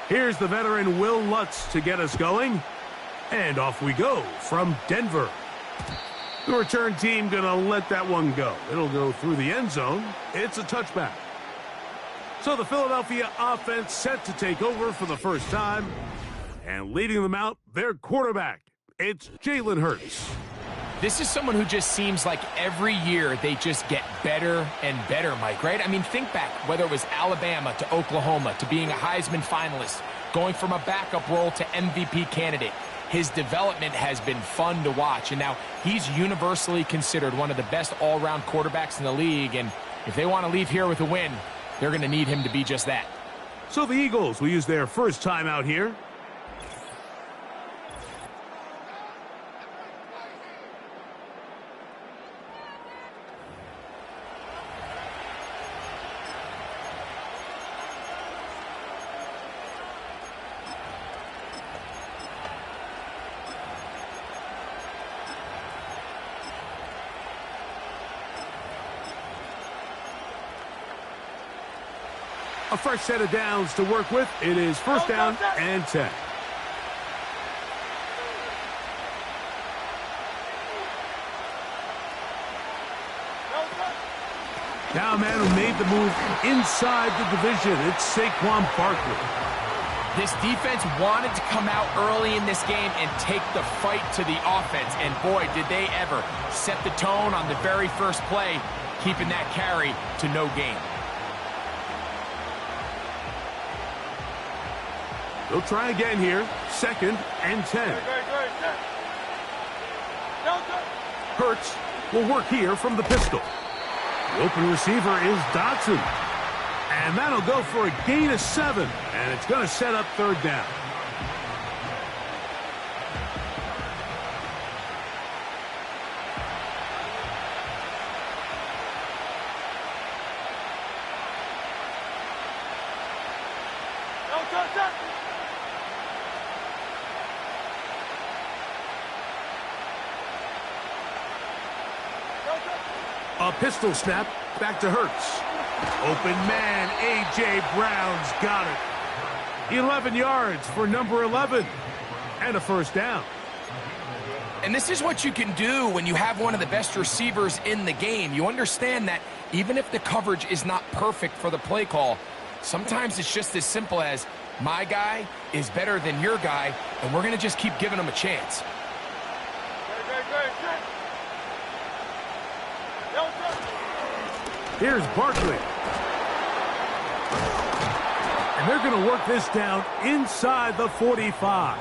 Here's the veteran Will Lutz to get us going. And off we go from Denver. The return team going to let that one go. It'll go through the end zone. It's a touchback. So the Philadelphia offense set to take over for the first time. And leading them out, their quarterback. It's Jalen Hurts. This is someone who just seems like every year they just get better and better, Mike, right? I mean, think back, whether it was Alabama to Oklahoma to being a Heisman finalist, going from a backup role to MVP candidate. His development has been fun to watch, and now he's universally considered one of the best all-around quarterbacks in the league, and if they want to leave here with a win, they're going to need him to be just that. So the Eagles will use their first time out here. A fresh set of downs to work with. It is first down and 10. Now a man who made the move inside the division. It's Saquon Barkley. This defense wanted to come out early in this game and take the fight to the offense. And boy, did they ever set the tone on the very first play, keeping that carry to no gain. They'll try again here. Second and 10. Hurts will work here from the pistol. The open receiver is Dotson. And that'll go for a gain of 7. And it's going to set up third down. A pistol snap, back to Hurts. Open man, A.J. Brown's got it. 11 yards for number 11. And a first down. And this is what you can do when you have one of the best receivers in the game. You understand that even if the coverage is not perfect for the play call, sometimes it's just as simple as, my guy is better than your guy, and we're going to just keep giving him a chance. Here's Barkley. And they're going to work this down inside the 45.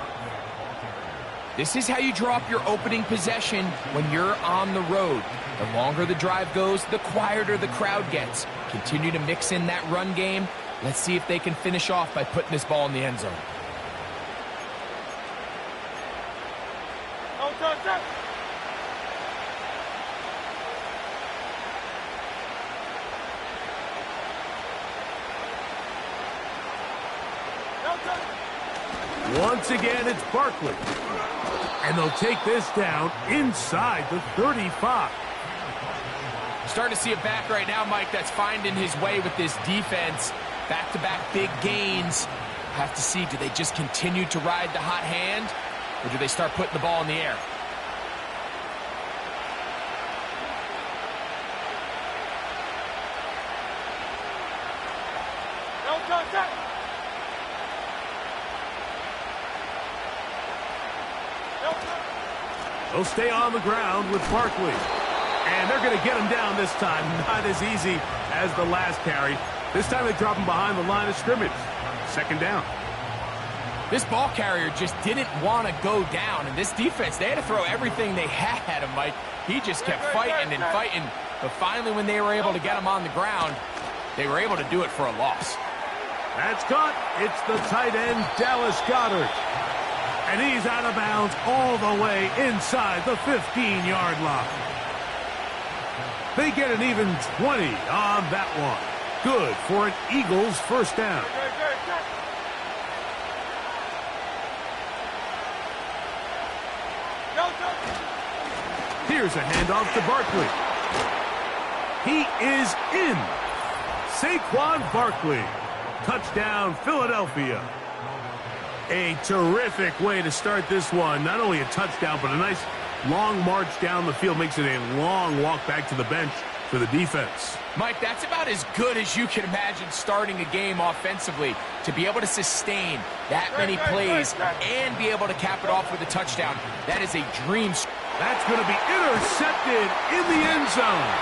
This is how you draw up your opening possession when you're on the road. The longer the drive goes, the quieter the crowd gets. Continue to mix in that run game. Let's see if they can finish off by putting this ball in the end zone. Once again, it's Barkley. And they'll take this down inside the 35. Starting to see a back right now, Mike, that's finding his way with this defense. Back-to-back big gains. Have to see, do they just continue to ride the hot hand, or do they start putting the ball in the air? They'll stay on the ground with Barkley. And they're going to get him down this time. Not as easy as the last carry. This time they drop him behind the line of scrimmage. Second down. This ball carrier just didn't want to go down. And this defense, they had to throw everything they had at him, Mike. He just kept fighting and fighting. But finally, when they were able to get him on the ground, they were able to do it for a loss. That's caught. It's the tight end, Dallas Goedert. And he's out of bounds all the way inside the 15-yard line. They get an even 20 on that one. Good for an Eagles first down. Here's a handoff to Barkley. He is in. Saquon Barkley. Touchdown, Philadelphia. A terrific way to start this one. Not only a touchdown, but a nice long march down the field. Makes it a long walk back to the bench for the defense. Mike, that's about as good as you can imagine starting a game offensively. To be able to sustain that many plays and be able to cap it off with a touchdown, that is a dream. That's going to be intercepted in the end zone.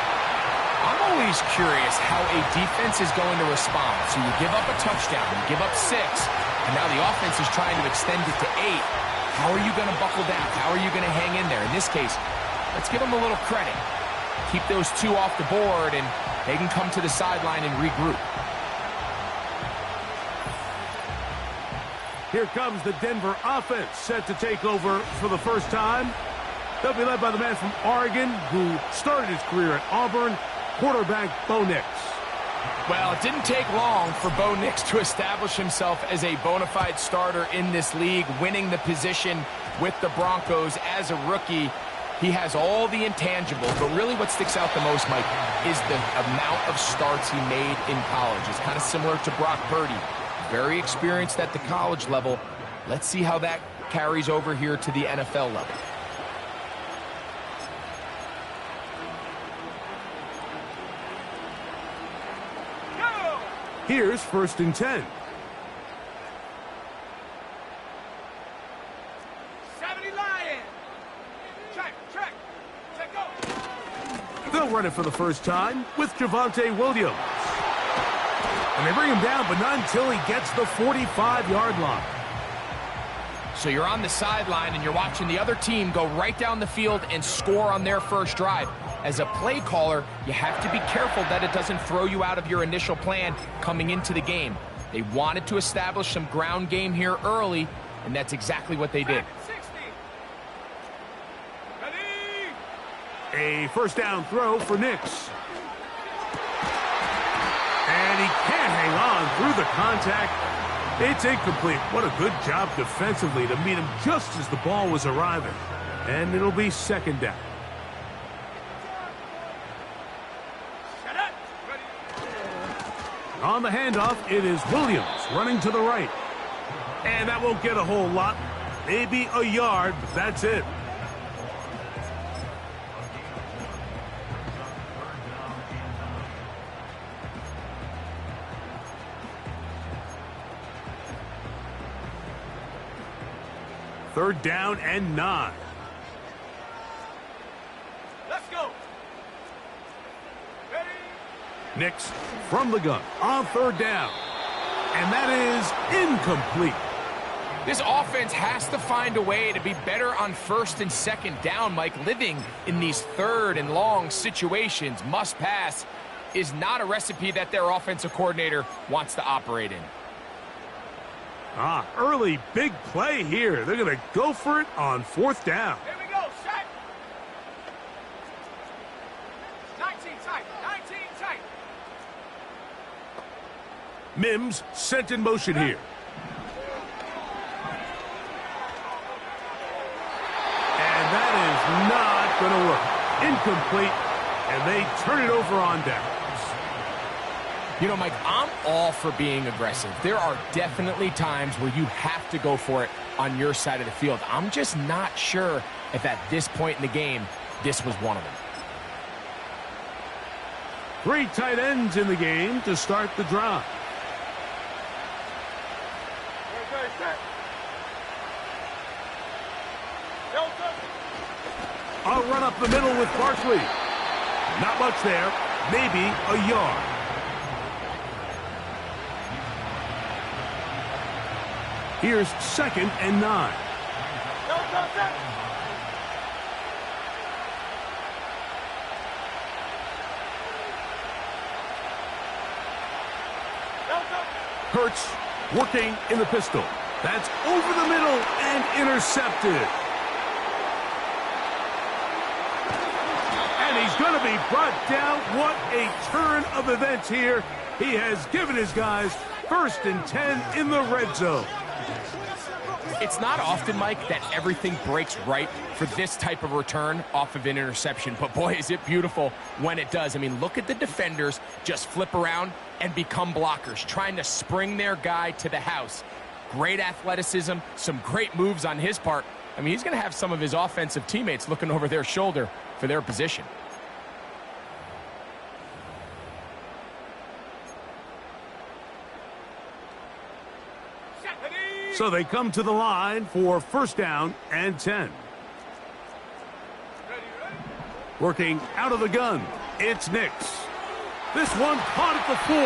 I'm always curious how a defense is going to respond. So you give up a touchdown, you give up 6, and now the offense is trying to extend it to 8. How are you going to buckle down? How are you going to hang in there? In this case, let's give them a little credit. Keep those 2 off the board, and they can come to the sideline and regroup. Here comes the Denver offense, set to take over for the first time. They'll be led by the man from Oregon who started his career at Auburn, quarterback Bo Nix. Well, it didn't take long for Bo Nix to establish himself as a bona fide starter in this league, winning the position with the Broncos as a rookie. He has all the intangibles, but really what sticks out the most, Mike, is the amount of starts he made in college. It's kind of similar to Brock Purdy. Very experienced at the college level. Let's see how that carries over here to the NFL level. Here's 1st and 10. 70 Lions. Check, go. They'll run it for the first time with Javonte Williams. And they bring him down, but not until he gets the 45-yard line. So you're on the sideline and you're watching the other team go right down the field and score on their first drive. As a play caller, you have to be careful that it doesn't throw you out of your initial plan coming into the game. They wanted to establish some ground game here early, and that's exactly what they did. 60. Ready? A first down throw for Nix. And he can't hang on through the contact. It's incomplete. What a good job defensively to meet him just as the ball was arriving. And it'll be 2nd down. On the handoff, it is Williams running to the right. And that won't get a whole lot. Maybe a yard, but that's it. Third down and 9. Let's go. Ready? Nix from the gun on 3rd down. And that is incomplete. This offense has to find a way to be better on 1st and 2nd down, Mike. Living in these 3rd and long situations, must pass, is not a recipe that their offensive coordinator wants to operate in. Early big play here. They're going to go for it on 4th down. Here we go. Set. 19 tight. 19 tight. Mims sent in motion here. And that is not going to work. Incomplete, and they turn it over on downs. You know, Mike, I'm all for being aggressive. There are definitely times where you have to go for it on your side of the field. I'm just not sure if at this point in the game, this was one of them. 3 tight ends in the game to start the drive. I'll run up the middle with Barkley. Not much there. Maybe a yard. Here's 2nd and 9. Hurts working in the pistol. That's over the middle and intercepted. And he's going to be brought down. What a turn of events here. He has given his guys 1st and 10 in the red zone. It's not often, Mike, that everything breaks right for this type of return off of an interception. But, boy, is it beautiful when it does. I mean, look at the defenders just flip around and become blockers, trying to spring their guy to the house. great athleticism, some great moves on his part. I mean, he's going to have some of his offensive teammates looking over their shoulder for their position. So they come to the line for first down and 10. Working out of the gun, it's Nix. This one caught at the 4.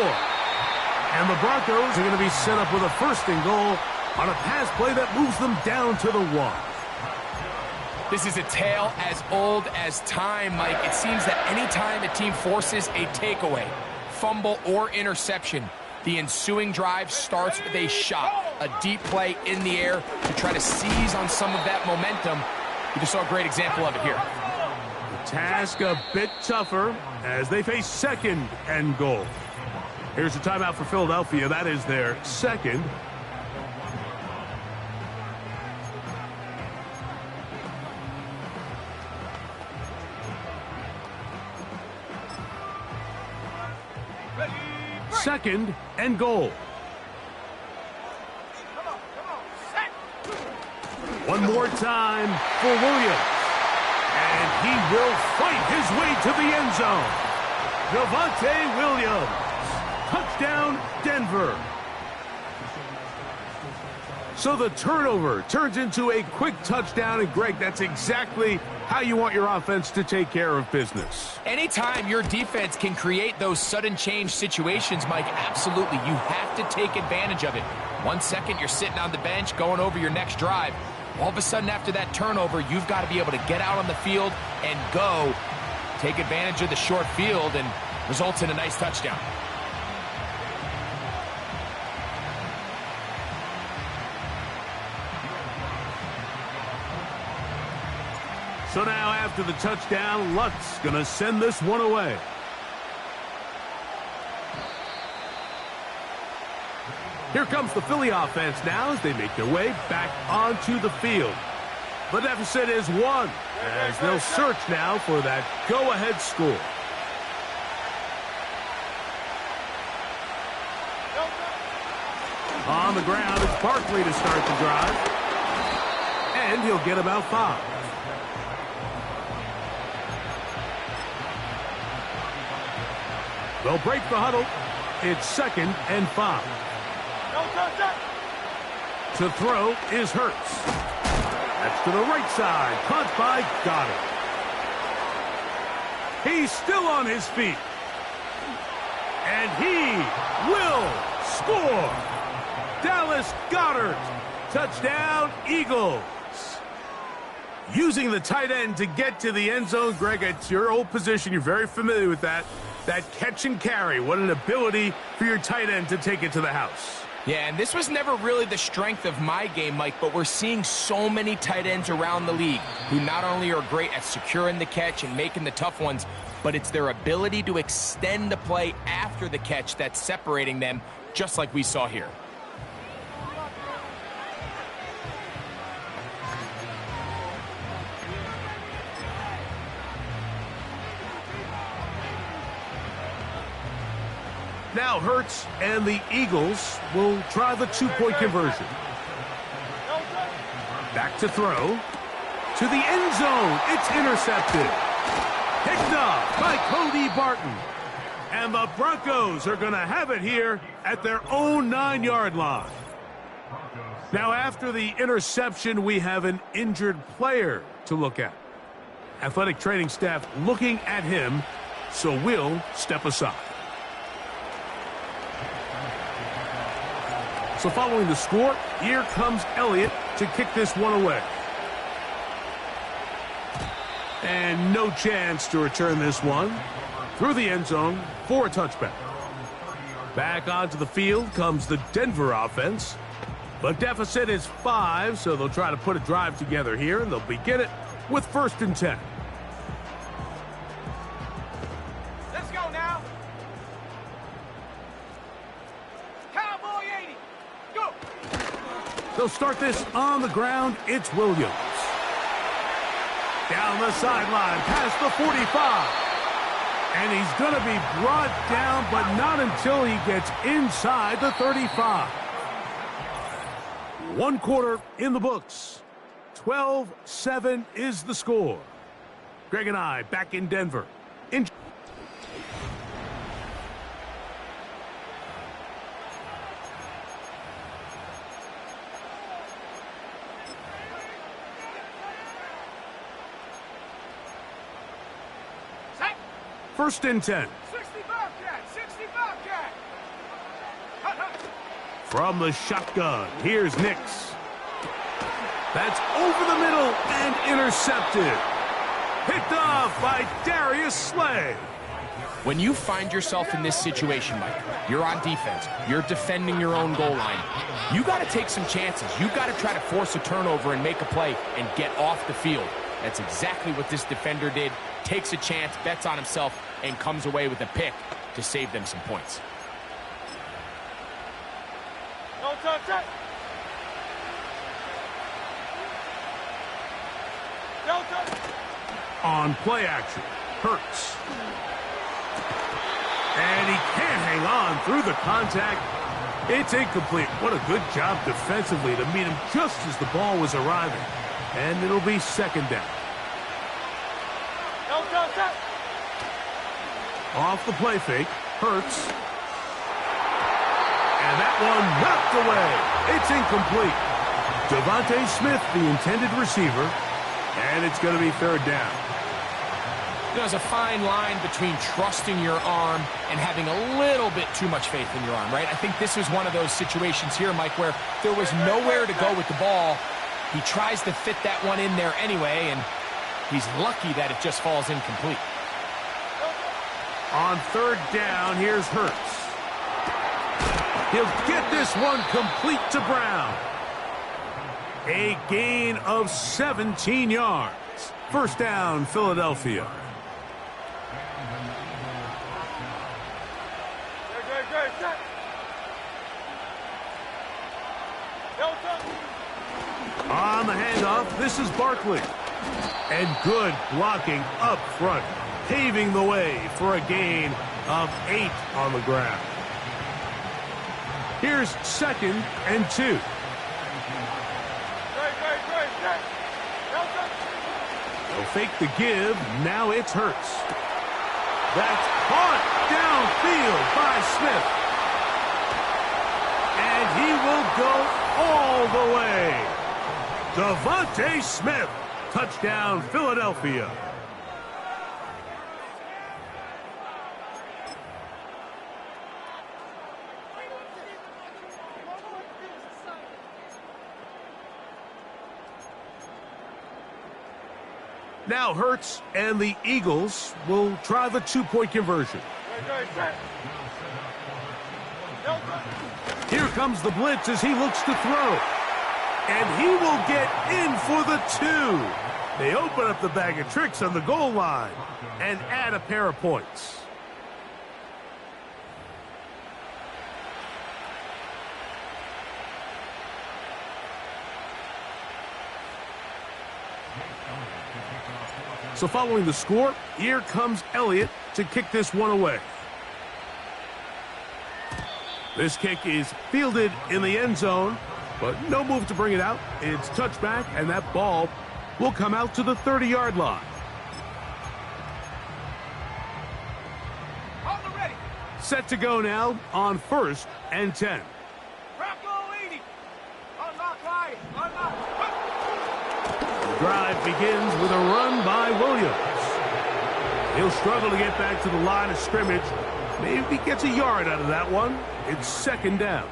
And the Broncos are going to be set up with a first and goal on a pass play that moves them down to the 1. This is a tale as old as time, Mike. It seems that anytime a team forces a takeaway, fumble, or interception, the ensuing drive starts with a shot, a deep play in the air to try to seize on some of that momentum. We just saw a great example of it here. The task a bit tougher as they face second and goal. Here's a timeout for Philadelphia. That is their second. Second and goal. One more time for Williams. And he will fight his way to the end zone. Javonte Williams. Touchdown, Denver. So the turnover turns into a quick touchdown. And, Greg, that's exactly how you want your offense to take care of business. Anytime your defense can create those sudden change situations, Mike, absolutely, you have to take advantage of it. 1 second, you're sitting on the bench going over your next drive. All of a sudden, after that turnover, you've got to be able to get out on the field and go. Take advantage of the short field and results in a nice touchdown. So now after the touchdown, Lutz going to send this one away. Here comes the Philly offense now as they make their way back onto the field. The deficit is 1 as they'll search now for that go-ahead score. On the ground, it's Barkley to start the drive. And he'll get about 5. They'll break the huddle. It's second and 5. To throw is Hurts. That's to the right side. Caught by Goddard. He's still on his feet. And he will score. Dallas Goddard. Touchdown, Eagles. Using the tight end to get to the end zone. Greg, it's your old position. You're very familiar with that. That catch and carry. What an ability for your tight end to take it to the house. Yeah, and this was never really the strength of my game, Mike, but we're seeing so many tight ends around the league who not only are great at securing the catch and making the tough ones, but it's their ability to extend the play after the catch that's separating them, just like we saw here. Now Hurts and the Eagles will try the two-point conversion. Back to throw. To the end zone. It's intercepted. Picked up by Cody Barton. And the Broncos are going to have it here at their own 9-yard line. Now after the interception, we have an injured player to look at. Athletic training staff looking at him, so we'll step aside. So following the score, here comes Elliott to kick this one away. And no chance to return this one through the end zone for a touchback. Back onto the field comes the Denver offense. The deficit is 5, so they'll try to put a drive together here, and they'll begin it with first and 10. Let's go now. Cowboy 80. Go. They'll start this on the ground. It's Williams. Down the sideline, past the 45. And he's going to be brought down, but not until he gets inside the 35. One quarter in the books. 12-7 is the score. Greg and I back in Denver. First and 10. 60 Bobcat! 60 Bobcat! From the shotgun, here's Nix. That's over the middle and intercepted. Picked off by Darius Slay. When you find yourself in this situation, Mike, you're on defense, you're defending your own goal line, you got to take some chances. You got to try to force a turnover and make a play and get off the field. That's exactly what this defender did. Takes a chance, bets on himself, and comes away with a pick to save them some points. No touch. No touch. On play action, Hurts. And he can't hang on through the contact. It's incomplete. What a good job defensively to meet him just as the ball was arriving. And it'll be second down. No touch. Off the play fake, Hurts. And that one knocked away. It's incomplete. Devontae Smith, the intended receiver, and it's going to be third down. There's a fine line between trusting your arm and having a little bit too much faith in your arm, right? I think this was one of those situations here, Mike, where there was nowhere to go with the ball. He tries to fit that one in there anyway, and he's lucky that it just falls incomplete. On third down, here's Hurts. He'll get this one complete to Brown. A gain of 17 yards. First down, Philadelphia. On the handoff, this is Barkley. And good blocking up front, paving the way for a gain of 8 on the ground. Here's second and 2. They'll fake the give. Now it's Hurts. That's caught downfield by Smith. And he will go all the way. Devontae Smith. Touchdown, Philadelphia. Now Hurts and the Eagles will try the two-point conversion. Here comes the blitz as he looks to throw. And he will get in for the 2. They open up the bag of tricks on the goal line and add a pair of points. So following the score, here comes Elliott to kick this one away. This kick is fielded in the end zone, but no move to bring it out. It's touchback, and that ball will come out to the 30-yard line. Set to go now on first and 10. Drive begins with a run by Williams. He'll struggle to get back to the line of scrimmage. Maybe gets a yard out of that one. It's second down.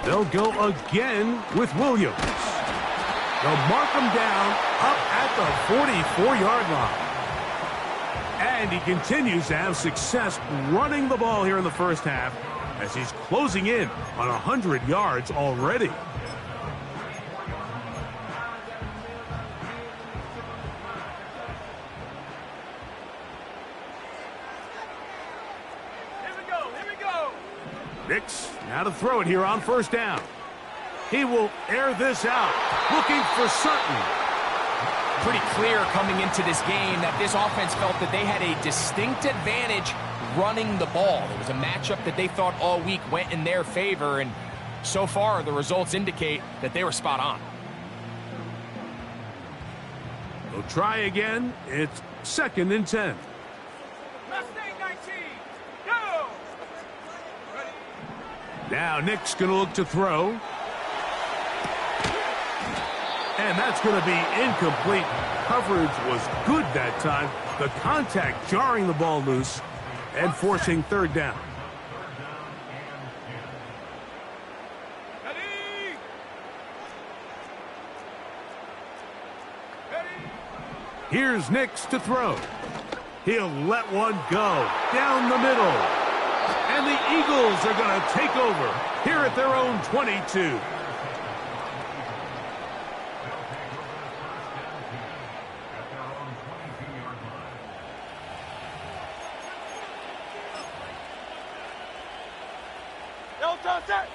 They'll go again with Williams. They'll mark him down up at the 44-yard line. And he continues to have success running the ball here in the first half, as he's closing in on 100 yards already. Here we go. Nix now to throw it here on first down. He will air this out, looking for Sutton. Pretty clear coming into this game that this offense felt that they had a distinct advantage running the ball. It was a matchup that they thought all week went in their favor, and so far the results indicate that they were spot on. They'll try again. It's 2nd and 10. Mustang 19. Go. Ready. Now Nick's going to look to throw. And that's going to be incomplete. Coverage was good that time. The contact jarring the ball loose and forcing 3rd down. Ready. Ready. Here's Nix to throw. He'll let one go down the middle. And the Eagles are going to take over here at their own 22. Gtowncapp.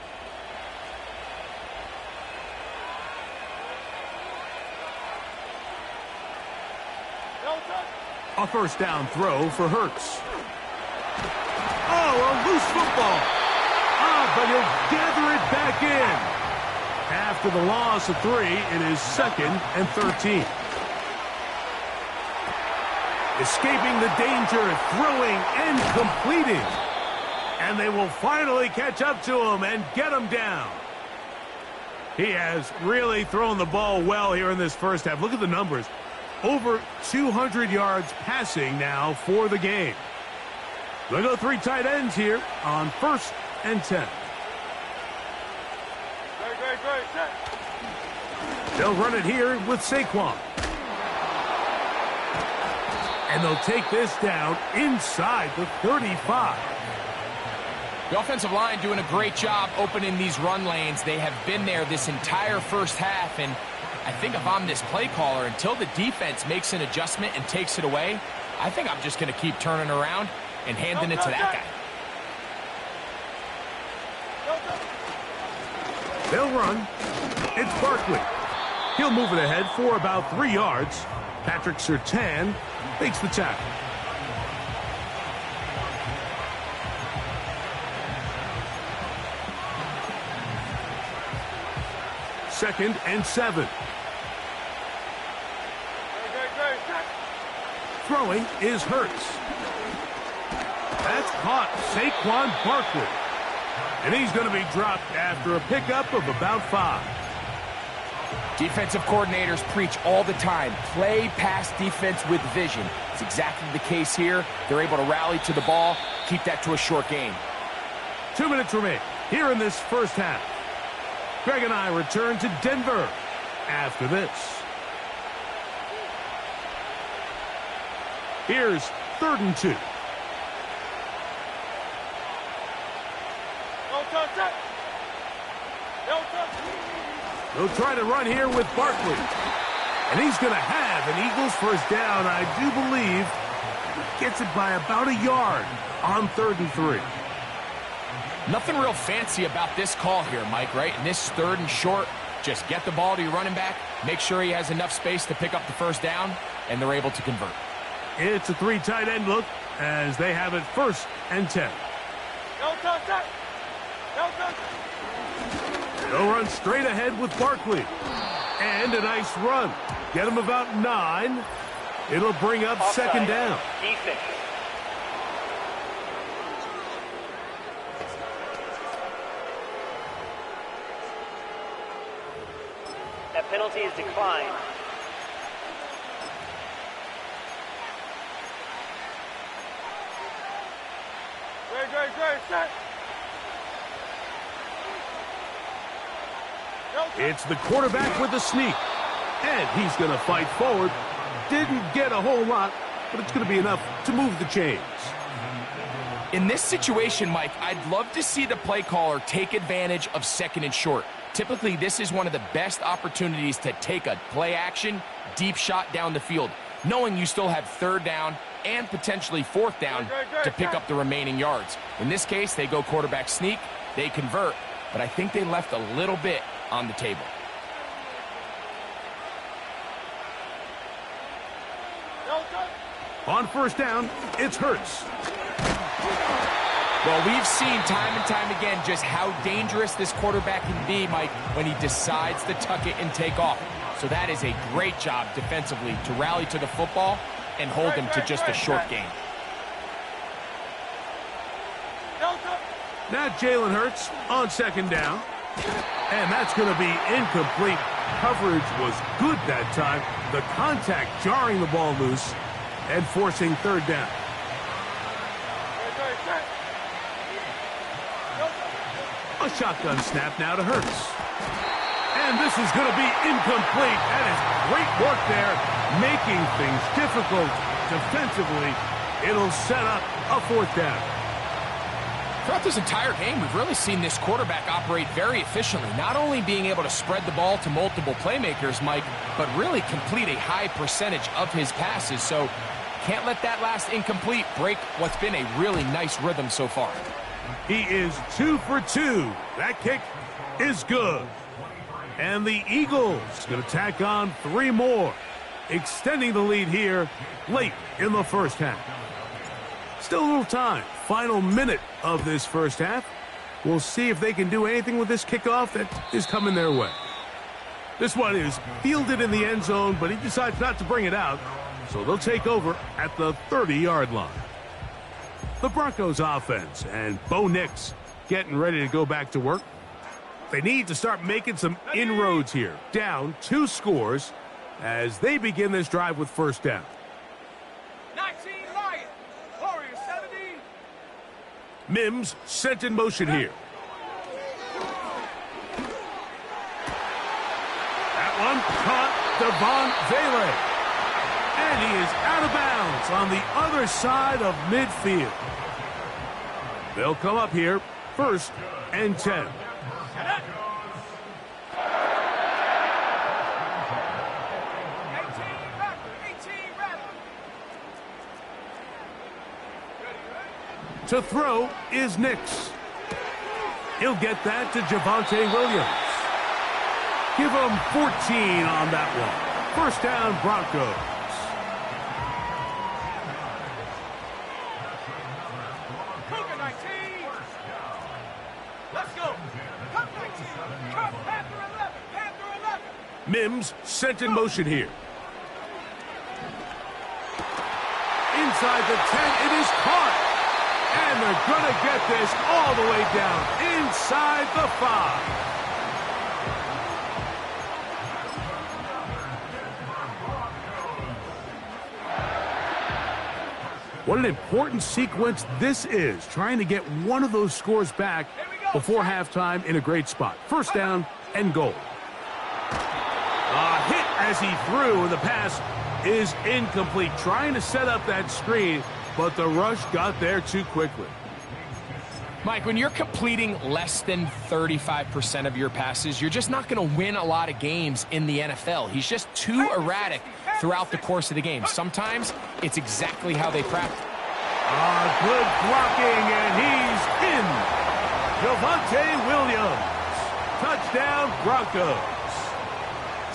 A 1st down throw for Hurts. Oh, a loose football. But he'll gather it back in. After the loss of 3, it is 2nd and 13. Escaping the danger, throwing and completing. And they will finally catch up to him and get him down. He has really thrown the ball well here in this first half. Look at the numbers. Over 200 yards passing now for the game. They'll go 3 tight ends here on 1st and 10. Great. Set. They'll run it here with Saquon. And they'll take this down inside the 35. The offensive line doing a great job opening these run lanes. They have been there this entire first half, and I think if I'm this play caller, until the defense makes an adjustment and takes it away, I think I'm just going to keep turning around and handing it to that guy. They'll run. It's Barkley. He'll move it ahead for about 3 yards. Patrick Surtain makes the tackle. Second and 7. Great. Throwing is Hurts. That's caught Saquon Barkley. And he's going to be dropped after a pickup of about 5. Defensive coordinators preach all the time, play pass defense with vision. It's exactly the case here. They're able to rally to the ball, keep that to a short game. 2 minutes remain here in this first half. Greg and I return to Denver after this. Here's 3rd and 2. They'll try to run here with Barkley. And he's going to have an Eagles 1st down, I do believe. Gets it by about a yard on 3rd and 3. Nothing real fancy about this call here, Mike, right? And this 3rd and short, just get the ball to your running back, make sure he has enough space to pick up the 1st down, and they're able to convert. It's a 3 tight end look as they have it 1st and 10. They'll run straight ahead with Barkley. And a nice run. Get him about 9. It'll bring up 2nd down. Defense. That penalty is declined. Great. Set. It's the quarterback with the sneak. And he's going to fight forward. Didn't get a whole lot, but it's going to be enough to move the chains. In this situation, Mike, I'd love to see the play caller take advantage of 2nd and short. Typically, this is one of the best opportunities to take a play action, deep shot down the field, knowing you still have 3rd down and potentially 4th down to pick up the remaining yards. In this case, they go quarterback sneak, they convert, but I think they left a little bit on the table. On 1st down, it's Hurts. Well, we've seen time and time again just how dangerous this quarterback can be, Mike, when he decides to tuck it and take off. So that is a great job defensively to rally to the football and hold him to just a short gain. Now Jalen Hurts on second down. And that's going to be incomplete. Coverage was good that time. The contact jarring the ball loose and forcing third down. A shotgun snap now to Hurts. And this is going to be incomplete. That is great work there, making things difficult defensively. It'll set up a fourth down. Throughout this entire game, we've really seen this quarterback operate very efficiently, not only being able to spread the ball to multiple playmakers, Mike, but really complete a high percentage of his passes. So can't let that last incomplete break what's been a really nice rhythm so far. He is 2 for 2. That kick is good. And the Eagles going to tack on 3 more, extending the lead here late in the first half. Still a little time. Final minute of this first half. We'll see if they can do anything with this kickoff that is coming their way. This one is fielded in the end zone, but he decides not to bring it out, so they'll take over at the 30-yard line. The Broncos offense and Bo Nix getting ready to go back to work. They need to start making some inroads here. Down 2 scores as they begin this drive with first down. 19 Lions, Warriors 70. Mims sent in motion here. That one caught Devon Vele. And he is out of bounds on the other side of midfield. They'll come up here, 1st and 10. To throw is Nix. He'll get that to Javonte Williams. Give him 14 on that one. First down, Broncos. Cougar 19. Let's go. Cup 19. Cup Panther 11. Panther 11. Mims sent in motion here. Inside the 10, it is caught. And they're going to get this all the way down inside the 5. What an important sequence this is, trying to get one of those scores back before halftime in a great spot. First down and goal. A hit as he threw, and the pass is incomplete. Trying to set up that screen, but the rush got there too quickly. Mike, when you're completing less than 35% of your passes, you're just not going to win a lot of games in the NFL. He's just too erratic throughout the course of the game. Sometimes it's exactly how they practice. Good blocking, and he's in. Javonte Williams. Touchdown, Broncos.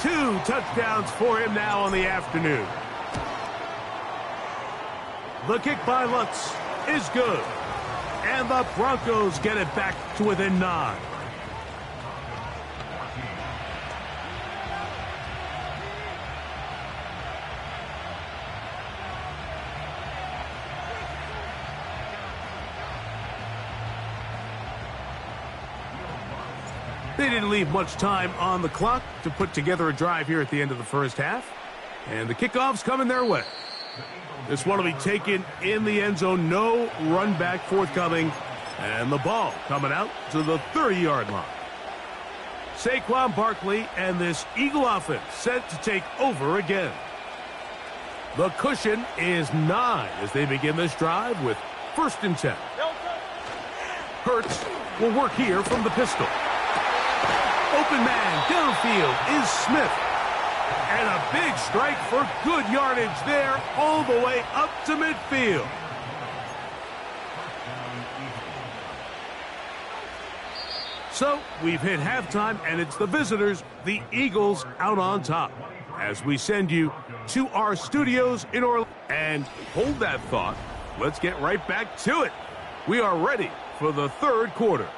2 touchdowns for him now on the afternoon. The kick by Lutz is good. And the Broncos get it back to within 9. They didn't leave much time on the clock to put together a drive here at the end of the first half. And the kickoff's coming their way. This one will be taken in the end zone. No run back forthcoming. And the ball coming out to the 30-yard line. Saquon Barkley and this Eagle offense set to take over again. The cushion is 9 as they begin this drive with 1st and 10. Hurts will work here from the pistol. Open man downfield is Smith. And a big strike for good yardage there all the way up to midfield. So we've hit halftime, and it's the visitors, the Eagles, out on top. As we send you to our studios in Orlando. And hold that thought. Let's get right back to it. We are ready for the third quarter.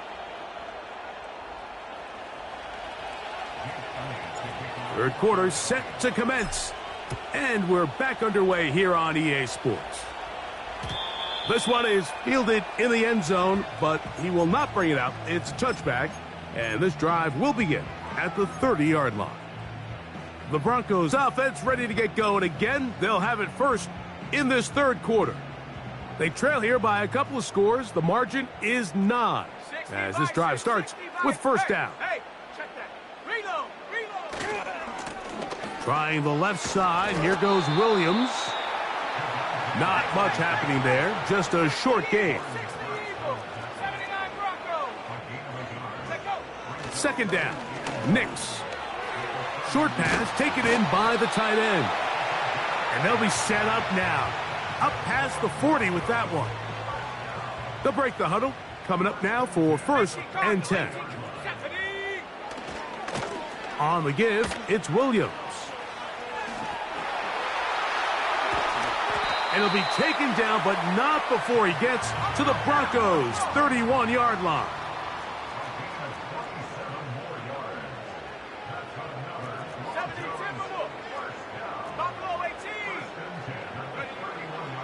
Third quarter set to commence. And we're back underway here on EA Sports. This one is fielded in the end zone, but he will not bring it out. It's a touchback, and this drive will begin at the 30-yard line. The Broncos offense ready to get going again. They'll have it first in this third quarter. They trail here by a couple of scores. The margin is 9 as this drive starts with first down. Hey, check that. Reload. Trying the left side. Here goes Williams. Not much happening there. Just a short gain. 60 Eagles, 79 Broncos. Let go. Second down. Nix. Short pass taken in by the tight end. And they'll be set up now. Up past the 40 with that one. They'll break the huddle. Coming up now for first and 10. On the give, it's Williams. And he'll be taken down, but not before he gets to the Broncos' 31-yard line.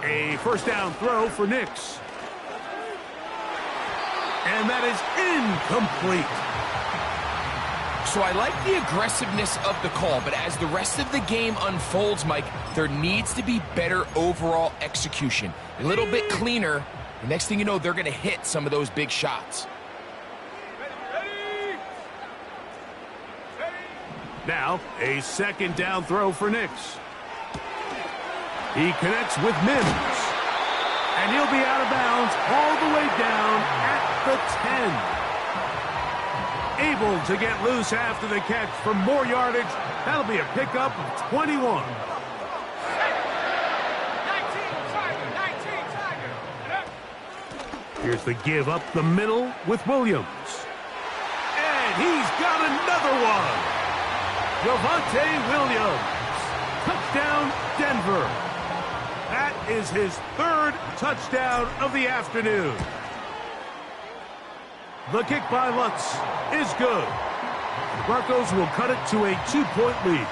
A first down throw for Nix. And that is incomplete. So I like the aggressiveness of the call, but as the rest of the game unfolds, Mike, there needs to be better overall execution. A little bit cleaner. The next thing you know, they're going to hit some of those big shots. Now, a second down throw for Nix. He connects with Mims. And he'll be out of bounds all the way down at the 10. Able to get loose after the catch for more yardage. That'll be a pickup of 21. 19 Tiger. Here's the give up the middle with Williams. And he's got another one. Javonte Williams. Touchdown, Denver. That is his third touchdown of the afternoon. The kick by Lutz is good. The Broncos will cut it to a 2-point lead.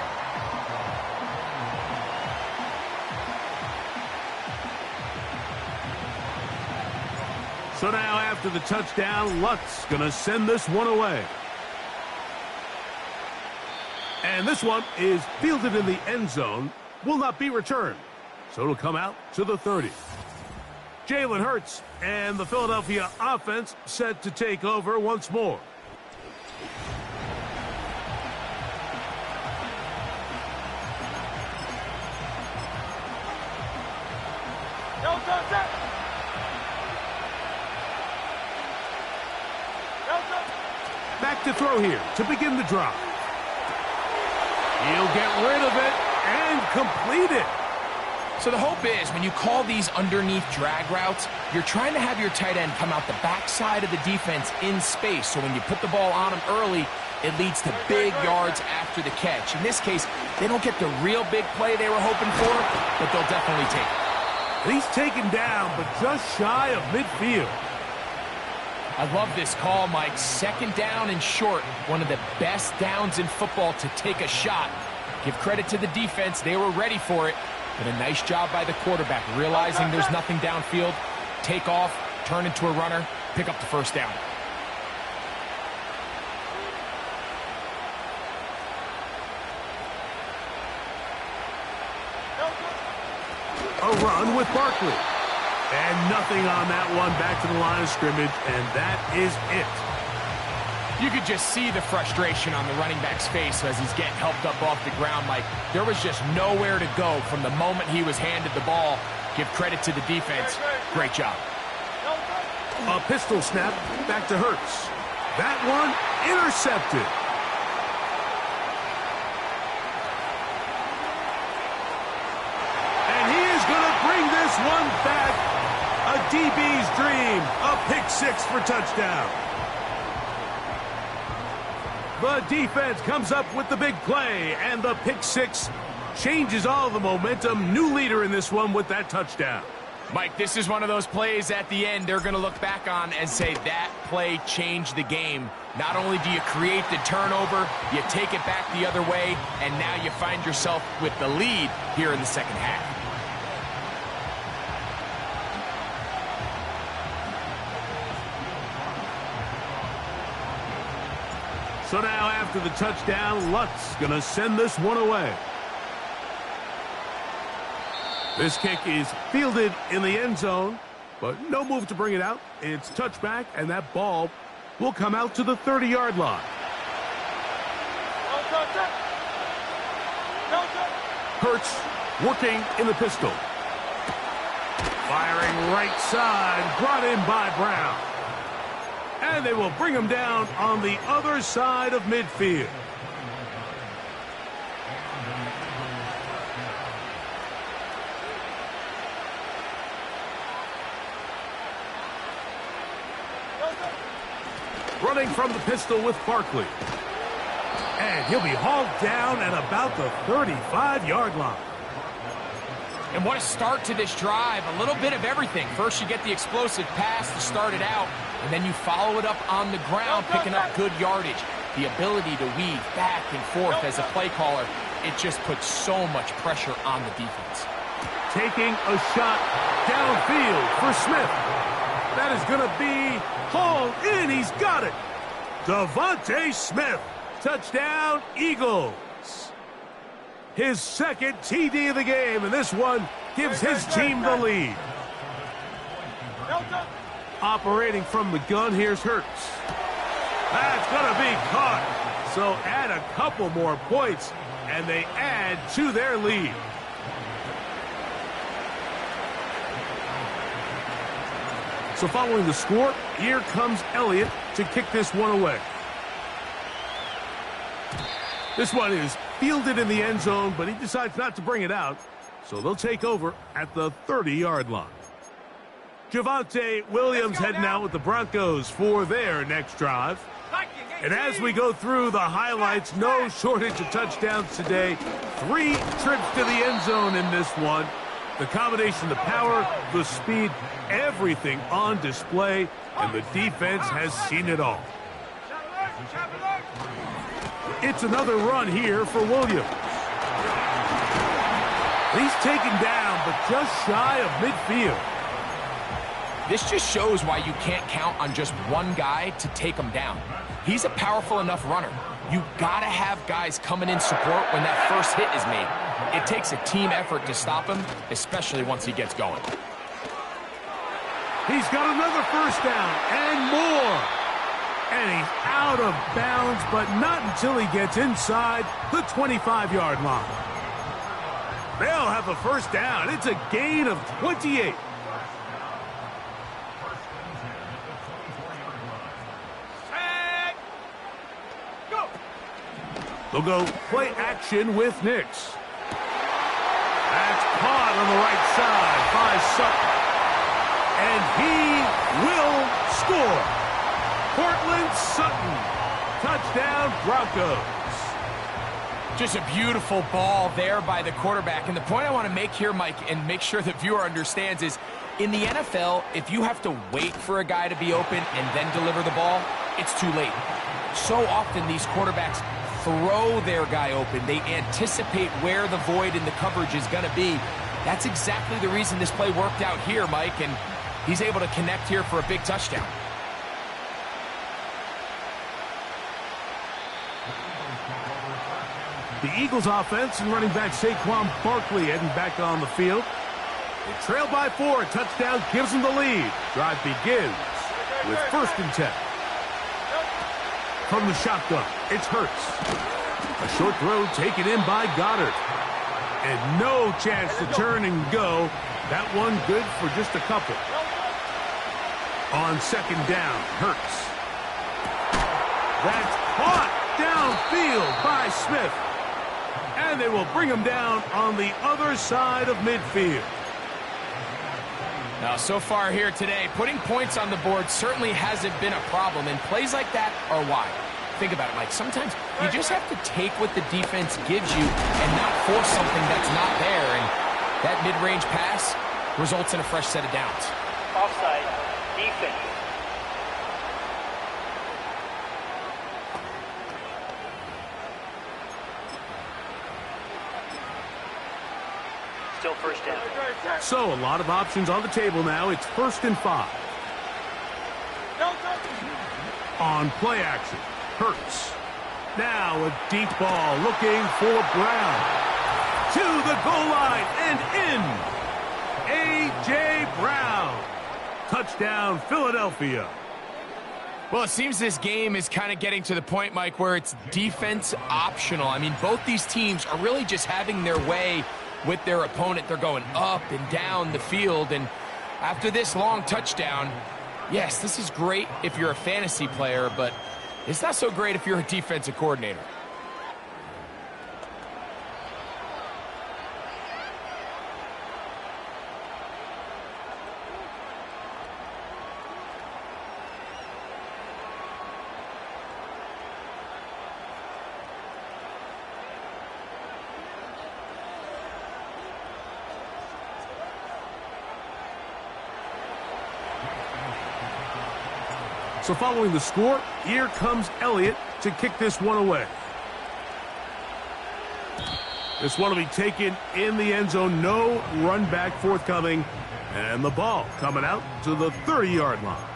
So now after the touchdown, Lutz going to send this one away. And this one is fielded in the end zone, will not be returned. So it'll come out to the 30. Jalen Hurts and the Philadelphia offense set to take over once more. Back to throw here to begin the drive. He'll get rid of it and complete it. So the hope is when you call these underneath drag routes, you're trying to have your tight end come out the backside of the defense in space. So when you put the ball on him early, it leads to big yards after the catch. In this case, they don't get the real big play they were hoping for, but they'll definitely take it. And he's taken down, but just shy of midfield. I love this call, Mike. Second down and short. One of the best downs in football to take a shot. Give credit to the defense. They were ready for it. But a nice job by the quarterback, realizing there's nothing downfield. Take off, turn into a runner, pick up the first down. A run with Barkley. And nothing on that one, back to the line of scrimmage, and that is it. You could just see the frustration on the running back's face as he's getting helped up off the ground. Like, there was just nowhere to go from the moment he was handed the ball. Give credit to the defense. Great job. A pistol snap back to Hurts. That one intercepted. And he is going to bring this one back. A DB's dream. A pick six for touchdown. The defense comes up with the big play, and the pick six changes all the momentum. New leader in this one with that touchdown. Mike, this is one of those plays at the end they're going to look back on and say that play changed the game. Not only do you create the turnover, you take it back the other way, and now you find yourself with the lead here in the second half. So now after the touchdown, Lutz going to send this one away. This kick is fielded in the end zone, but no move to bring it out. It's touchback, and that ball will come out to the 30-yard line. Hurts working in the pistol. Firing right side, brought in by Brown. And they will bring him down on the other side of midfield. Running from the pistol with Barkley. And he'll be hauled down at about the 35-yard line. And what a start to this drive. A little bit of everything. First you get the explosive pass to start it out, and then you follow it up on the ground, picking up good yardage. The ability to weave back and forth as a play caller, it just puts so much pressure on the defense. Taking a shot downfield for Smith. That is going to be hauled in. He's got it. Devontae Smith. Touchdown, Eagles. His second TD of the game, and this one gives his team the lead. Operating from the gun, here's Hurts. That's going to be caught. So add a couple more points, and they add to their lead. So following the score, here comes Elliott to kick this one away. This one is fielded in the end zone, but he decides not to bring it out. So they'll take over at the 30-yard line. Javonte Williams heading out with the Broncos for their next drive. And as we go through the highlights, no shortage of touchdowns today. 3 trips to the end zone in this one. The combination, the power, the speed, everything on display, and the defense has seen it all. It's another run here for Williams. He's taken down, but just shy of midfield. This just shows why you can't count on just one guy to take him down. He's a powerful enough runner. You gotta have guys coming in support when that first hit is made. It takes a team effort to stop him, especially once he gets going. He's got another first down and more. And he's out of bounds, but not until he gets inside the 25-yard line. They'll have a first down. It's a gain of 28. They'll go play action with Nix. That's caught on the right side by Sutton. And he will score. Cortland Sutton. Touchdown, Broncos. Just a beautiful ball there by the quarterback. And the point I want to make here, Mike, and make sure the viewer understands is, in the NFL, if you have to wait for a guy to be open and then deliver the ball, it's too late. So often these quarterbacks throw their guy open. They anticipate where the void in the coverage is going to be. That's exactly the reason this play worked out here, Mike, and he's able to connect here for a big touchdown. The Eagles offense and running back Saquon Barkley heading back on the field. They trail by 4. A touchdown gives them the lead. Drive begins with 1st and 10. From the shotgun, it's Hurts. A short throw taken in by Goddard. And no chance to turn and go. That one good for just a couple. On 2nd down, Hurts. That's caught downfield by Smith. And they will bring him down on the other side of midfield. Now, so far here today, putting points on the board certainly hasn't been a problem, and plays like that are why. Think about it, Mike. Sometimes you just have to take what the defense gives you and not force something that's not there. And that mid-range pass, results in a fresh set of downs. Offside. Defense. Still first down. So, a lot of options on the table now. It's 1st and 5. On play action, Hurts. Now a deep ball looking for Brown. To the goal line and in. A.J. Brown. Touchdown, Philadelphia. Well, it seems this game is kind of getting to the point, Mike, where it's defense optional. I mean, both these teams are really just having their way with their opponent. They're going up and down the field, and after this long touchdown, yes, this is great if you're a fantasy player, but it's not so great if you're a defensive coordinator. So following the score, here comes Elliott to kick this one away. This one will be taken in the end zone. No run back forthcoming. And the ball coming out to the 30-yard line.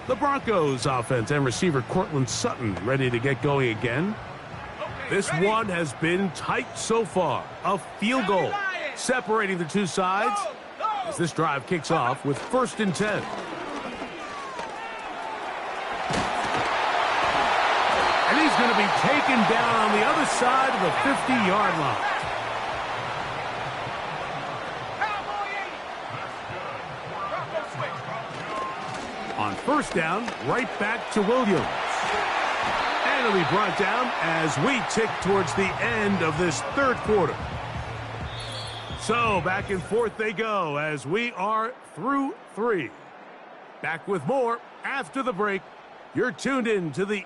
The Broncos offense and receiver Cortland Sutton ready to get going again. This one has been tight so far. A field goal separating the two sides as this drive kicks off with 1st and 10. And he's going to be taken down on the other side of the 50-yard line. On 1st down, right back to Williams. And it'll be brought down as we tick towards the end of this 3rd quarter. So back and forth they go as we are through 3. Back with more after the break. You're tuned in to the...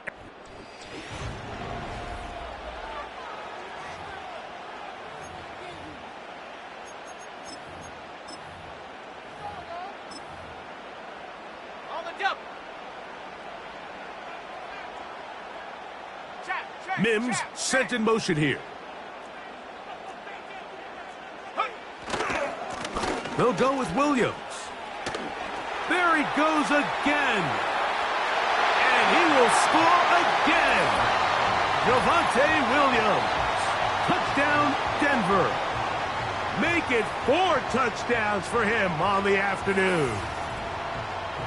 Mims sent in motion here. They'll go with Williams. There he goes again. And he will score again. Javonte Williams. Touchdown, Denver. Make it 4 touchdowns for him on the afternoon.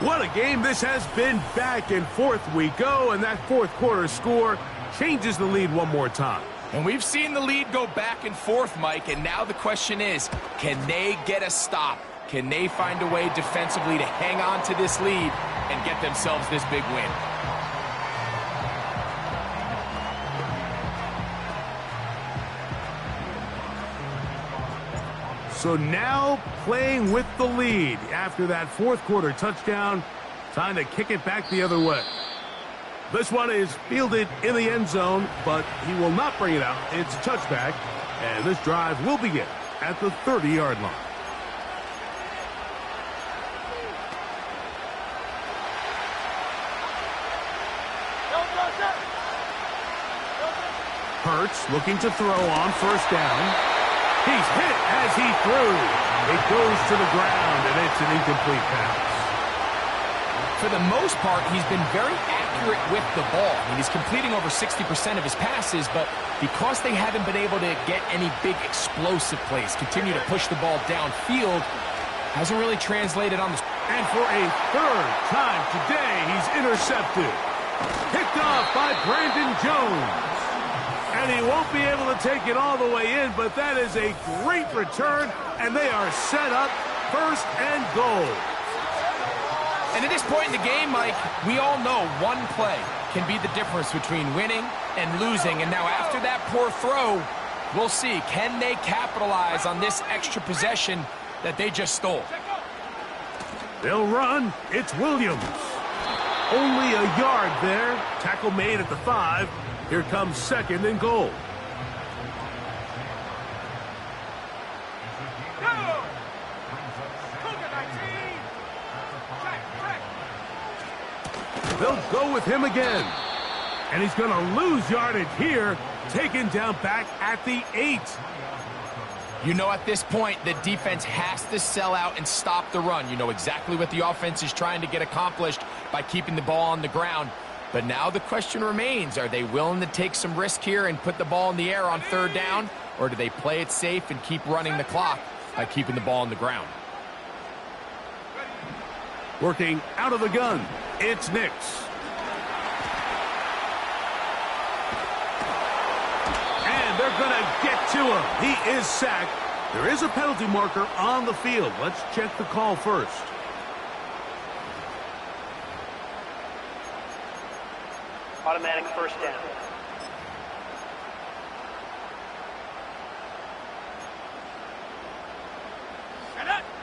What a game this has been. Back and forth we go, and that 4th quarter score changes the lead one more time. And we've seen the lead go back and forth, Mike, and now the question is, can they get a stop? Can they find a way defensively to hang on to this lead and get themselves this big win? So now playing with the lead after that 4th quarter touchdown, time to kick it back the other way. This one is fielded in the end zone, but he will not bring it out. It's a touchback, and this drive will begin at the 30-yard line. Hurts looking to throw on 1st down. He's hit as he threw. It goes to the ground, and it's an incomplete pass. For the most part, he's been very accurate with the ball. I mean, he's completing over 60% of his passes, but because they haven't been able to get any big explosive plays, continue to push the ball downfield, hasn't really translated on the... And for a 3rd time today, he's intercepted. Picked off by Brandon Jones. And he won't be able to take it all the way in, but that is a great return, and they are set up 1st and goal. And at this point in the game, Mike, we all know one play can be the difference between winning and losing. And now after that poor throw, we'll see, can they capitalize on this extra possession that they just stole? They'll run. It's Williams. Only a yard there. Tackle made at the 5. Here comes 2nd and goal. They'll go with him again. And he's going to lose yardage here, taken down back at the 8. You know, at this point, the defense has to sell out and stop the run. You know exactly what the offense is trying to get accomplished by keeping the ball on the ground. But now the question remains, are they willing to take some risk here and put the ball in the air on 3rd down? Or do they play it safe and keep running the clock by keeping the ball on the ground? Working out of the gun, it's Nix. And they're going to get to him. He is sacked. There is a penalty marker on the field. Let's check the call first. Automatic first down.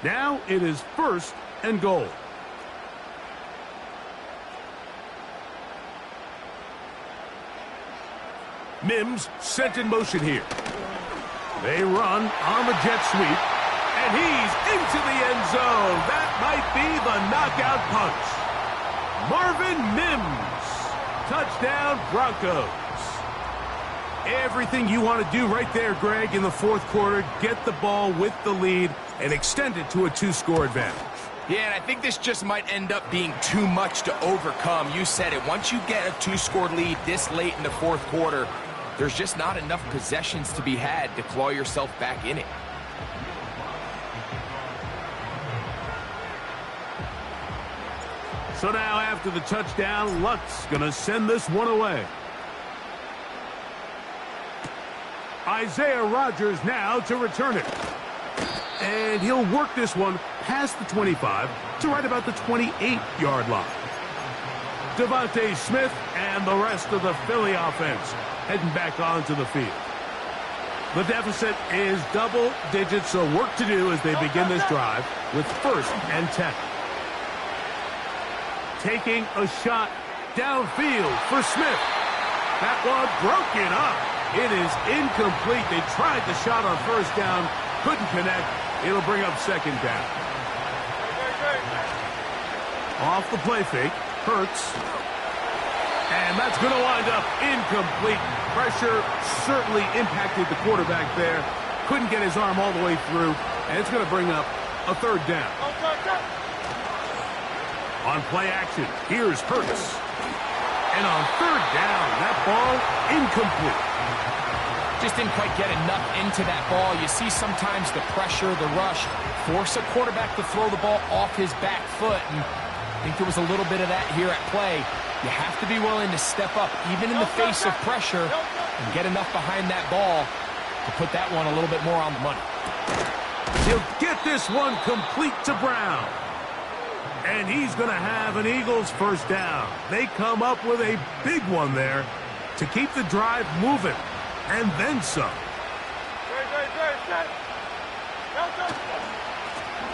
Now it is 1st and goal. Mims sent in motion here. They run on the jet sweep, and he's into the end zone. That might be the knockout punch. Marvin Mims, touchdown Broncos. Everything you want to do right there, Greg, in the 4th quarter, get the ball with the lead and extend it to a 2-score advantage. Yeah, and I think this just might end up being too much to overcome. You said it. Once you get a 2-score lead this late in the 4th quarter, there's just not enough possessions to be had to claw yourself back in it. So now after the touchdown, Lutz going to send this one away. Isaiah Rodgers now to return it. And he'll work this one past the 25 to right about the 28-yard line. Devontae Smith and the rest of the Philly offense heading back onto the field. The deficit is double digits, so work to do as they begin this drive with 1st and 10. Taking a shot downfield for Smith. That one broken up. It is incomplete. They tried the shot on 1st down, couldn't connect. It'll bring up 2nd down. Off the play fake, Hurts. And that's going to wind up incomplete. Pressure certainly impacted the quarterback there. Couldn't get his arm all the way through, and it's going to bring up a 3rd down. On play action, here's Hurts. And on 3rd down, that ball incomplete. Just didn't quite get enough into that ball. You see sometimes the pressure, the rush, force a quarterback to throw the ball off his back foot. And I think there was a little bit of that here at play. You have to be willing to step up, even in the face of pressure, and get enough behind that ball to put that one a little bit more on the money. He'll get this one complete to Brown. And he's going to have an Eagles 1st down. They come up with a big one there to keep the drive moving. And then some.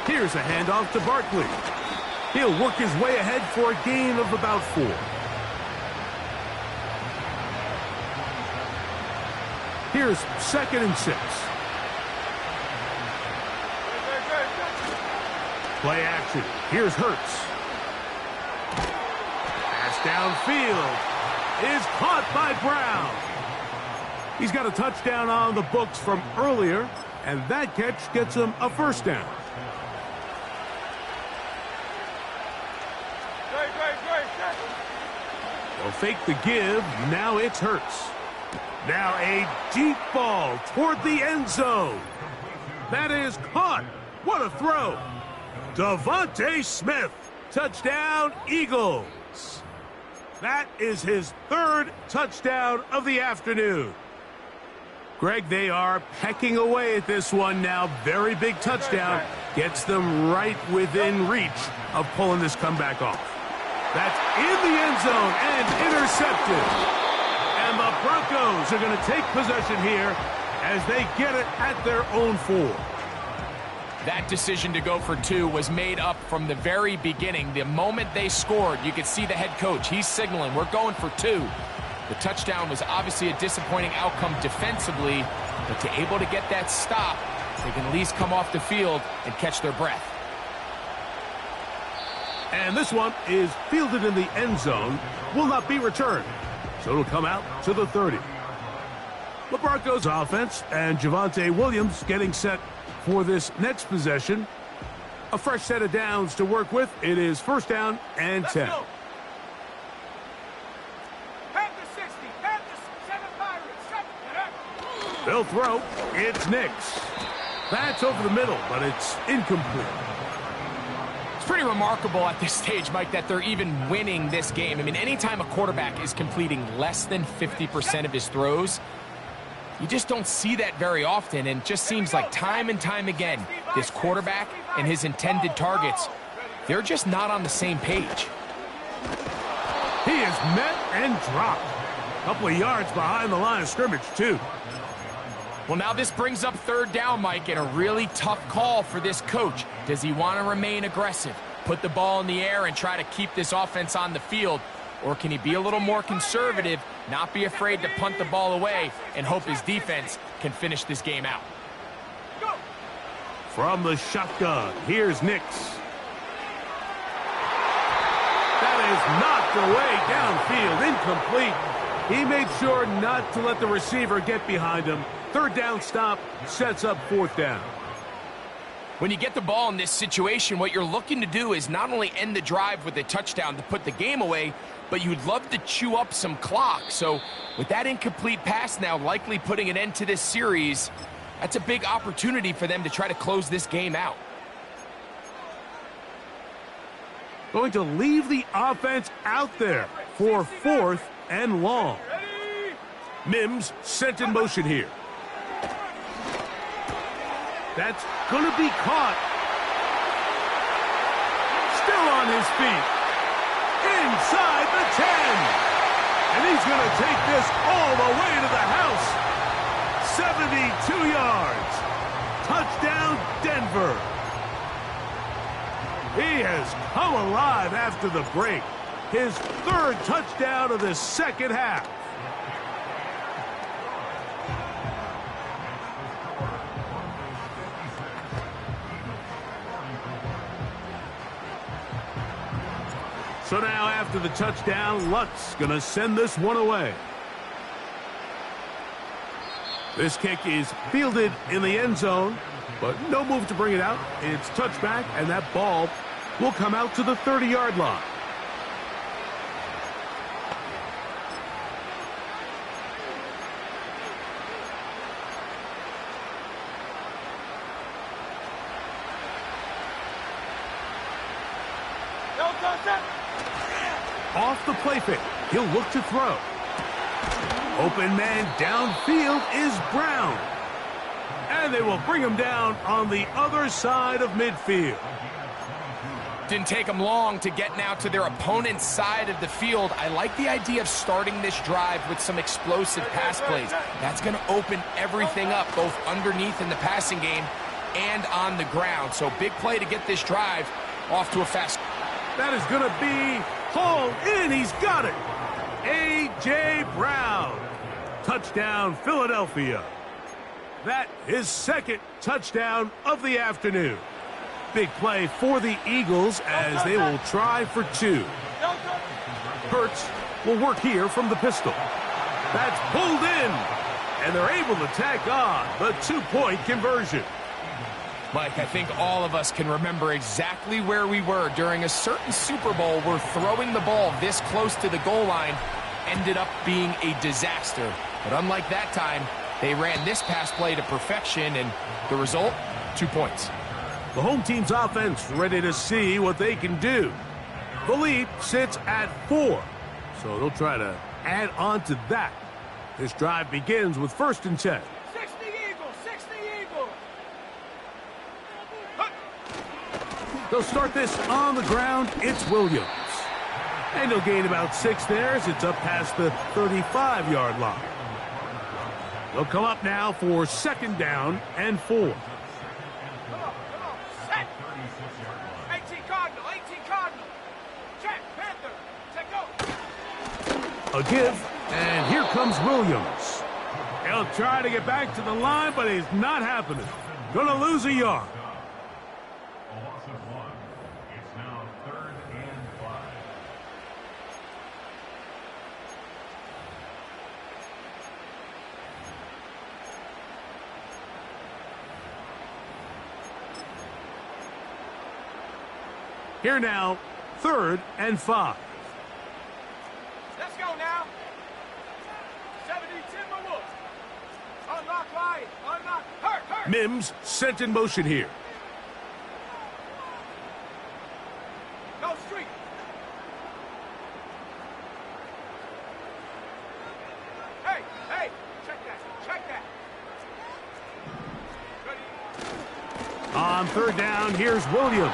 Here's a handoff to Barkley. He'll work his way ahead for a gain of about 4. Here's 2nd and 6. Play action. Here's Hurts. Pass downfield is caught by Brown. He's got a touchdown on the books from earlier, and that catch gets him a 1st down. They'll fake the give. Now it's Hurts. Now a deep ball toward the end zone. That is caught. What a throw. Devontae Smith. Touchdown, Eagles. That is his 3rd touchdown of the afternoon. Greg, they are pecking away at this one now. Very big touchdown. Gets them right within reach of pulling this comeback off. That's in the end zone and intercepted. And the Broncos are going to take possession here as they get it at their own 4. That decision to go for 2 was made up from the very beginning. The moment they scored, you could see the head coach. He's signaling, we're going for 2. The touchdown was obviously a disappointing outcome defensively, but to able to get that stop, they can at least come off the field and catch their breath. And this one is fielded in the end zone, will not be returned. So it'll come out to the 30. The Broncos offense and Javonte Williams getting set for this next possession. A fresh set of downs to work with. It is first down and 10. Go. Panthers 60, Panthers 7 Pirates, 7. They'll throw. It's Nix. That's over the middle, but it's incomplete. It's pretty remarkable at this stage, Mike, that they're even winning this game. I mean, anytime a quarterback is completing less than 50% of his throws, you just don't see that very often, and it just seems like time and time again, this quarterback and his intended targets, they're just not on the same page. He is met and dropped. A couple of yards behind the line of scrimmage, too. Well, now this brings up third down, Mike, and a really tough call for this coach. Does he want to remain aggressive, put the ball in the air, and try to keep this offense on the field? Or can he be a little more conservative, not be afraid to punt the ball away, and hope his defense can finish this game out? From the shotgun, here's Nix. That is knocked away downfield, incomplete. He made sure not to let the receiver get behind him. Third down stop sets up fourth down. When you get the ball in this situation, what you're looking to do is not only end the drive with a touchdown to put the game away, but you'd love to chew up some clock. So with that incomplete pass now likely putting an end to this series, that's a big opportunity for them to try to close this game out. Going to leave the offense out there for fourth and long. Mims sent in motion here. That's going to be caught. Still on his feet. Inside the 10. And he's going to take this all the way to the house. 72 yards. Touchdown, Denver. He has come alive after the break. His third touchdown of the second half. So now after the touchdown, Lutz going to send this one away. This kick is fielded in the end zone, but no move to bring it out. It's touchback, and that ball will come out to the 30-yard line. Off the play fake, he'll look to throw. Open man downfield is Brown. And they will bring him down on the other side of midfield. Didn't take them long to get now to their opponent's side of the field. I like the idea of starting this drive with some explosive pass plays. That's going to open everything up, both underneath in the passing game and on the ground. So big play to get this drive off to a fast. That is going to be hauled in. He's got it. A.J. Brown. Touchdown, Philadelphia. That is second touchdown of the afternoon. Big play for the Eagles as they will try for two. Hurts will work here from the pistol. That's pulled in, and they're able to tack on the two-point conversion. Mike, I think all of us can remember exactly where we were during a certain Super Bowl where throwing the ball this close to the goal line ended up being a disaster. But unlike that time, they ran this pass play to perfection, and the result, 2 points. The home team's offense ready to see what they can do. The lead sits at 4, so they'll try to add on to that. This drive begins with 1st and 10. 60 Eagles, 60 Eagles. They'll start this on the ground. It's Williams. And he'll gain about 6 there as it's up past the 35-yard line. They'll come up now for 2nd down and 4. Come on, set. 18 Cardinal, 18 Cardinal. Check, Panther, set, go. A give, and here comes Williams. He'll try to get back to the line, but he's not happening. Gonna lose a yard. Here now, 3rd and 5. Let's go now. 70 Timberwolves. Unlock line. Unlock. Hurt. Mims sent in motion here. No street. Hey. Check that. Ready. On 3rd down, here's Williams.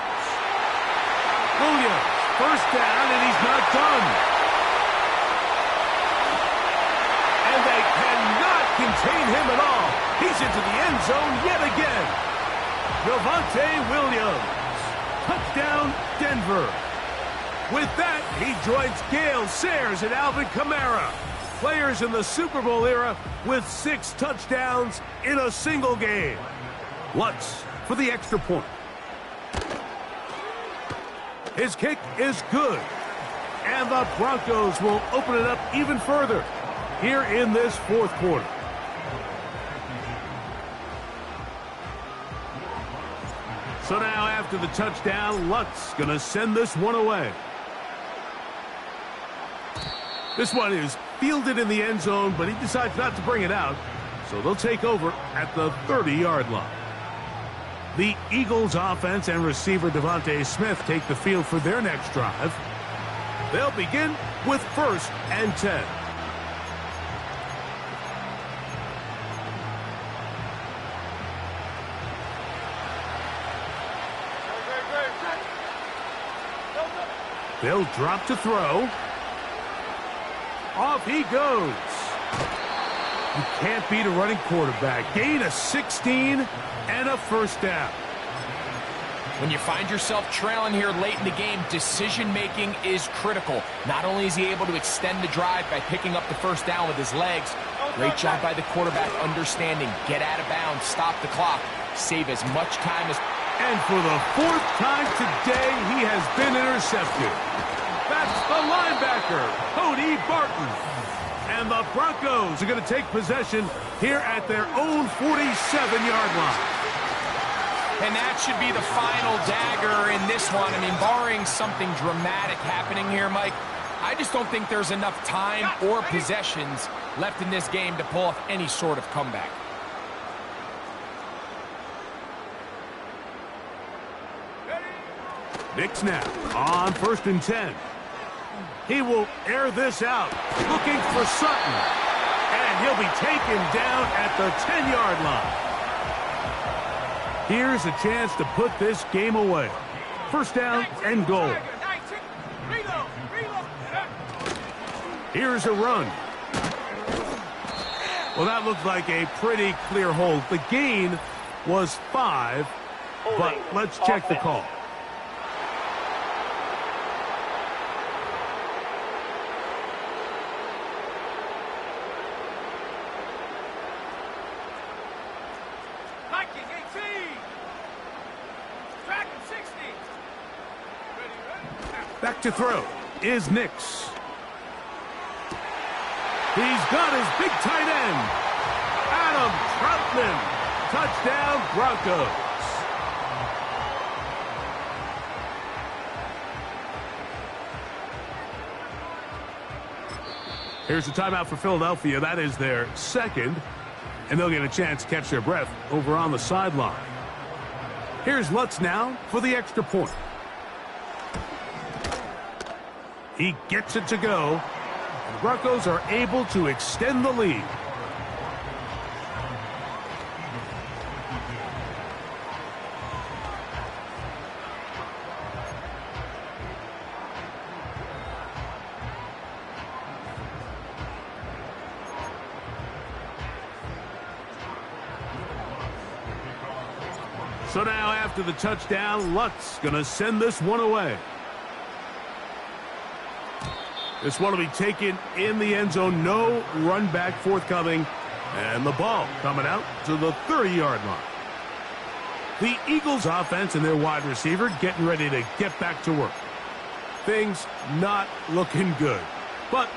Williams, 1st down, and he's not done. And they cannot contain him at all. He's into the end zone yet again. Javonte Williams. Touchdown, Denver. With that, he joins Gale Sayers and Alvin Kamara, players in the Super Bowl era with 6 touchdowns in a single game. Lutz for the extra point. His kick is good. And the Broncos will open it up even further here in this 4th quarter. So now after the touchdown, Lutz going to send this one away. This one is fielded in the end zone, but he decides not to bring it out. So they'll take over at the 30-yard line. The Eagles offense and receiver Devontae Smith take the field for their next drive. They'll begin with 1st and 10. They'll drop to throw. Off he goes. You can't beat a running quarterback. Gain of 16 and a 1st down. When you find yourself trailing here late in the game, decision-making is critical. Not only is he able to extend the drive by picking up the 1st down with his legs, great job by the quarterback understanding, get out of bounds, stop the clock, save as much time as... And for the 4th time today, he has been intercepted. That's the linebacker, Cody Barton. And the Broncos are going to take possession here at their own 47-yard line. And that should be the final dagger in this one. I mean, barring something dramatic happening here, Mike, I just don't think there's enough time or possessions left in this game to pull off any sort of comeback. Nick snap on 1st and 10. He will air this out, looking for Sutton. And he'll be taken down at the 10-yard line. Here's a chance to put this game away. 1st down and goal. Here's a run. Well, that looked like a pretty clear hold. The gain was 5, but let's check the call. Back to throw is Nix. He's got his big tight end, Adam Troutman. Touchdown, Broncos. Here's the timeout for Philadelphia. That is their 2nd, and they'll get a chance to catch their breath over on the sideline. Here's Lutz now for the extra point. He gets it to go. The Broncos are able to extend the lead. So now after the touchdown, Lutz going to send this one away. This one will be taken in the end zone. No run back forthcoming. And the ball coming out to the 30-yard line. The Eagles offense and their wide receiver getting ready to get back to work. Things not looking good. But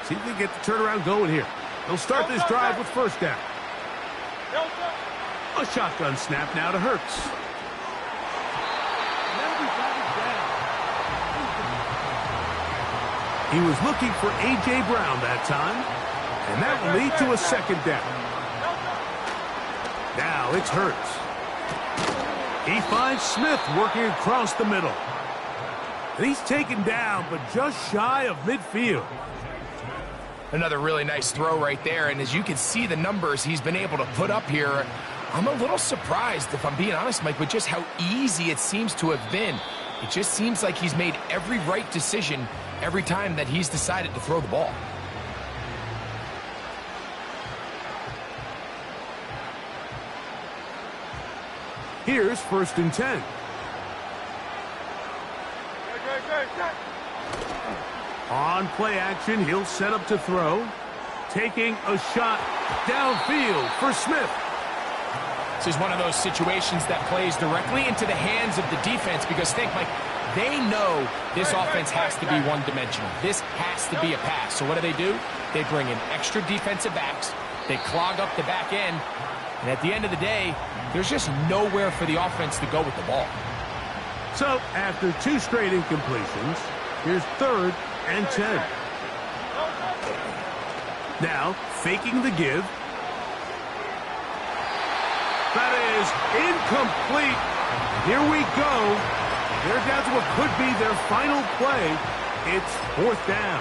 see if they get the turnaround going here. They'll start this drive with 1st down. A shotgun snap now to Hurts. He was looking for A.J. Brown that time, and that will lead to a second down. Now it's Hurts. He finds Smith working across the middle. And he's taken down, but just shy of midfield. Another really nice throw right there, and as you can see the numbers he's been able to put up here, I'm a little surprised, if I'm being honest, Mike, with just how easy it seems to have been. It just seems like he's made every right decision every time that he's decided to throw the ball. Here's 1st and 10. On play action, he'll set up to throw. Taking a shot downfield for Smith. This is one of those situations that plays directly into the hands of the defense because think, Mike, they know this offense has to be one-dimensional. This has to be a pass. So what do? They bring in extra defensive backs. They clog up the back end. And at the end of the day, there's just nowhere for the offense to go with the ball. So after 2 straight incompletions, here's 3rd and 10. Now faking the give. That is incomplete. Here we go. They're down to what could be their final play. It's 4th down.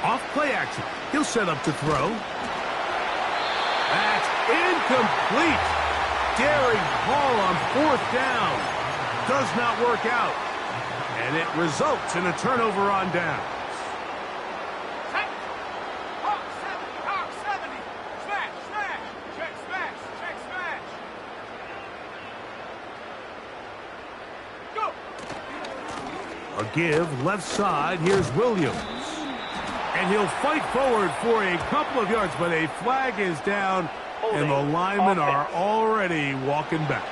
Off play action. He'll set up to throw. That's incomplete. Daring ball on 4th down. Does not work out. And it results in a turnover on downs. Hawk 70. Smash. Check smash. Go. A give left side. Here's Williams. And he'll fight forward for a couple of yards, but a flag is down, and the linemen are already walking back.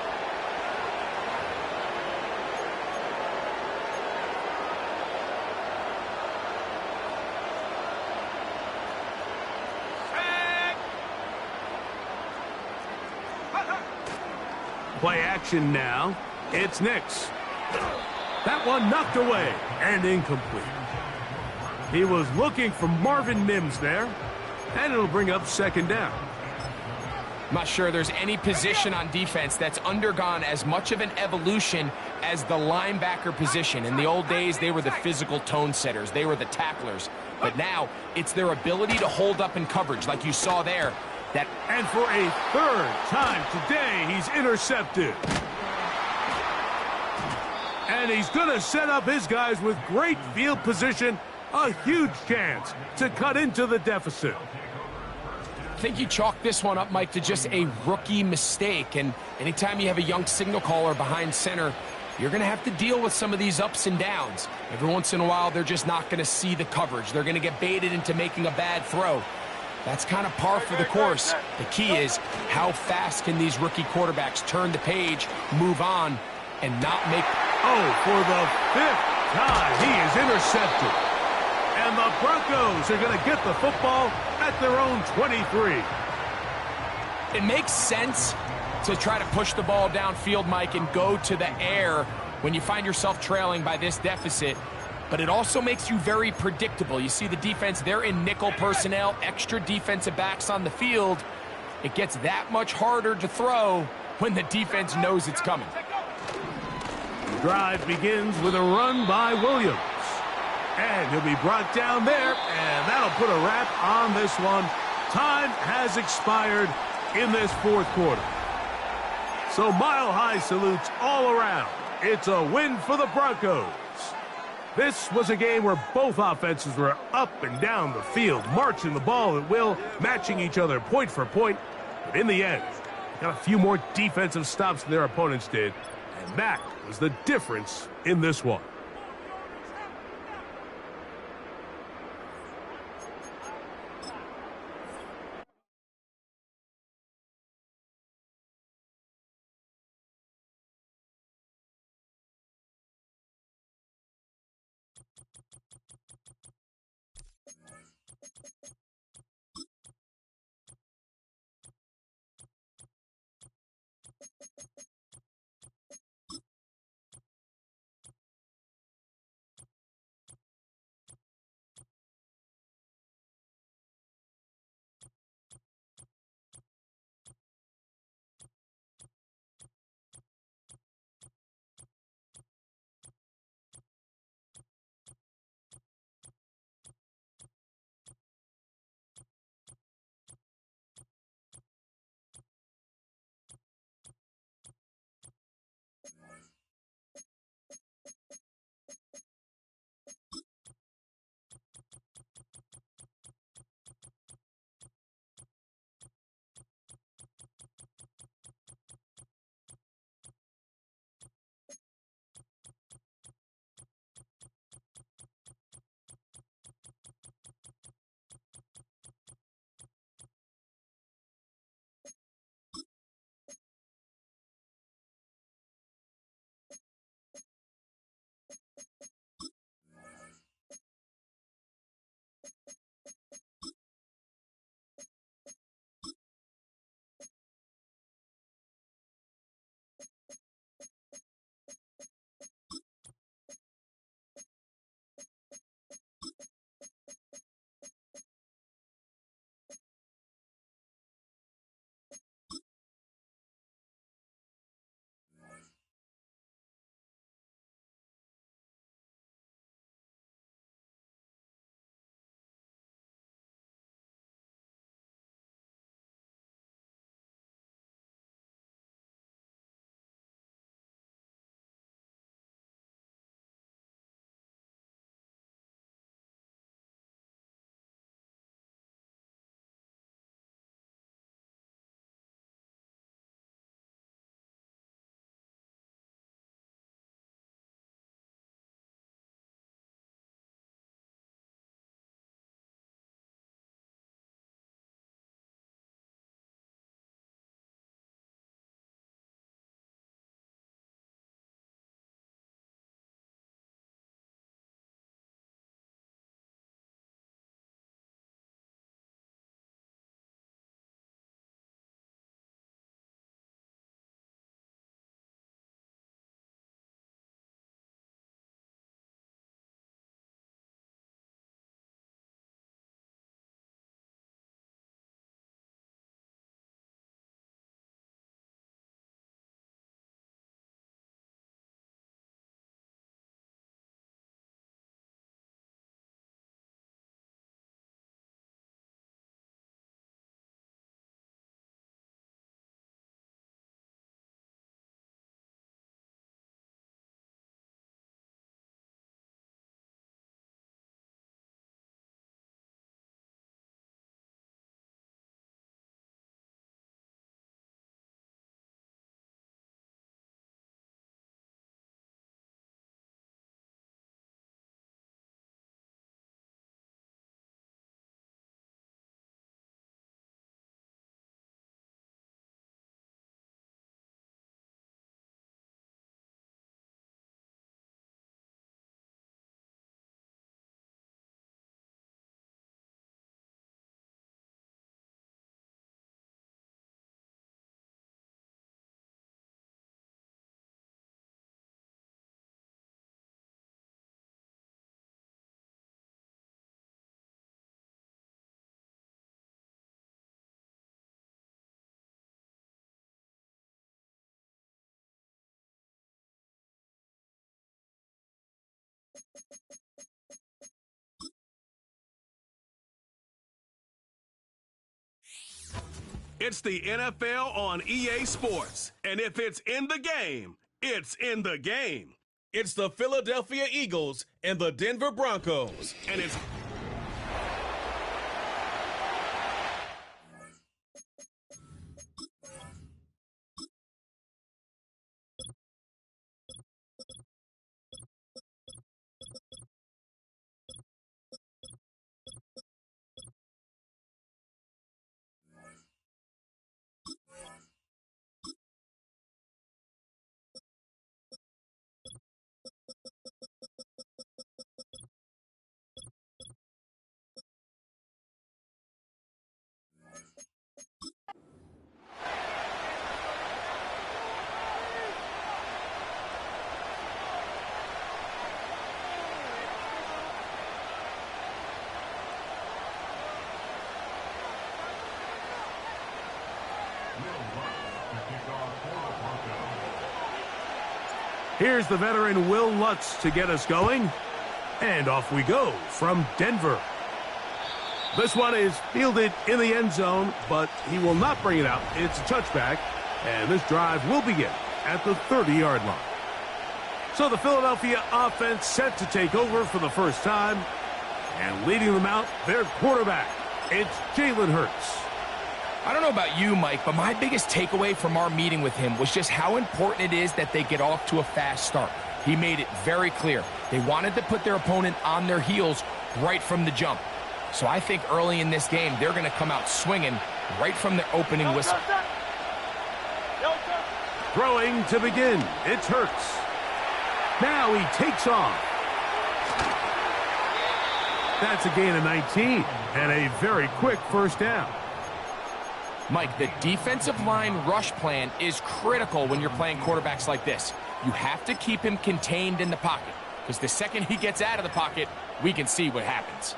Play action now. It's Nix. That one knocked away and incomplete. He was looking for Marvin Mims there, and it'll bring up 2nd down. I'm not sure there's any position on defense that's undergone as much of an evolution as the linebacker position. In the old days, they were the physical tone setters. They were the tacklers. But now, it's their ability to hold up in coverage, like you saw there. And for a 3rd time today, he's intercepted. And he's going to set up his guys with great field position. A huge chance to cut into the deficit. I think you chalk this one up, Mike, to just a rookie mistake. And anytime you have a young signal caller behind center, you're going to have to deal with some of these ups and downs. Every once in a while, they're just not going to see the coverage. They're going to get baited into making a bad throw. That's kind of par for the course. The key is how fast can these rookie quarterbacks turn the page, move on, and not make... Oh, for the 5th time, he is intercepted. And the Broncos are going to get the football at their own 23. It makes sense to try to push the ball downfield, Mike, and go to the air when you find yourself trailing by this deficit. But it also makes you very predictable. You see the defense, they're in nickel personnel, extra defensive backs on the field. It gets that much harder to throw when the defense knows it's coming. The drive begins with a run by Williams. And he'll be brought down there, and that'll put a wrap on this one. Time has expired in this 4th quarter. So mile-high salutes all around. It's a win for the Broncos. This was a game where both offenses were up and down the field, marching the ball at will, matching each other point for point. But in the end, got a few more defensive stops than their opponents did. And that was the difference in this one. It's the NFL on EA Sports, and if it's in the game, it's in the game. It's the Philadelphia Eagles and the Denver Broncos, and it's... Here's the veteran Will Lutz to get us going. And off we go from Denver. This one is fielded in the end zone, but he will not bring it out. It's a touchback, and this drive will begin at the 30-yard line. So the Philadelphia offense set to take over for the first time, and leading them out, their quarterback. It's Jalen Hurts. I don't know about you, Mike, but my biggest takeaway from our meeting with him was just how important it is that they get off to a fast start. He made it very clear. They wanted to put their opponent on their heels right from the jump. So I think early in this game, they're going to come out swinging right from the opening whistle. Throwing to begin. It's Hurts. Now he takes off. That's a gain of 19 and a very quick first down. Mike, the defensive line rush plan is critical when you're playing quarterbacks like this. You have to keep him contained in the pocket, because the second he gets out of the pocket, we can see what happens.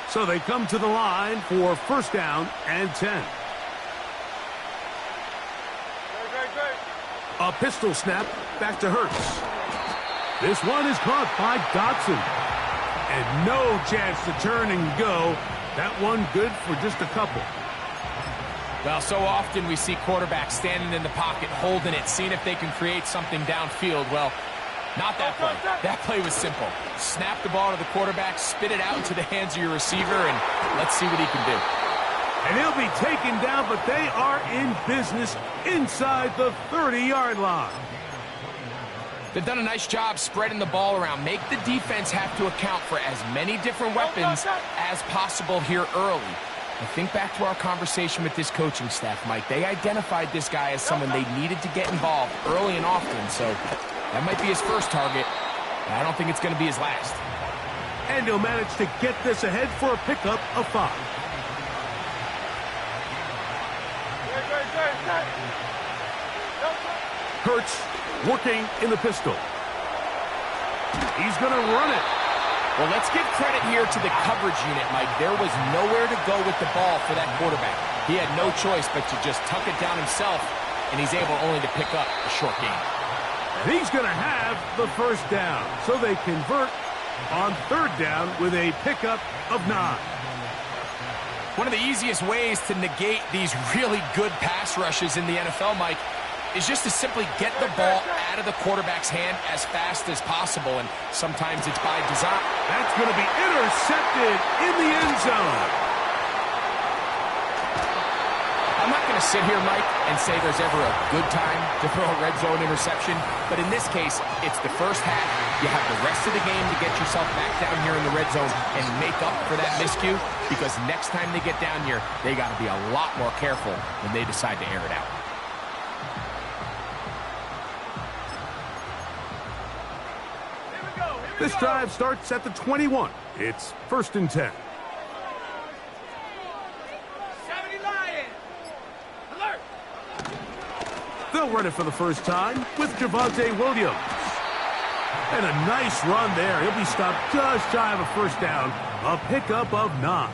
So they come to the line for first down and 10. A pistol snap back to Hurts. This one is caught by Dotson. And no chance to turn and go. That one good for just a couple. Well, so often we see quarterbacks standing in the pocket, holding it, seeing if they can create something downfield. Well, not that play. That play was simple. Snap the ball to the quarterback, spit it out into the hands of your receiver, and let's see what he can do. And he'll be taken down, but they are in business inside the 30-yard line. They've done a nice job spreading the ball around. Make the defense have to account for as many different weapons as possible here early. I think back to our conversation with this coaching staff, Mike. They identified this guy as someone they needed to get involved early and often, so that might be his first target, but I don't think it's going to be his last. And he'll manage to get this ahead for a pickup of 5. Hurts working in the pistol. He's going to run it. Well, let's give credit here to the coverage unit, Mike. There was nowhere to go with the ball for that quarterback. He had no choice but to just tuck it down himself, and he's able only to pick up a short gain. And he's going to have the first down, so they convert on third down with a pickup of 9. One of the easiest ways to negate these really good pass rushes in the NFL, Mike, is just to simply get the ball out of the quarterback's hand as fast as possible, and sometimes it's by design. That's going to be intercepted in the end zone. I'm not going to sit here, Mike, and say there's ever a good time to throw a red zone interception, but in this case, it's the first half. You have the rest of the game to get yourself back down here in the red zone and make up for that miscue, because next time they get down here, they got to be a lot more careful when they decide to air it out. This drive starts at the 21. It's first and 10. 70 Lions! Alert! They'll run it for the first time with Javonte Williams. And a nice run there. He'll be stopped just shy of a first down. A pickup of 9.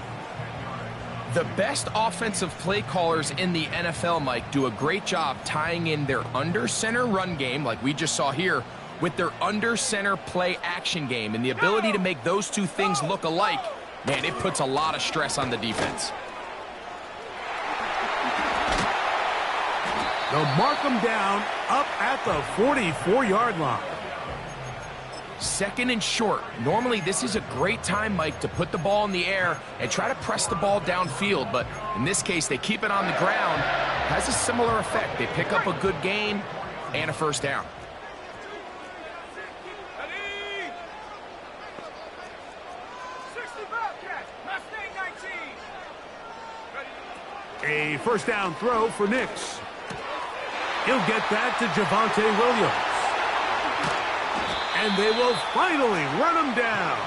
The best offensive play callers in the NFL, Mike, do a great job tying in their under-center run game, like we just saw here, with their under-center play action game and the ability to make those two things look alike, man, it puts a lot of stress on the defense. They'll mark them down up at the 44-yard line. Second and short. Normally, this is a great time, Mike, to put the ball in the air and try to press the ball downfield. But in this case, they keep it on the ground. Has a similar effect. They pick up a good gain and a first down. A first down throw for Nix. He'll get that to Javonte Williams. And they will finally run him down.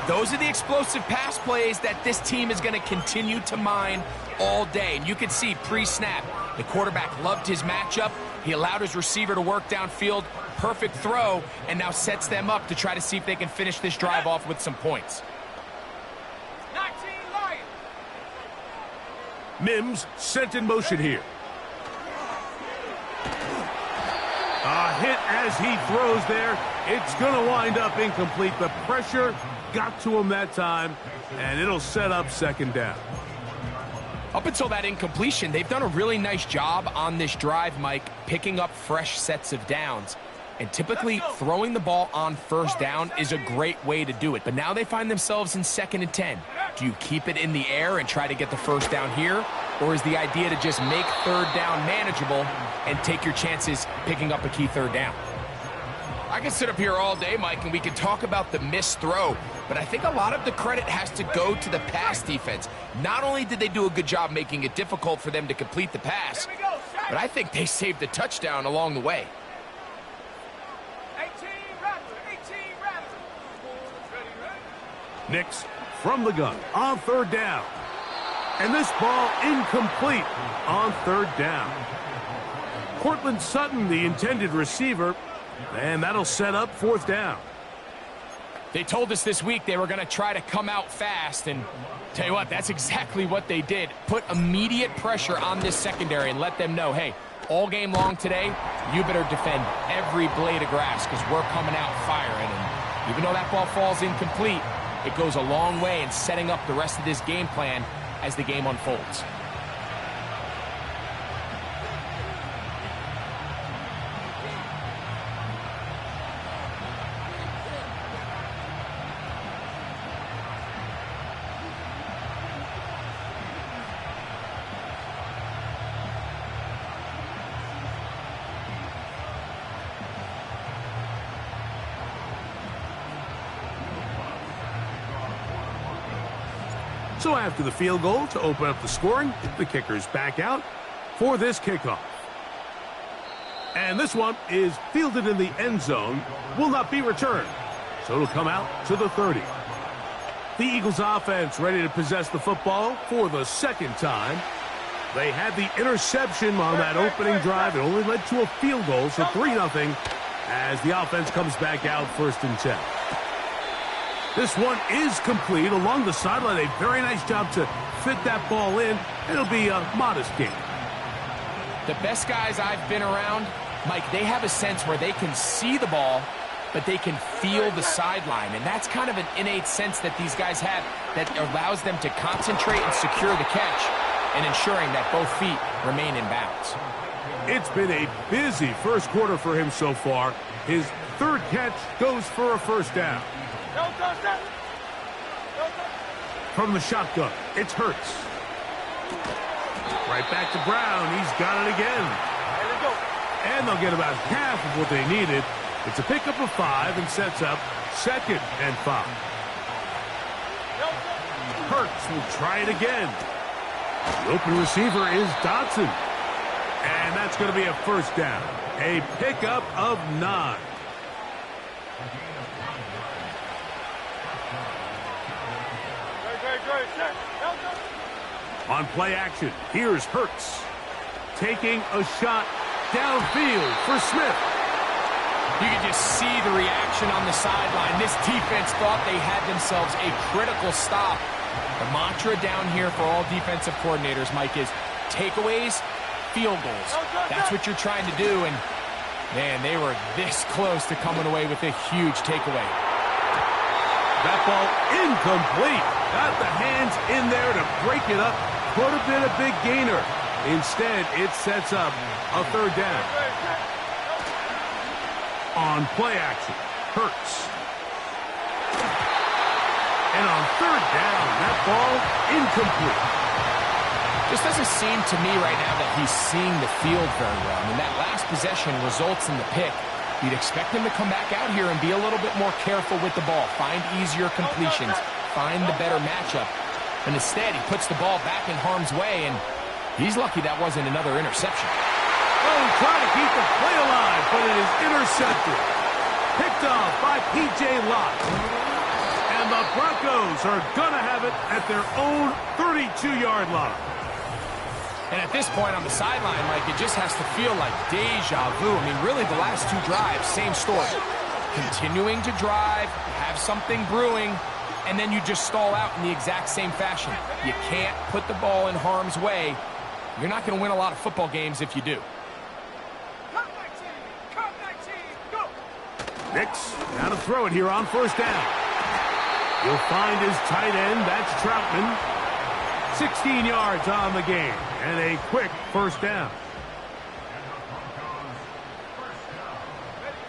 Those are the explosive pass plays that this team is going to continue to mine all day. And you can see pre-snap, the quarterback loved his matchup. He allowed his receiver to work downfield. Perfect throw, and now sets them up to try to see if they can finish this drive off with some points. Mims sent in motion here. A hit as he throws there. It's going to wind up incomplete. The pressure got to him that time, and it'll set up second down. Up until that incompletion, they've done a really nice job on this drive, Mike, picking up fresh sets of downs. And typically, throwing the ball on first down is a great way to do it. But now they find themselves in 2nd and 10. Do you keep it in the air and try to get the first down here? Or is the idea to just make third down manageable and take your chances picking up a key third down? I can sit up here all day, Mike, and we can talk about the missed throw. But I think a lot of the credit has to go to the pass defense. Not only did they do a good job making it difficult for them to complete the pass, but I think they saved the touchdown along the way. Nix from the gun on third down. And this ball incomplete on third down. Cortland Sutton, the intended receiver, and that'll set up fourth down. They told us this week they were going to try to come out fast, and tell you what, that's exactly what they did. Put immediate pressure on this secondary and let them know, hey, all game long today, you better defend every blade of grass because we're coming out firing. And even though that ball falls incomplete, it goes a long way in setting up the rest of this game plan as the game unfolds. So after the field goal to open up the scoring, the kicker's back out for this kickoff. And this one is fielded in the end zone, will not be returned. So it'll come out to the 30. The Eagles offense ready to possess the football for the second time. They had the interception on that opening drive. It only led to a field goal, so 3-0 as the offense comes back out 1st and 10. This one is complete along the sideline. A very nice job to fit that ball in. It'll be a modest gain. The best guys I've been around, Mike, they have a sense where they can see the ball, but they can feel the sideline. And that's kind of an innate sense that these guys have that allows them to concentrate and secure the catch and ensuring that both feet remain in bounds. It's been a busy first quarter for him so far. His 3rd catch goes for a first down. From the shotgun, it's Hurts. Right back to Brown. He's got it again. And they'll get about half of what they needed. It's a pickup of 5 and sets up 2nd and 5. Hurts will try it again. The open receiver is Dotson. And that's going to be a first down. A pickup of 9. On play action, here's Hurts. Taking a shot downfield for Smith. You can just see the reaction on the sideline. This defense thought they had themselves a critical stop. The mantra down here for all defensive coordinators, Mike, is takeaways, field goals. That's what you're trying to do, and Man, they were this close to coming away with a huge takeaway. That ball incomplete. Got the hands in there to break it up. Could have been a big gainer. Instead, it sets up a third down. On play action, Hurts. And on third down, that ball incomplete. Just doesn't seem to me right now that he's seeing the field very well. I mean, that last possession results in the pick. You'd expect him to come back out here and be a little bit more careful with the ball, find easier completions, find the better matchup. And instead, he puts the ball back in harm's way, and he's lucky that wasn't another interception. Oh, trying to keep the play alive, but it is intercepted. Picked off by P.J. Lott. And the Broncos are going to have it at their own 32-yard line. And at this point on the sideline, Mike, it just has to feel like deja vu. I mean, really, the last two drives, same story. Continuing to drive, have something brewing, and then you just stall out in the exact same fashion. You can't put the ball in harm's way. You're not going to win a lot of football games if you do. Come 19, go! Nix, now to throw it here on first down. He'll find his tight end, that's Troutman. 16 yards on the game, and a quick first down.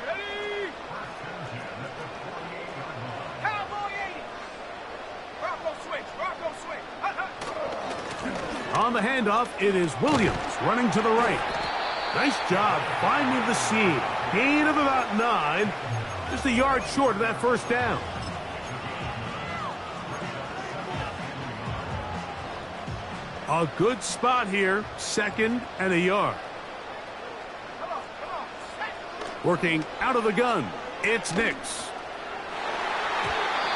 Ready? Cowboy 80. Bronco switch. On the handoff, it is Williams running to the right. Nice job finding the seam. Gain of about 9. Just a yard short of that first down. A good spot here, 2nd and a yard. Working out of the gun, it's Nix.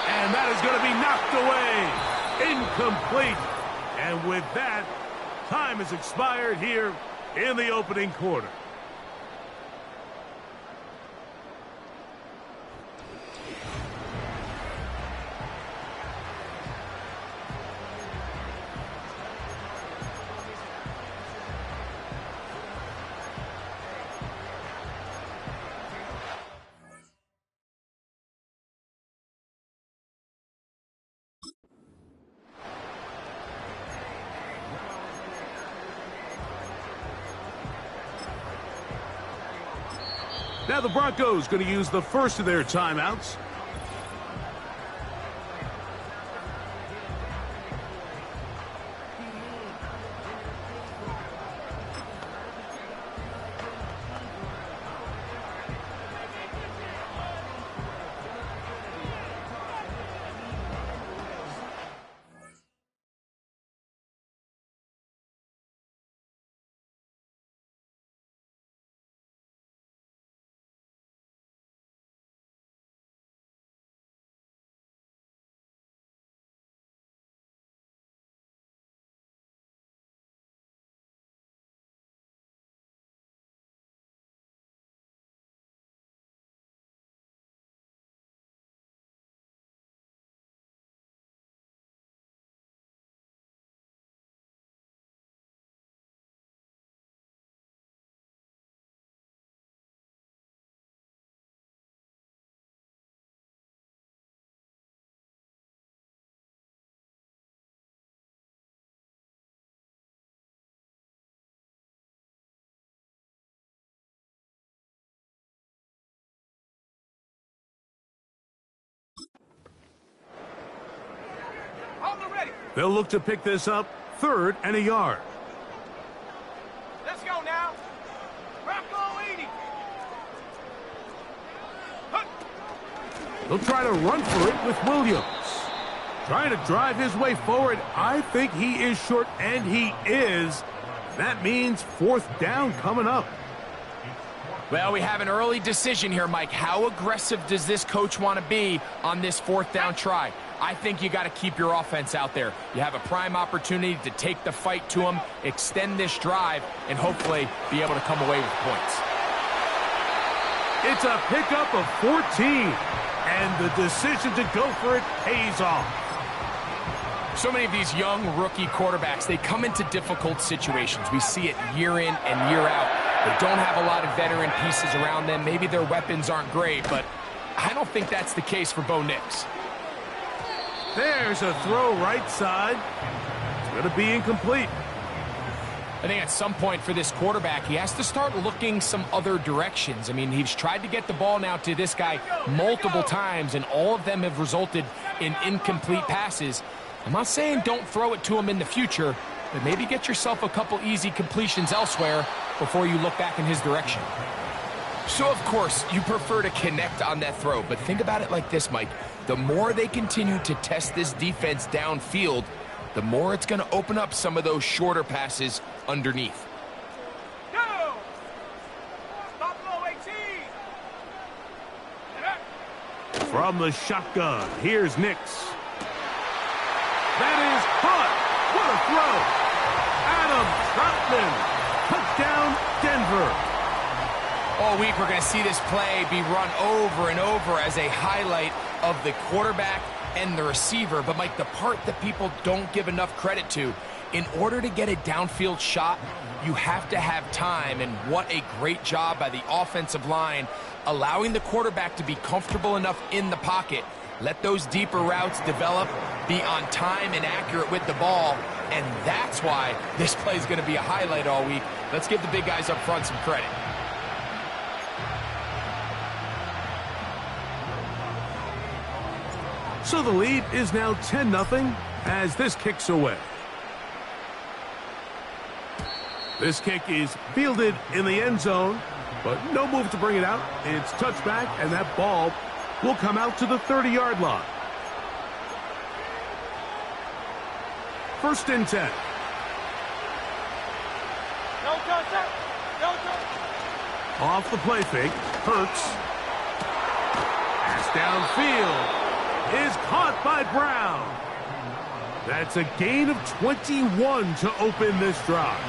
And that is going to be knocked away. Incomplete. And with that, time has expired here in the opening quarter. Now the Broncos going to use the first of their timeouts. They'll look to pick this up, 3rd and a yard. Let's go now. Bronco 80. They'll try to run for it with Williams. Trying to drive his way forward. I think he is short, and he is. That means 4th down coming up. Well, we have an early decision here, Mike. How aggressive does this coach want to be on this 4th down try? I think you got to keep your offense out there. You have a prime opportunity to take the fight to them, extend this drive, and hopefully be able to come away with points. It's a pickup of 14, and the decision to go for it pays off. So many of these young rookie quarterbacks, they come into difficult situations. We see it year in and year out. They don't have a lot of veteran pieces around them. Maybe their weapons aren't great, but I don't think that's the case for Bo Nix. There's a throw right side. It's going to be incomplete. I think at some point for this quarterback, he has to start looking some other directions. I mean, he's tried to get the ball now to this guy multiple times, and all of them have resulted in incomplete passes. I'm not saying don't throw it to him in the future, but maybe get yourself a couple easy completions elsewhere before you look back in his direction. So, of course, you prefer to connect on that throw, but think about it like this, Mike. The more they continue to test this defense downfield, the more it's going to open up some of those shorter passes underneath. Go! Stop low, 18! From the shotgun, here's Nix. That is caught. What a throw. Adam Troutman. Touchdown, Denver. All week we're going to see this play be run over and over as a highlight of the quarterback and the receiver. But, Mike, the part that people don't give enough credit to, in order to get a downfield shot, you have to have time. And what a great job by the offensive line, allowing the quarterback to be comfortable enough in the pocket. Let those deeper routes develop, be on time and accurate with the ball. And that's why this play is going to be a highlight all week. Let's give the big guys up front some credit. So the lead is now 10-0 as this kicks away. This kick is fielded in the end zone, but no move to bring it out. It's touchback, and that ball will come out to the 30-yard line. 1st and 10. No contact! No contact! Off the play fake, Hurts. Pass downfield is caught by Brown. That's a gain of 21 to open this drive.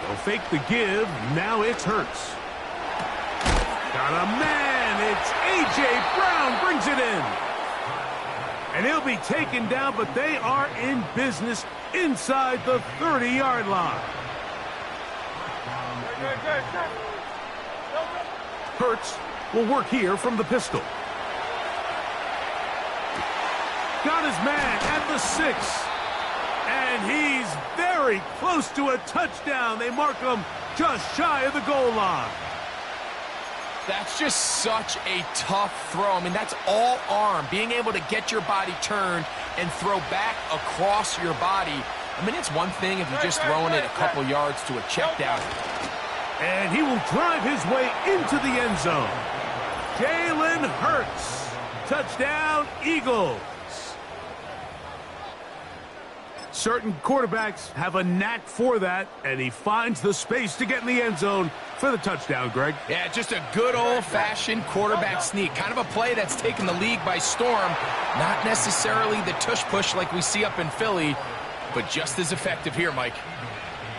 They'll fake the give. Now it's Hurts. Got a man. It's A.J. Brown brings it in. And he'll be taken down, but they are in business inside the 30-yard line. Hurts will work here from the pistol. Got his man at the 6. And he's very close to a touchdown. They mark him just shy of the goal line. That's just such a tough throw. I mean, that's all arm. Being able to get your body turned and throw back across your body. I mean, it's one thing if you're just throwing it a couple yards to a check down. And he will drive his way into the end zone. Jalen Hurts. Touchdown, Eagles. Certain quarterbacks have a knack for that, and he finds the space to get in the end zone for the touchdown, Greg. Yeah, just a good old-fashioned quarterback sneak. Kind of a play that's taken the league by storm. Not necessarily the tush-push like we see up in Philly, but just as effective here, Mike.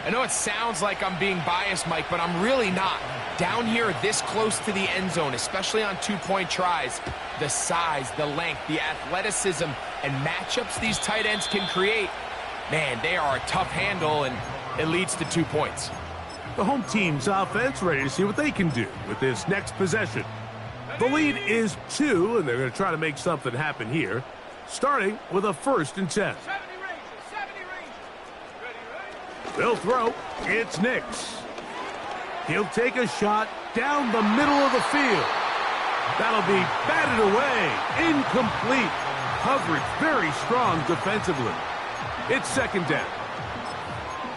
I know it sounds like I'm being biased, Mike, but I'm really not. Down here this close to the end zone, especially on two-point tries, the size, the length, the athleticism, and matchups these tight ends can create, man, they are a tough handle, and it leads to 2 points. The home team's offense ready to see what they can do with this next possession. The lead is 2, and they're going to try to make something happen here, starting with a 1st and 10. 70 ranges. Ready. They'll throw. It's Nix. He'll take a shot down the middle of the field. That'll be batted away. Incomplete. Coverage very strong defensively. It's 2nd down.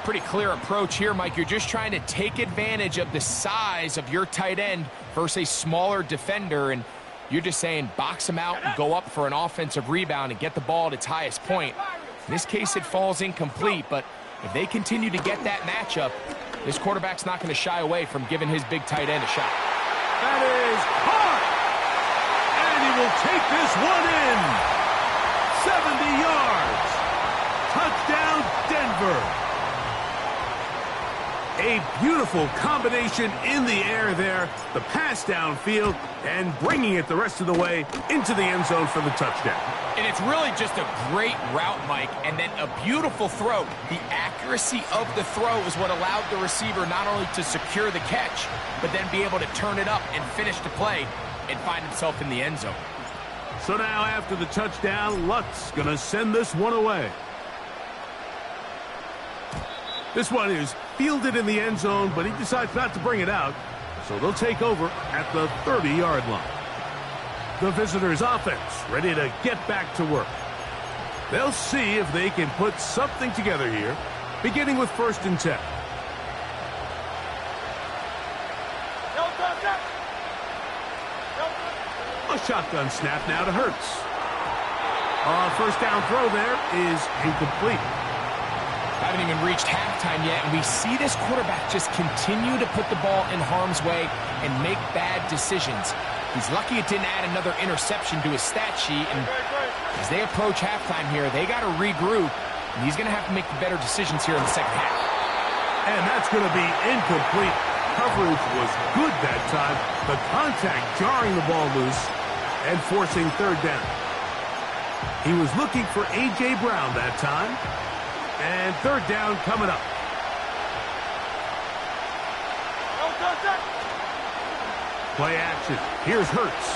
Pretty clear approach here, Mike. You're just trying to take advantage of the size of your tight end versus a smaller defender, and you're just saying box him out and go up for an offensive rebound and get the ball at its highest point. In this case, it falls incomplete, but if they continue to get that matchup, this quarterback's not going to shy away from giving his big tight end a shot. That is hard. And he will take this one in. 70 yards. Touchdown, Denver. A beautiful combination in the air there, the pass downfield, and bringing it the rest of the way into the end zone for the touchdown. And it's really just a great route, Mike, and then a beautiful throw. The accuracy of the throw is what allowed the receiver not only to secure the catch, but then be able to turn it up and finish the play and find himself in the end zone. So now after the touchdown, Lutz going to send this one away. This one is fielded in the end zone, but he decides not to bring it out. So they'll take over at the 30-yard line. The visitors' offense ready to get back to work. They'll see if they can put something together here, beginning with 1st and 10. A shotgun snap now to Hurts. First down throw there is incomplete. Haven't even reached halftime yet, and we see this quarterback just continue to put the ball in harm's way and make bad decisions. He's lucky it didn't add another interception to his stat sheet, and as they approach halftime here, they got to regroup, and he's going to have to make the better decisions here in the second half. And that's going to be incomplete. Coverage was good that time. The contact jarring the ball loose and forcing 3rd down. He was looking for A.J. Brown that time. And 3rd down coming up. Play action. Here's Hurts.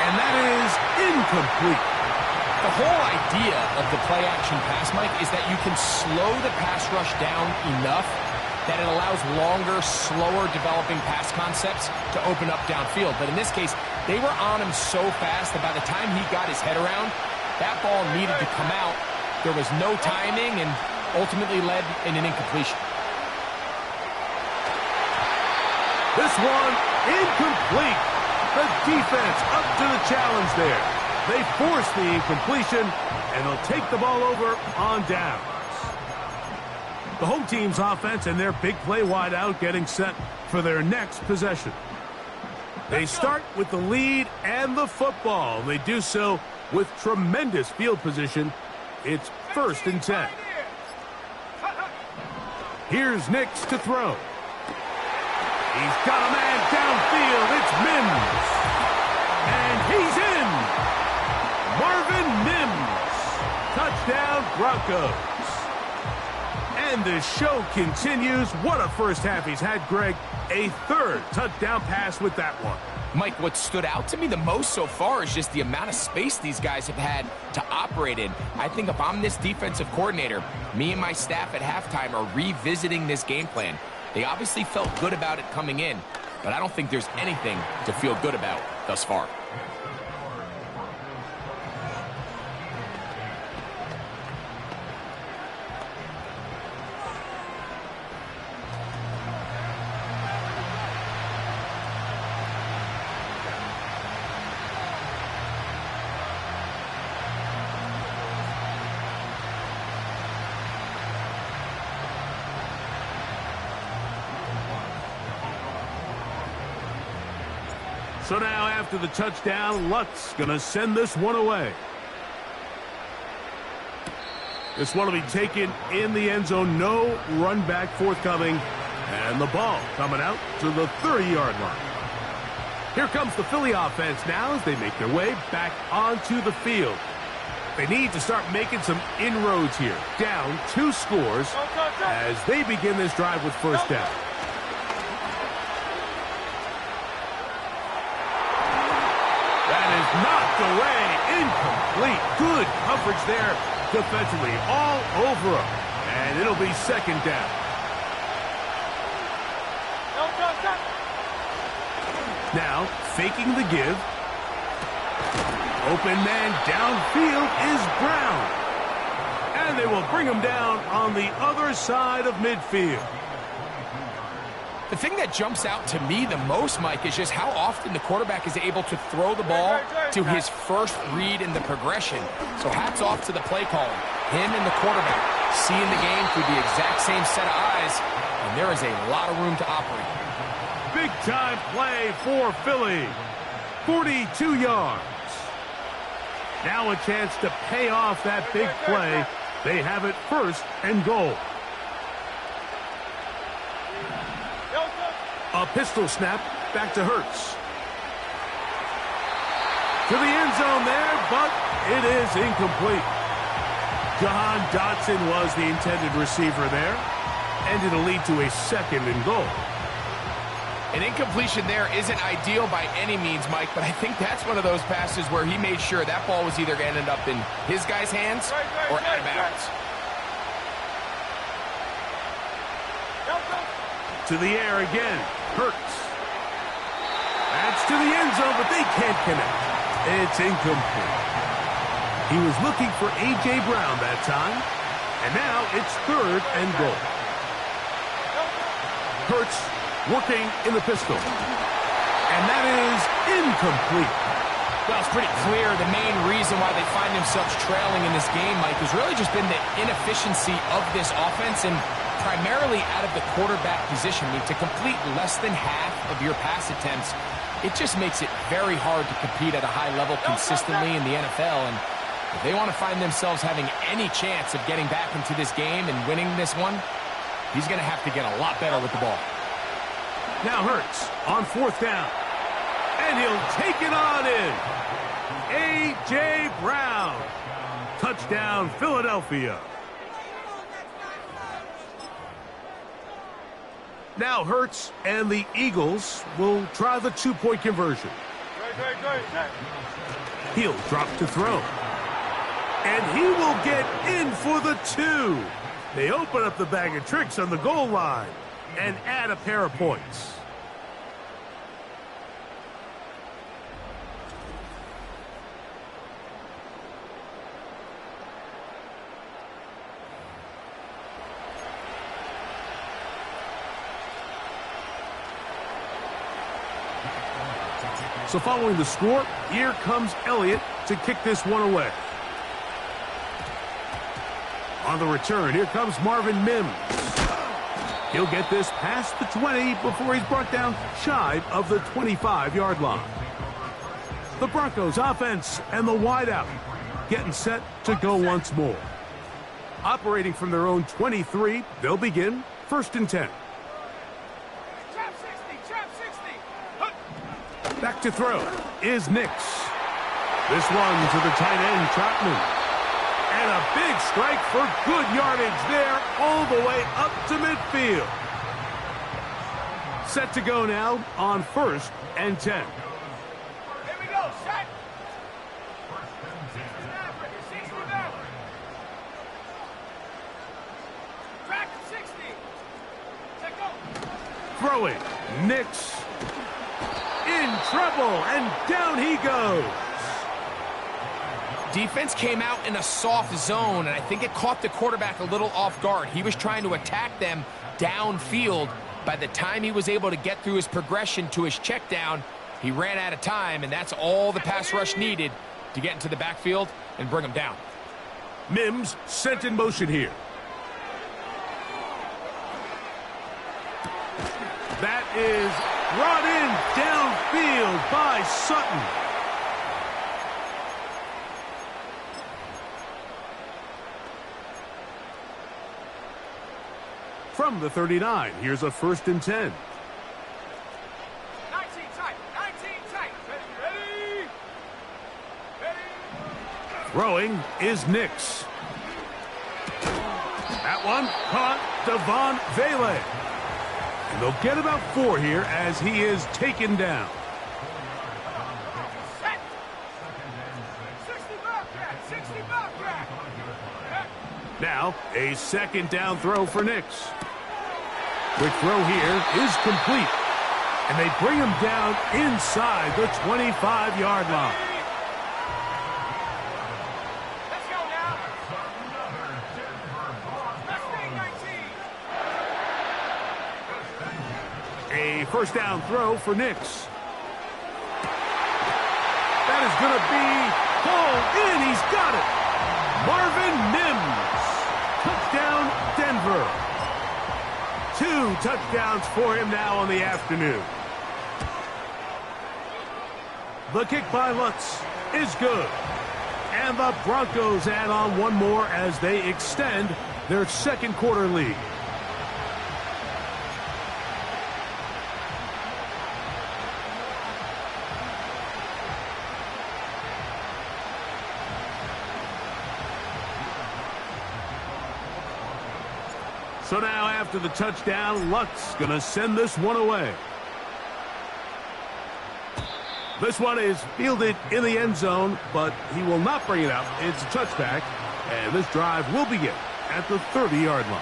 And that is incomplete. The whole idea of the play action pass, Mike, is that you can slow the pass rush down enough that it allows longer, slower developing pass concepts to open up downfield. But in this case, they were on him so fast that by the time he got his head around, that ball needed to come out. There was no timing and ultimately led in an incompletion. This one incomplete. The defense up to the challenge there. They force the incompletion, and they'll take the ball over on downs. The home team's offense and their big play wideout getting set for their next possession. They start with the lead and the football. They do so with tremendous field position. It's 1st and 10. Here's Nix to throw. He's got a man downfield. It's Mims. And he's in. Marvin Mims. Touchdown Broncos. And the show continues. What a first half he's had, Greg. A 3rd touchdown pass with that one. Mike, what stood out to me the most so far is just the amount of space these guys have had to operate in. I think if I'm this defensive coordinator, me and my staff at halftime are revisiting this game plan. They obviously felt good about it coming in, but I don't think there's anything to feel good about thus far. So now after the touchdown, Lutz going to send this one away. This one will be taken in the end zone. No run back forthcoming. And the ball coming out to the 30-yard line. Here comes the Philly offense now as they make their way back onto the field. They need to start making some inroads here. Down 2 scores as they begin this drive with 1st down. Knocked away, incomplete. Good coverage there defensively, all over him. And it'll be 2nd down. Now, faking the give. Open man downfield is Brown. And they will bring him down on the other side of midfield. The thing that jumps out to me the most, Mike, is just how often the quarterback is able to throw the ball to his first read in the progression. So hats off to the play caller. Him and the quarterback seeing the game through the exact same set of eyes, and there is a lot of room to operate. Big-time play for Philly. 42 yards. Now a chance to pay off that big play. They have it 1st and goal. A pistol snap back to Hurts. To the end zone there, but it is incomplete. Jahan Dotson was the intended receiver there, and it'll lead to a 2nd and goal. An incompletion there isn't ideal by any means, Mike, but I think that's one of those passes where he made sure that ball was either going to end up in his guy's hands or out of bounds. To the air again, Hurts. That's to the end zone, but they can't connect. It's incomplete. He was looking for A.J. Brown that time, and now it's 3rd and goal. Hurts working in the pistol. And that is incomplete. Well, it's pretty clear the main reason why they find themselves trailing in this game, Mike, has really just been the inefficiency of this offense and primarily out of the quarterback position. I mean, to complete less than half of your pass attempts, it just makes it very hard to compete at a high level consistently in the NFL. And if they want to find themselves having any chance of getting back into this game and winning this one, he's going to have to get a lot better with the ball. Now Hurts on 4th down. And he'll take it on in. A.J. Brown. Touchdown, Philadelphia. Now Hurts and the Eagles will try the 2-point conversion. He'll drop to throw. And he will get in for the 2. They open up the bag of tricks on the goal line and add a pair of points. So following the score, here comes Elliott to kick this one away. On the return, here comes Marvin Mims. He'll get this past the 20 before he's brought down shy of the 25-yard line. The Broncos offense and the wideout getting set to go once more. Operating from their own 23, they'll begin 1st and 10. Trap 60. Back to throw is Nix. This one to the tight end, Trotman. And a big strike for good yardage there all the way up to midfield. Set to go now on 1st and 10. Here we go, set. 60 back. Track 60. Check go. Throwing, Nix. In trouble, and down he goes. Defense came out in a soft zone, and I think it caught the quarterback a little off guard. He was trying to attack them downfield. By the time he was able to get through his progression to his check down, he ran out of time, and that's all the pass rush needed to get into the backfield and bring him down. Mims sent in motion here. That is brought in downfield by Sutton. From the 39, here's a 1st and 10. 19 tight. 19 tight. Ready? Ready? Throwing is Nix. That one caught Devon Vele. And they'll get about 4 here as he is taken down. Set. 60 Bobcat. 60 Bobcat. Now, a 2nd down throw for Nix. Quick throw here is complete. And they bring him down inside the 25-yard line. Let's go now. Let's stay 19. A 1st down throw for Nix. That is going to be pulled in. He's got it. Marvin Mims. Touchdown, Denver. 2 touchdowns for him now on the afternoon. The kick by Lutz is good. And the Broncos add on one more as they extend their 2nd quarter lead. So now after the touchdown, Luck's going to send this one away. This one is fielded in the end zone, but he will not bring it out. It's a touchback, and this drive will begin at the 30-yard line.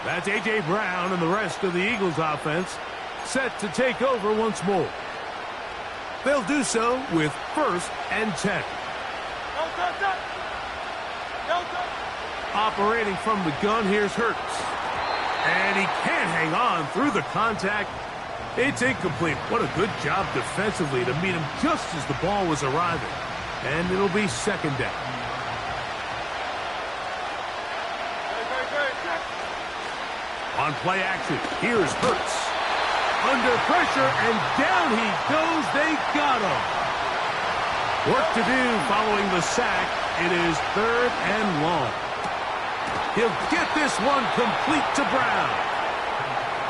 That's A.J. Brown and the rest of the Eagles offense set to take over once more. They'll do so with 1st and 10. Operating from the gun, here's Hurts. And he can't hang on through the contact. It's incomplete. What a good job defensively to meet him just as the ball was arriving. And it'll be 2nd down. On play action, here's Hurts. Under pressure, and down he goes. They got him. Work to do following the sack. It is 3rd and long. He'll get this one complete to Brown.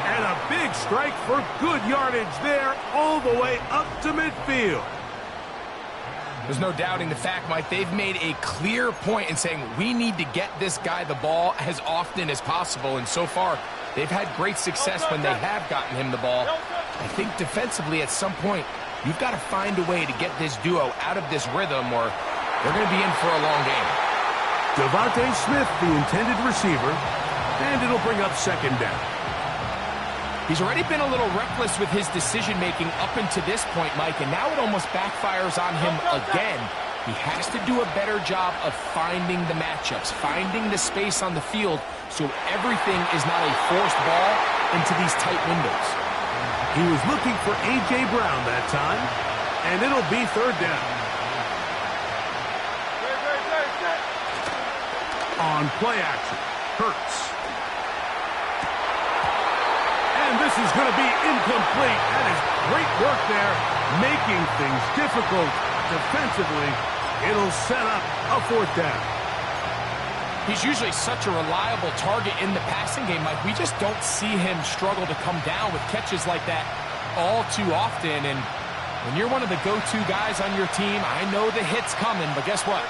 And a big strike for good yardage there all the way up to midfield. There's no doubting the fact, Mike, they've made a clear point in saying we need to get this guy the ball as often as possible. And so far, they've had great success when they have gotten him the ball. I think defensively at some point, you've got to find a way to get this duo out of this rhythm or they're going to be in for a long game. Devontae Smith, the intended receiver, and it'll bring up 2nd down. He's already been a little reckless with his decision-making up until this point, Mike, and now it almost backfires on him again. He has to do a better job of finding the matchups, finding the space on the field so everything is not a forced ball into these tight windows. He was looking for A.J. Brown that time, and it'll be 3rd down. On play action, Hurts. And this is going to be incomplete. That is great work there, making things difficult defensively. It'll set up a 4th down. He's usually such a reliable target in the passing game, Mike. We just don't see him struggle to come down with catches like that all too often. And when you're one of the go-to guys on your team, I know the hit's coming, but guess what?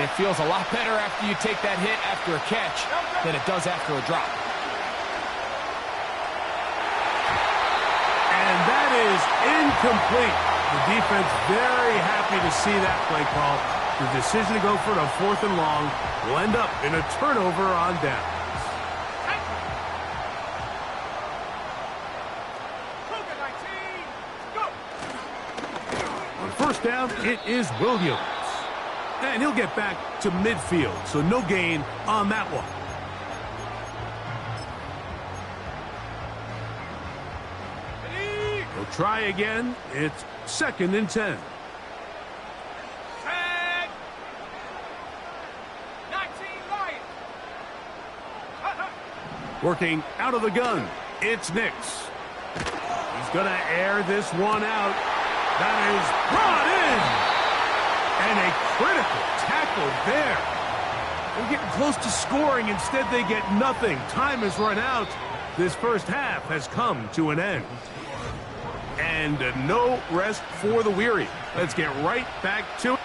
It feels a lot better after you take that hit after a catch than it does after a drop. And that is incomplete. The defense very happy to see that play call. The decision to go for it on 4th and long will end up in a turnover on downs. On 1st down, it is Williams. And he'll get back to midfield, so no gain on that one. He'll try again. It's 2nd and 10. Tag! 19 Lions! Working out of the gun, it's Nix. He's going to air this one out. That is brought in. And a critical tackle there. They're getting close to scoring. Instead, they get nothing. Time has run out. This first half has come to an end. And no rest for the weary. Let's get right back to it.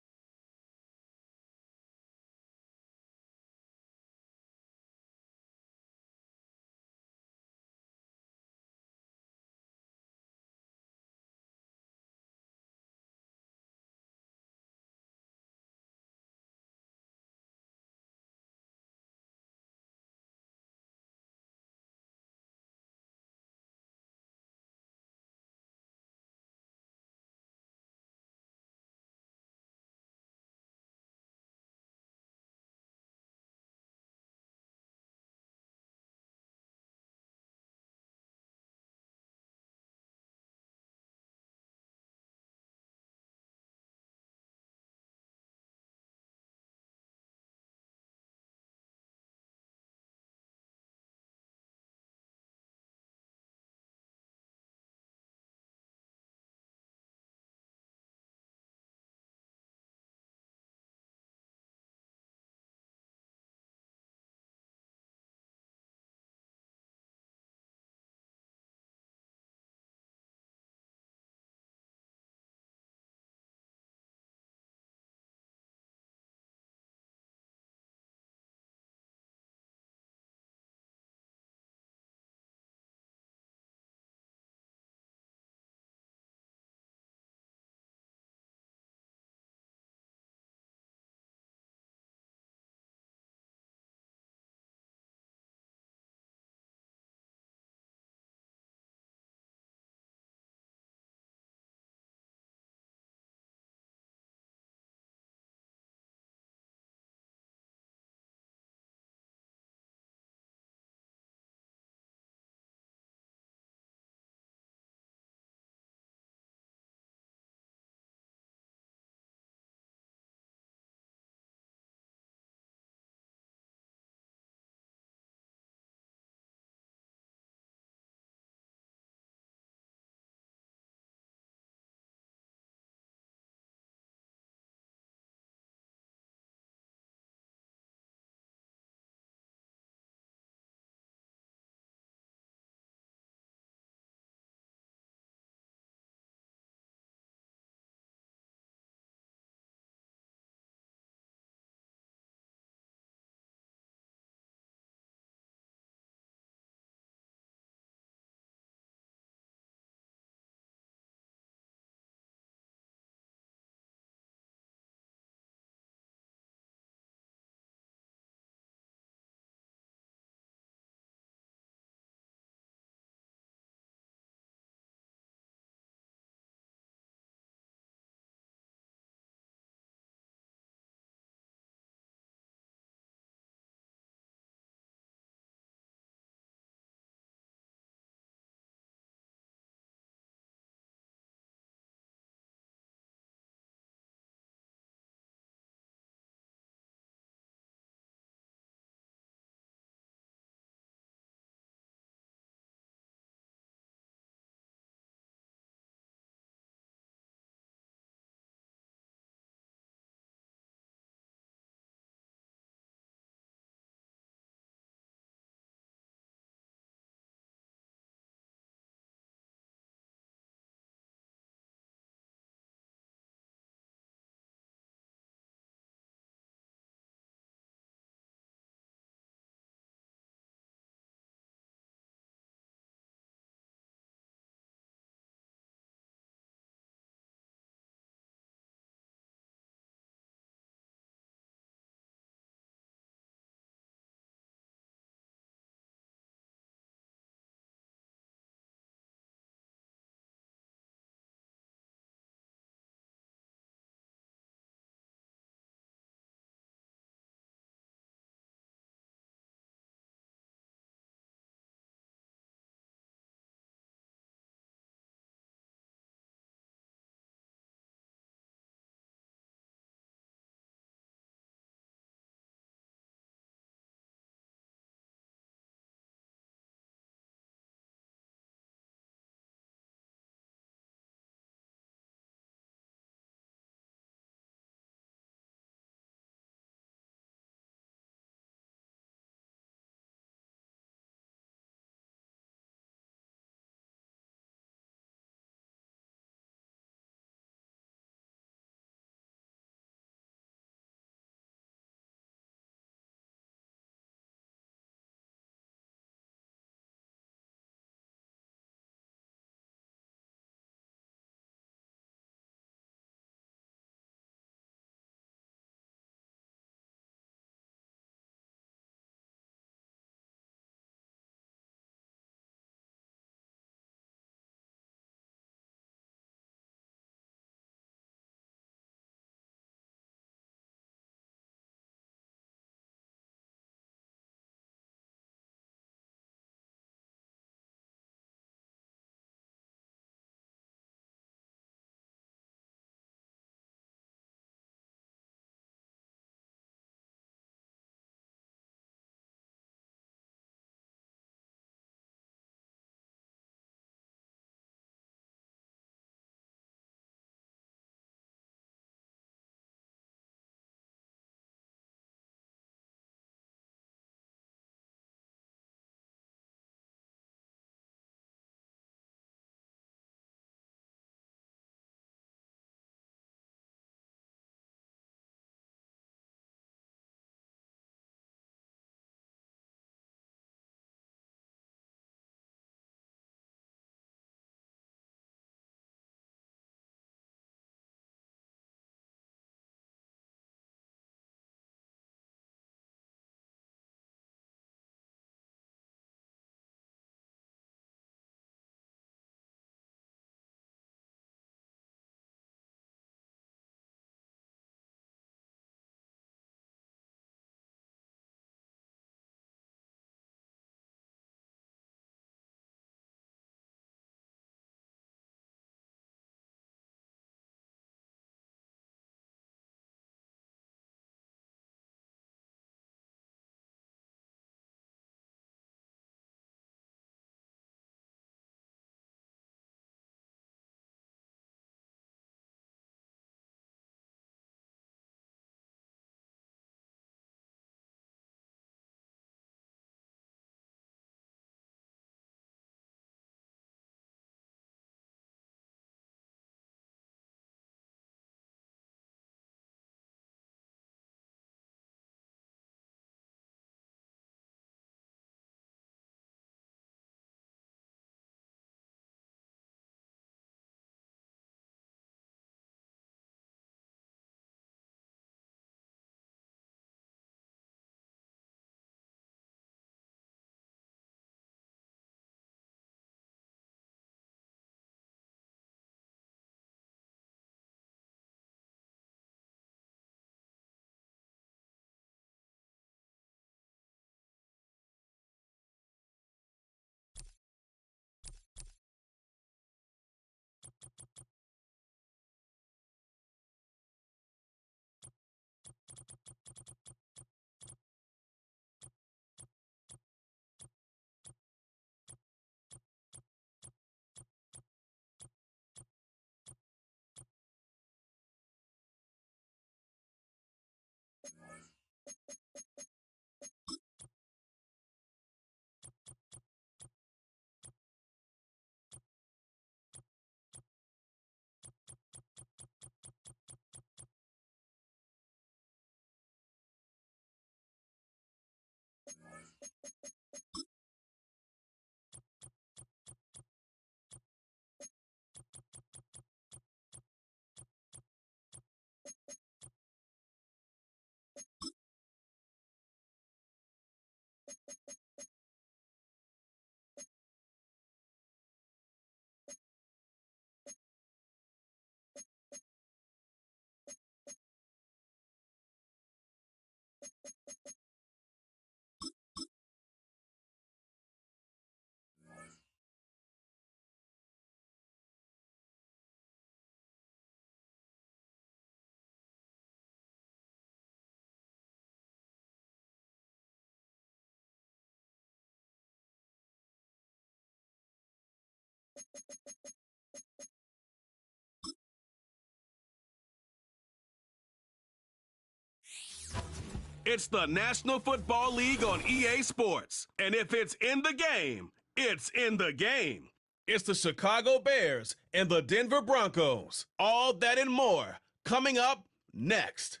It's the National Football League on EA Sports. And if it's in the game, it's in the game. It's the Chicago Bears and the Denver Broncos. All that and more coming up next.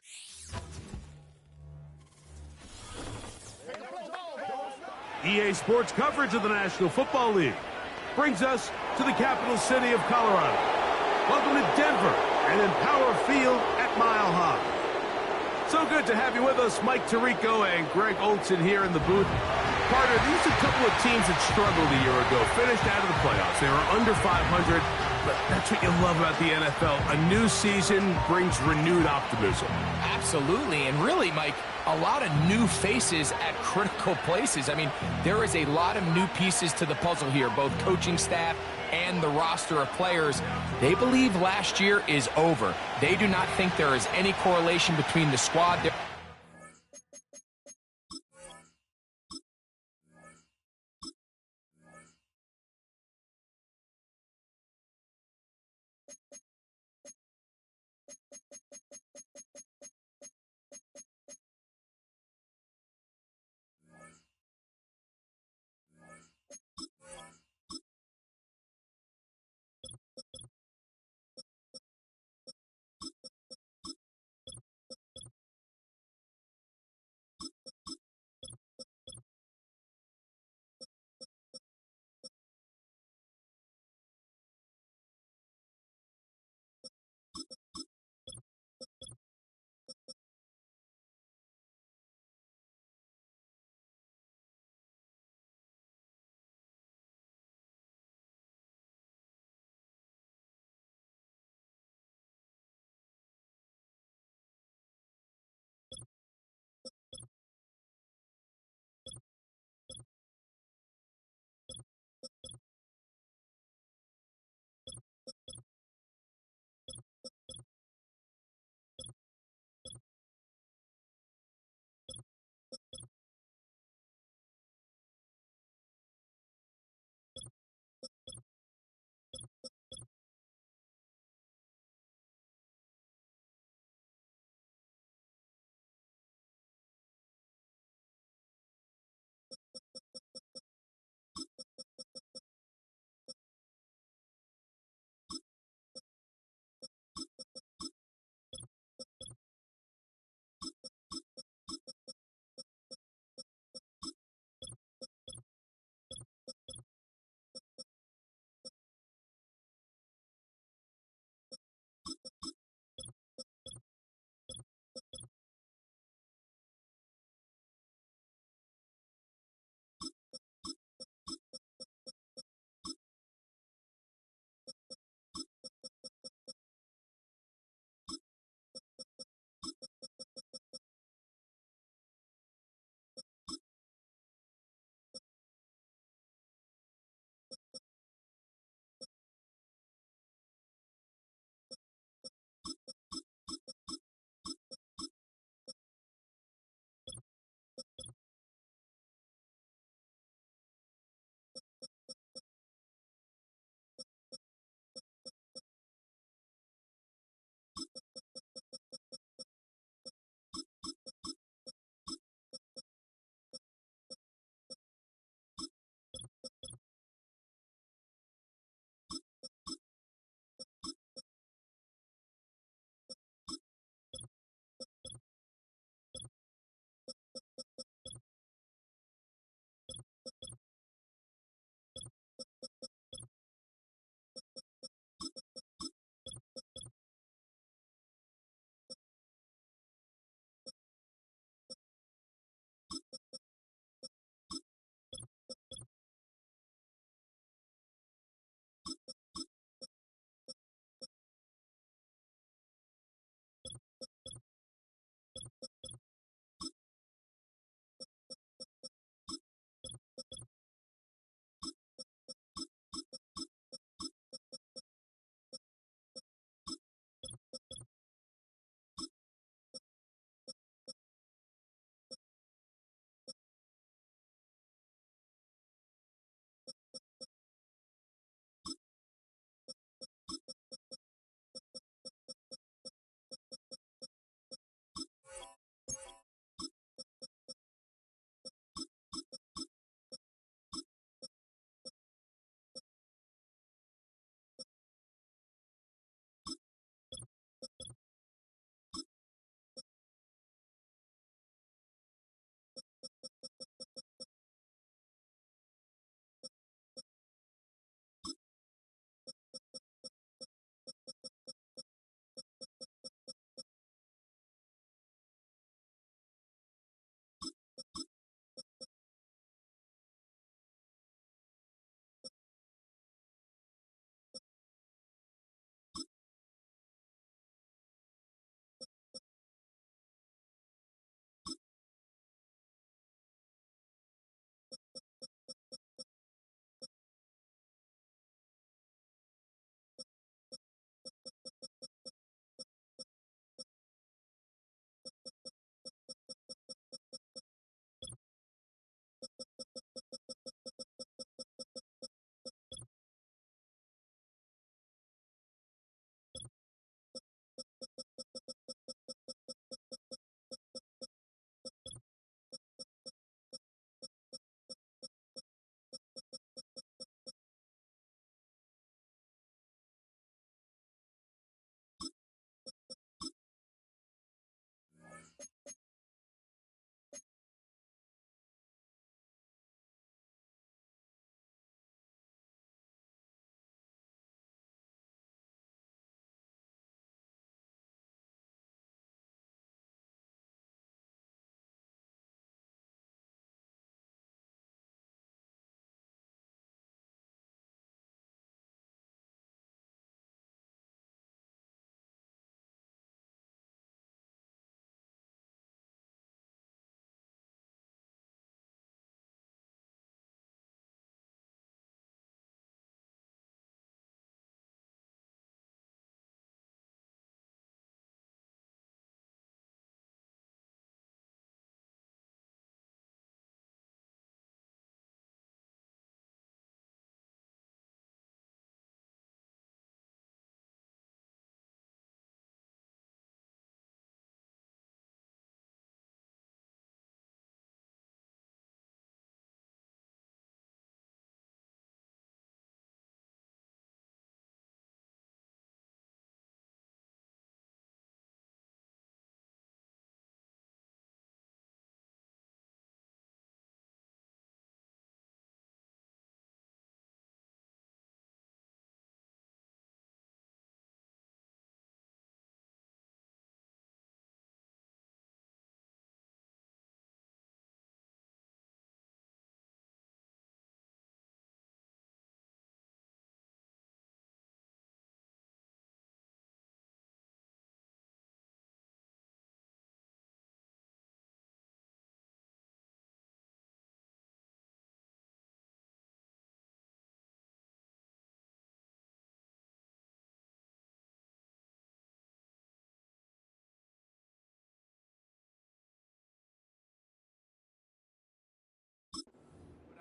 EA Sports coverage of the National Football League brings us to the capital city of Colorado. Welcome to Denver and Empower Field at Mile High. So good to have you with us, Mike Tirico and Greg Olson here in the booth. Carter, these are a couple of teams that struggled a year ago, finished out of the playoffs. They were under 500, but that's what you love about the NFL. A new season brings renewed optimism. Absolutely, and really, Mike, a lot of new faces at critical places. I mean, there is a lot of new pieces to the puzzle here, both coaching staff and the roster of players. They believe last year is over. They do not think there is any correlation between the squad.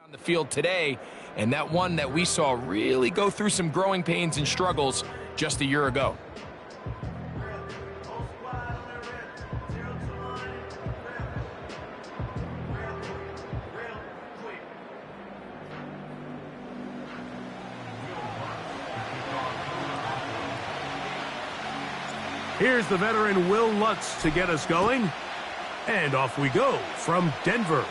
On the field today, and that one that we saw really go through some growing pains and struggles just a year ago. Here's the veteran Will Lutz to get us going. And off we go from Denver.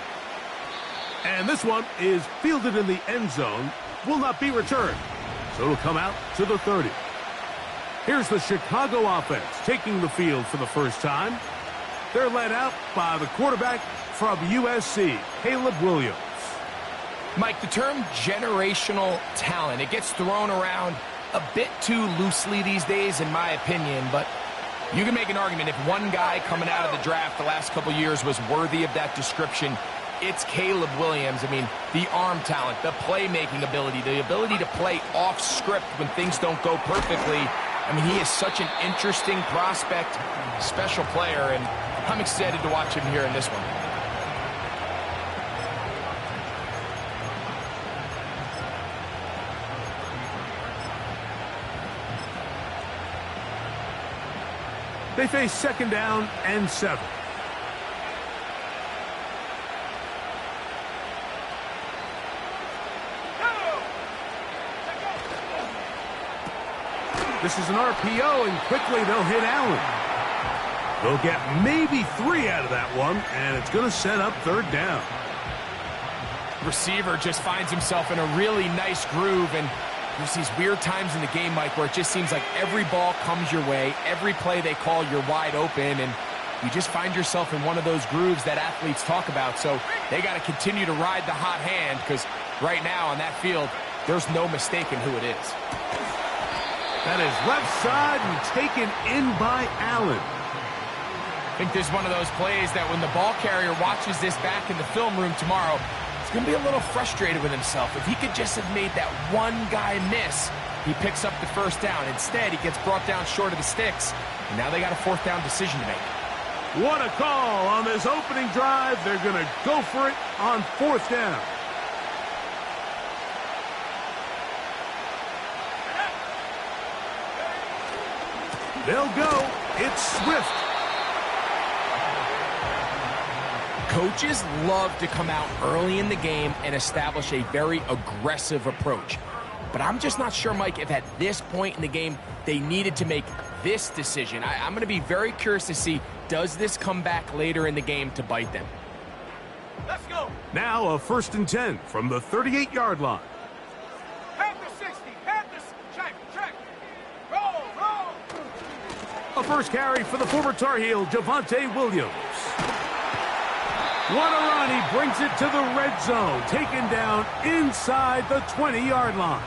And this one is fielded in the end zone, will not be returned. So it'll come out to the 30. Here's the Chicago offense taking the field for the first time. They're led out by the quarterback from USC, Caleb Williams. Mike, the term generational talent, it gets thrown around a bit too loosely these days, in my opinion, but you can make an argument if one guy coming out of the draft the last couple years was worthy of that description, it's Caleb Williams. I mean, the arm talent, the playmaking ability, the ability to play off script when things don't go perfectly. I mean, he is such an interesting prospect, special player, and I'm excited to watch him here in this one. They face second down and 7. This is an RPO, and quickly they'll hit Allen. They'll get maybe 3 out of that one, and it's going to set up third down. Receiver just finds himself in a really nice groove, and there's these weird times in the game, Mike, where it just seems like every ball comes your way, every play they call, you're wide open, and you just find yourself in one of those grooves that athletes talk about. So they got to continue to ride the hot hand, because right now on that field, there's no mistaking who it is. That is left side and taken in by Allen. I think this is one of those plays that when the ball carrier watches this back in the film room tomorrow, he's going to be a little frustrated with himself. If he could just have made that one guy miss, he picks up the first down. Instead, he gets brought down short of the sticks, and now they got a fourth down decision to make. What a call on this opening drive. They're going to go for it on fourth down. They'll go. It's Swift. Coaches love to come out early in the game and establish a very aggressive approach. But I'm just not sure, Mike, if at this point in the game they needed to make this decision. I'm going to be very curious to see, does this come back later in the game to bite them? Let's go. Now a 1st and 10 from the 38-yard line. Panther 60. Panthers. Check. Roll. A first carry for the former Tar Heel, Javonte Williams. What a run. He brings it to the red zone. Taken down inside the 20-yard line.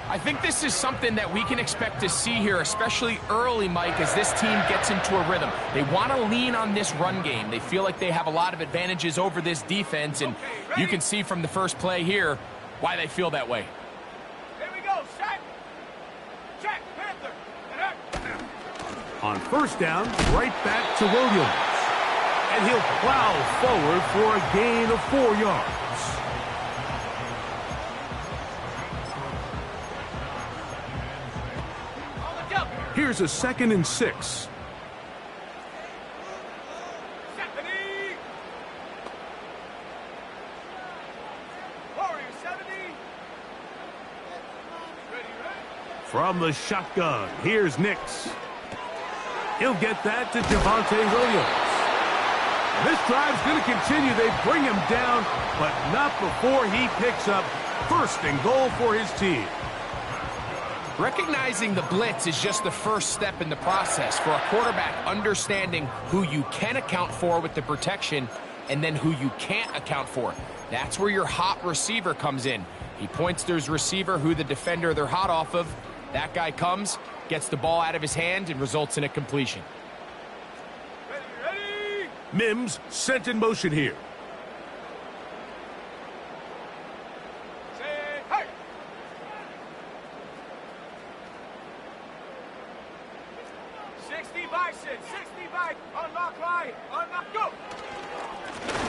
I think this is something that we can expect to see here, especially early, Mike, as this team gets into a rhythm. They want to lean on this run game. They feel like they have a lot of advantages over this defense, and you can see from the first play here why they feel that way. Here we go. Set. Check. Panther. On first down, right back to Williams. And he'll plow forward for a gain of 4 yards. Here's a 2nd and 6. Stephanie. Warrior 70. Ready. From the shotgun, here's Nix. He'll get that to Javonte Williams. This drive's going to continue. They bring him down, but not before he picks up 1st and goal for his team. Recognizing the blitz is just the first step in the process for a quarterback, understanding who you can account for with the protection and then who you can't account for. That's where your hot receiver comes in. He points to his receiver, who the defender they're hot off of. That guy comes, gets the ball out of his hand, and results in a completion. Ready. Mims sent in motion here. Say, hey.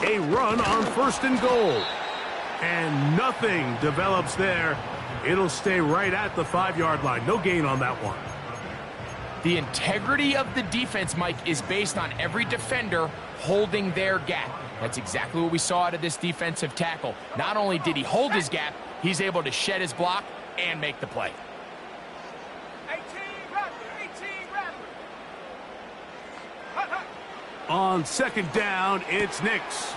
A run on 1st and goal. And nothing develops there. It'll stay right at the 5-yard line. No gain on that one. The integrity of the defense, Mike, is based on every defender holding their gap. That's exactly what we saw out of this defensive tackle. Not only did he hold his gap, he's able to shed his block and make the play. 18 Rattler, 18 Rattler. On second down, it's Nix.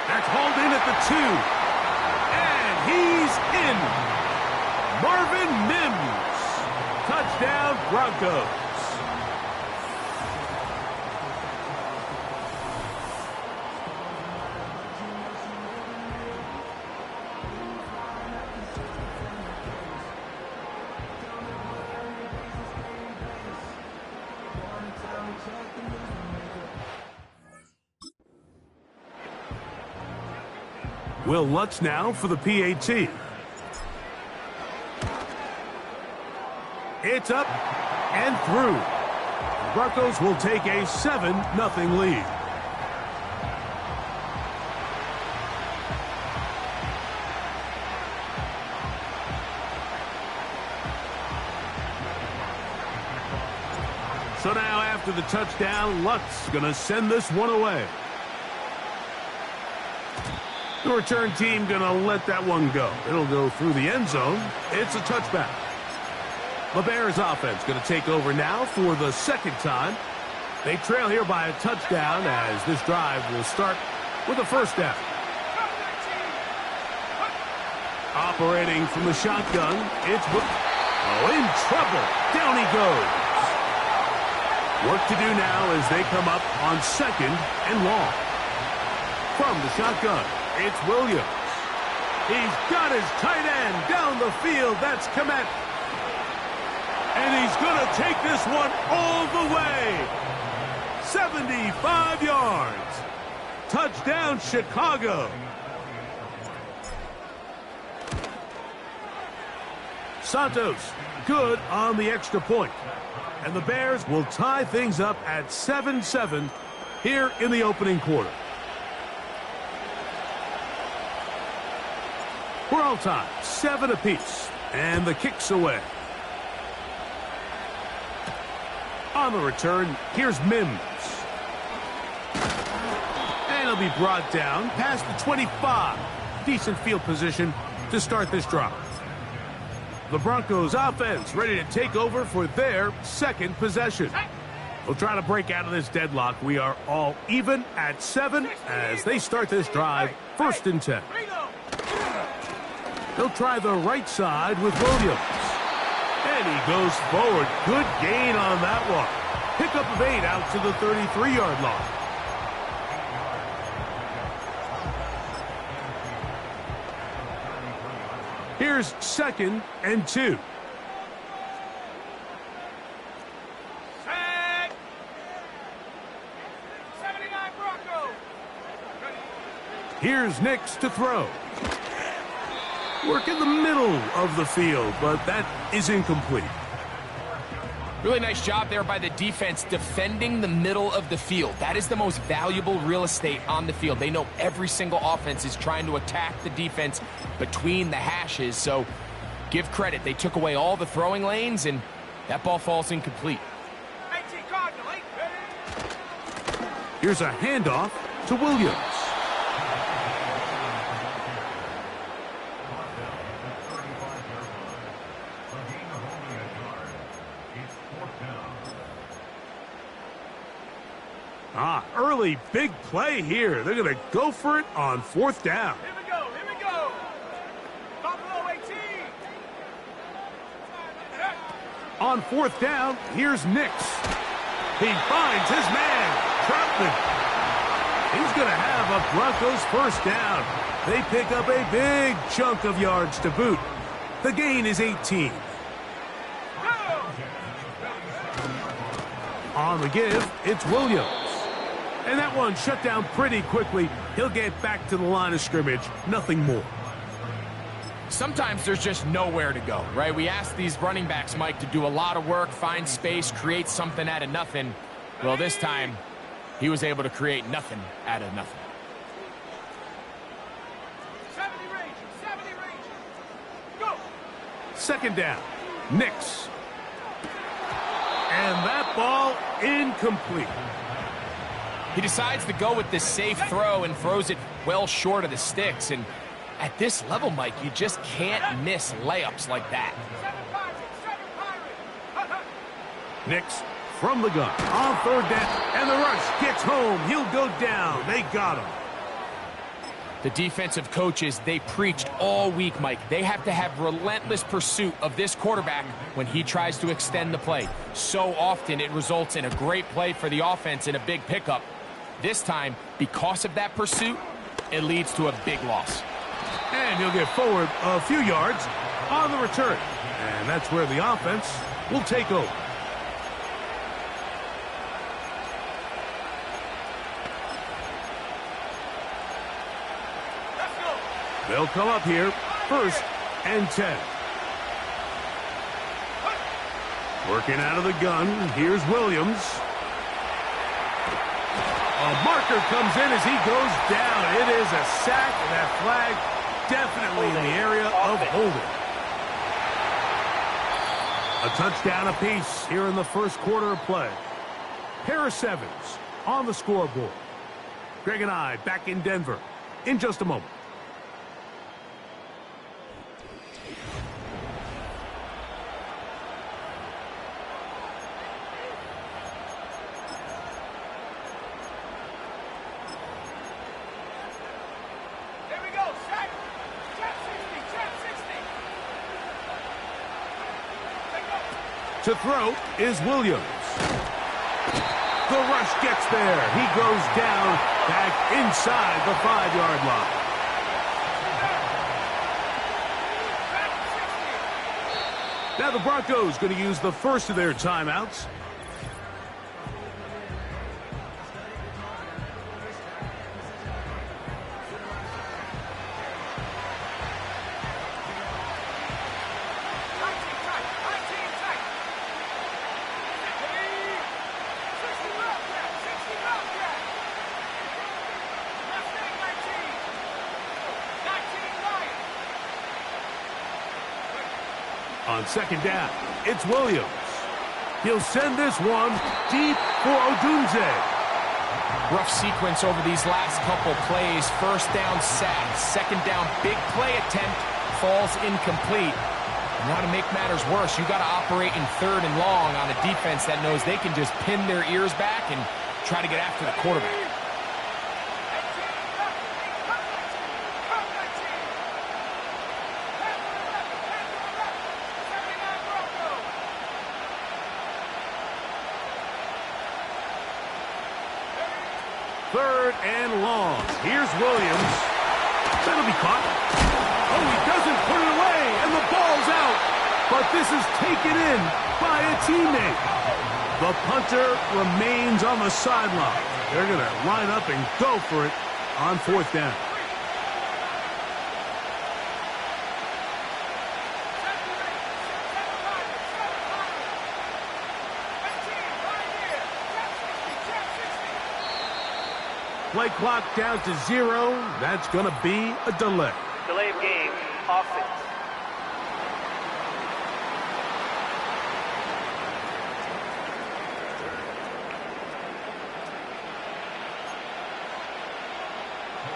That's hauled in at the 2. And he's in. Marvin Mims. Touchdown, Broncos. Will Lutz now for the PAT. It's up and through. The Broncos will take a 7-0 lead. So now after the touchdown, Lutz going to send this one away. The return team going to let that one go. It'll go through the end zone. It's a touchback. The Bears offense going to take over now for the second time. They trail here by a touchdown as this drive will start with a first down. Operating from the shotgun, it's in trouble. Down he goes. Work to do now as they come up on second and long. From the shotgun, it's Williams. He's got his tight end down the field. That's Kmet. And he's going to take this one all the way. 75 yards. Touchdown, Chicago. Santos, good on the extra point. And the Bears will tie things up at 7-7 here in the opening quarter. We're all tied, 7 apiece, and the kick's away. On the return, here's Mims. And he'll be brought down past the 25. Decent field position to start this drive. The Broncos offense ready to take over for their second possession. They'll try to break out of this deadlock. We are all even at 7 as they start this drive, 1st and 10. They'll try the right side with Williams. And he goes forward. Good gain on that one. Pickup of 8 out to the 33-yard line. Here's 2nd and 2. Set. 79 Broncos. Here's Nix to throw. Work in the middle of the field, but that is incomplete. Really nice job there by the defense defending the middle of the field. That is the most valuable real estate on the field. They know every single offense is trying to attack the defense between the hashes, so give credit. They took away all the throwing lanes, and that ball falls incomplete. 18 Cardinal, 8. Here's a handoff to Williams. Early big play here. They're going to go for it on 4th down. Here we go, here we go. Buffalo 18. On 4th down, here's Nix. He finds his man, Troutman. He's going to have a Broncos 1st down. They pick up a big chunk of yards to boot. The gain is 18. On the give, it's Williams. And that one shut down pretty quickly. He'll get back to the line of scrimmage. Nothing more. Sometimes there's just nowhere to go, right? We ask these running backs, Mike, to do a lot of work, find space, create something out of nothing. Well, this time, he was able to create nothing out of nothing. 71 Second down. Nix. And that ball incomplete. He decides to go with this safe throw and throws it well short of the sticks. And at this level, Mike, you just can't miss layups like that. Nix from the gun on third down. And the rush gets home. He'll go down. They got him. The defensive coaches, they preached all week, Mike. They have to have relentless pursuit of this quarterback when he tries to extend the play. So often it results in a great play for the offense and a big pickup. This time, because of that pursuit, it leads to a big loss. And he'll get forward a few yards on the return. And that's where the offense will take over. They'll come up here, 1st and 10. Working out of the gun, here's Williams. A marker comes in as he goes down. It is a sack, and that flag definitely in the area of holding. A touchdown apiece here in the first quarter of play. Pair of 7s on the scoreboard. Greg and I back in Denver in just a moment. To throw is Williams. The rush gets there. He goes down back inside the 5-yard line. Now the Broncos going to use the first of their timeouts. On second down, it's Williams. He'll send this one deep for Odunze. Rough sequence over these last couple plays. First down sack, second down big play attempt, falls incomplete. Now to make matters worse, you got to operate in 3rd and long on a defense that knows they can just pin their ears back and try to get after the quarterback. Third and long. Here's Williams. That'll be caught. Oh, he doesn't put it away, and the ball's out. But this is taken in by a teammate. The punter remains on the sideline. They're going to line up and go for it on 4th down. Play clock down to 0. That's going to be a delay. Delay of game, offense.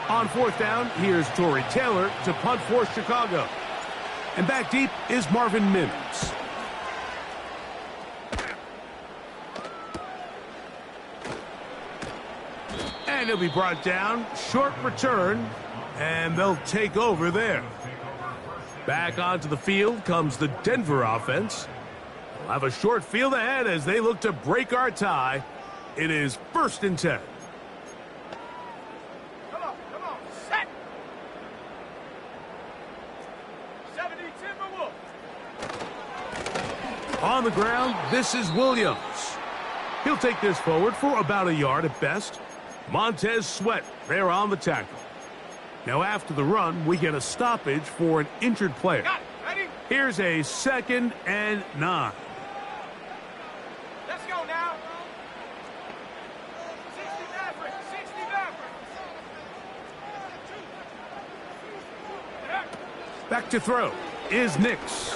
On 4th down, here's Torrey Taylor to punt for Chicago. And back deep is Marvin Mims. And he'll be brought down. Short return. And they'll take over there. Back onto the field comes the Denver offense. They'll have a short field ahead as they look to break our tie. It is 1st and 10. Come on, set. 70 Timberwolves. On the ground, this is Williams. He'll take this forward for about a yard at best. Montez Sweat there on the tackle. Now after the run, we get a stoppage for an injured player. Got it. Ready? Here's a 2nd and 9. Let's go now. 60 Mavericks. 60 Mavericks. Back to throw is Nix.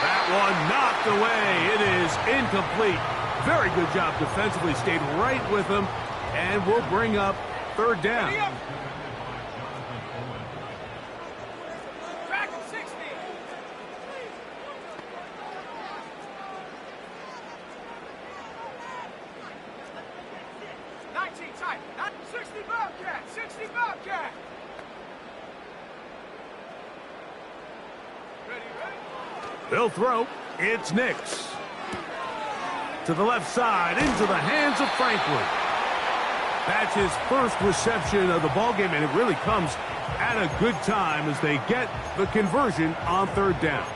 That one knocked away. It is incomplete. Very good job defensively. Stayed right with him. And we'll bring up third down. Track 60. Tight. Not 60 Bobcat. 60 Bobcat. Ready. They'll throw. It's Nix. To the left side, into the hands of Franklin. That's his first reception of the ballgame, and it really comes at a good time as they get the conversion on third down.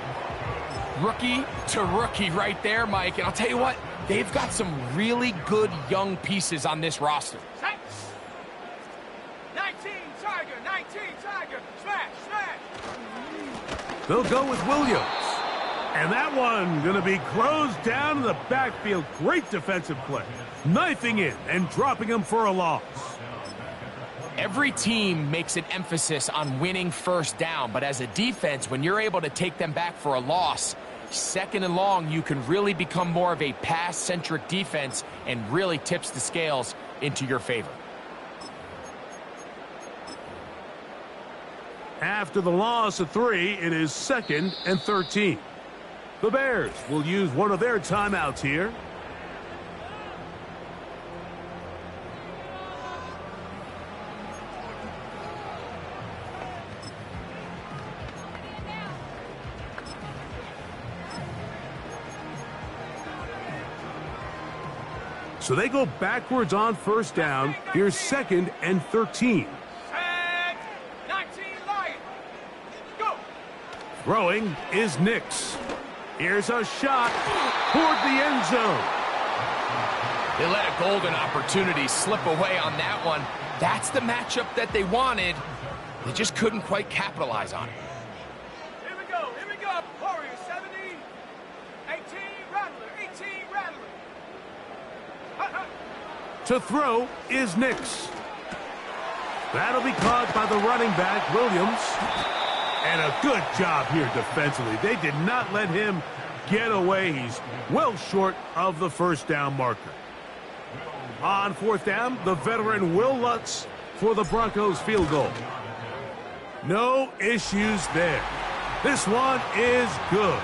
Rookie to rookie right there, Mike. And I'll tell you what, they've got some really good young pieces on this roster. 19 Tiger. Smash. They'll go with Williams. And that one going to be closed down in the backfield. Great defensive play. Knifing in and dropping him for a loss. Every team makes an emphasis on winning first down, but as a defense, when you're able to take them back for a loss, second and long, you can really become more of a pass-centric defense and really tips the scales into your favor. After the loss of 3, it is 2nd and 13. The Bears will use one of their timeouts here. So they go backwards on first down. Here's 2nd and 13. Set. 19 Lion. Go. Throwing is Nix. Here's a shot toward the end zone. They let a golden opportunity slip away on that one. That's the matchup that they wanted. They just couldn't quite capitalize on it. Here we go. Warriors 70. 18 Rattler. To throw is Nix. That'll be caught by the running back, Williams. And a good job here defensively. They did not let him get away. He's well short of the first down marker. On fourth down, the veteran Will Lutz for the Broncos field goal. No issues there. This one is good.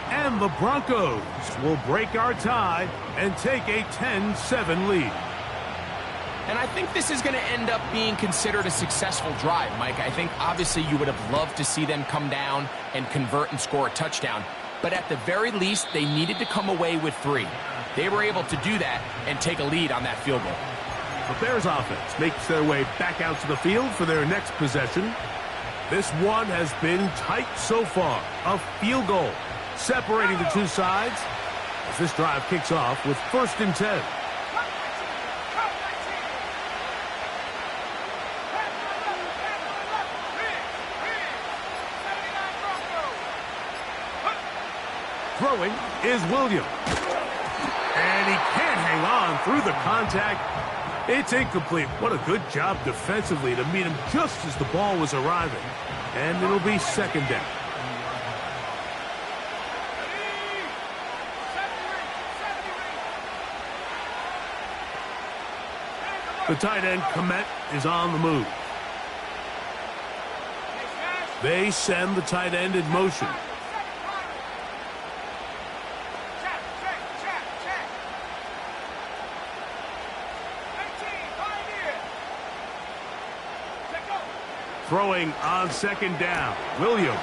And the Broncos will break our tie and take a 10-7 lead. And I think this is going to end up being considered a successful drive, Mike. I think obviously you would have loved to see them come down and convert and score a touchdown. But at the very least, they needed to come away with 3. They were able to do that and take a lead on that field goal. The Bears offense makes their way back out to the field for their next possession. This one has been tight so far. A field goal separating the two sides as this drive kicks off with 1st and 10. Throwing is Williams. And he can't hang on through the contact. It's incomplete. What a good job defensively to meet him just as the ball was arriving. And it'll be 2nd down. The tight end, Komet, is on the move. They send the tight end in motion. Throwing on 2nd down, Williams.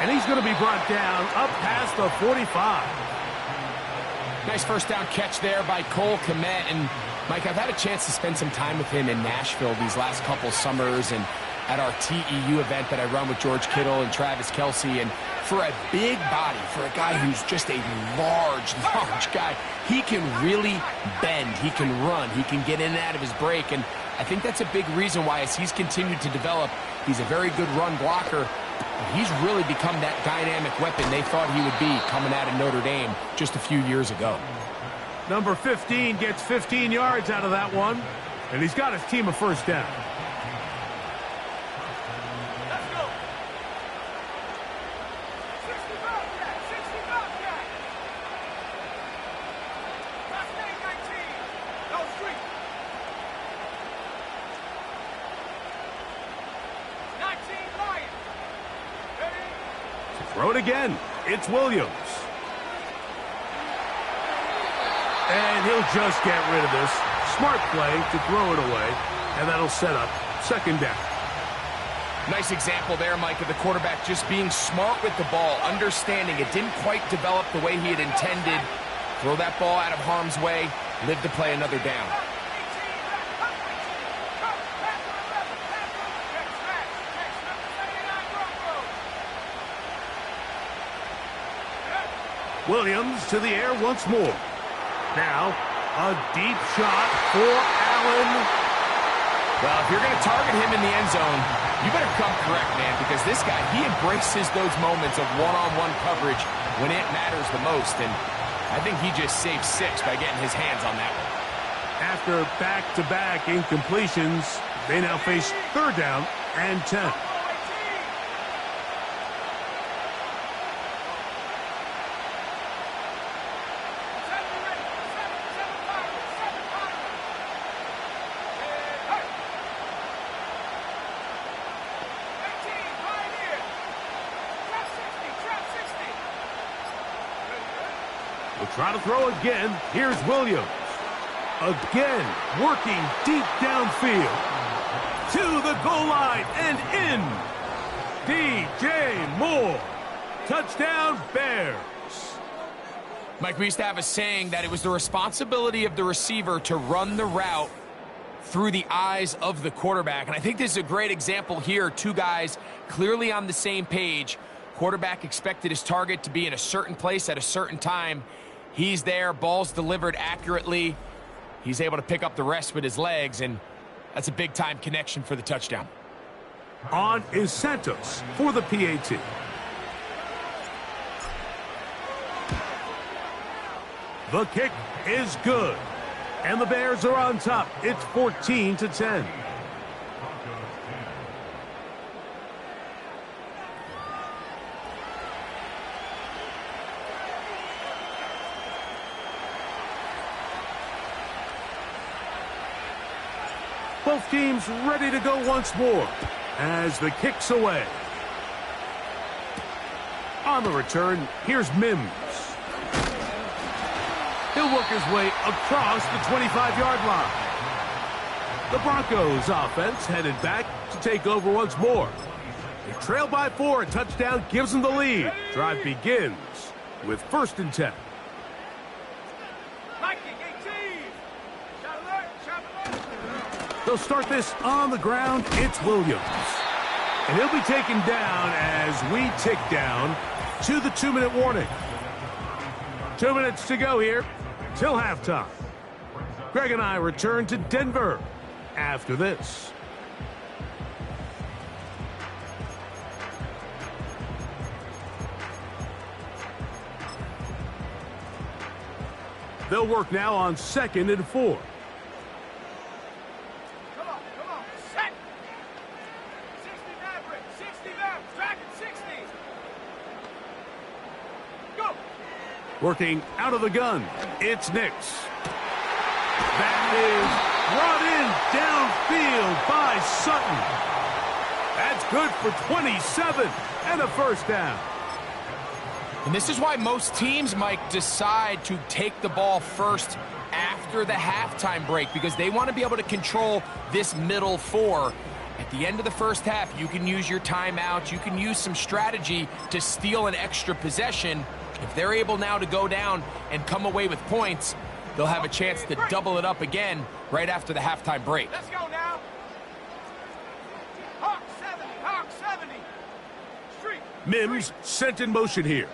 And he's going to be brought down up past the 45. Nice first down catch there by Cole Kmet. And, Mike, I've had a chance to spend some time with him in Nashville these last couple summers and at our TEU event that I run with George Kittle and Travis Kelce. And for a big body, for a guy who's just a large guy, he can really bend. He can run. He can get in and out of his break. And I think that's a big reason why, as he's continued to develop, he's a very good run blocker. He's really become that dynamic weapon they thought he would be coming out of Notre Dame just a few years ago. Number 15 gets 15 yards out of that one, and he's got his team a first down. 2 Throw it again. It's Williams. And he'll just get rid of this. Smart play to throw it away, and that'll set up second down. Nice example there, Mike, of the quarterback just being smart with the ball, understanding it didn't quite develop the way he had intended. Throw that ball out of harm's way, live to play another down. Williams to the air once more. Now, a deep shot for Allen. Well, if you're going to target him in the end zone, you better come correct, man, because this guy, he embraces those moments of one-on-one coverage when it matters the most, and I think he just saved 6 by getting his hands on that one. After back-to-back incompletions, they now face third down and 10. We'll try to throw again. Here's Williams. Again, working deep downfield. To the goal line and in. DJ Moore. Touchdown, Bears. Mike, we used to have a saying that it was the responsibility of the receiver to run the route through the eyes of the quarterback. And I think this is a great example here. Two guys clearly on the same page. Quarterback expected his target to be in a certain place at a certain time. He's there, ball's delivered accurately. He's able to pick up the rest with his legs, and that's a big-time connection for the touchdown. On is Santos for the PAT. The kick is good. And the Bears are on top. It's 14-10. Both teams ready to go once more as the kick's away. On the return, here's Mims. He'll work his way across the 25-yard line. The Broncos offense headed back to take over once more. They trail by 4. A touchdown gives them the lead. Drive begins with 1st and 10. They'll start this on the ground. It's Williams. And he'll be taken down as we tick down to the 2-minute warning. 2 minutes to go here till halftime. Greg and I return to Denver after this. They'll work now on 2nd and 4. Working out of the gun, it's Nix. That is brought in downfield by Sutton. That's good for 27 and a 1st down. And this is why most teams, Mike, decide to take the ball first after the halftime break, because they want to be able to control this middle 4. At the end of the first half, you can use your timeout. You can use some strategy to steal an extra possession. If they're able now to go down and come away with points, they'll have a chance to double it up again right after the halftime break. Let's go now. Hawk 70, Hawk 70. Street. Mims sent in motion here.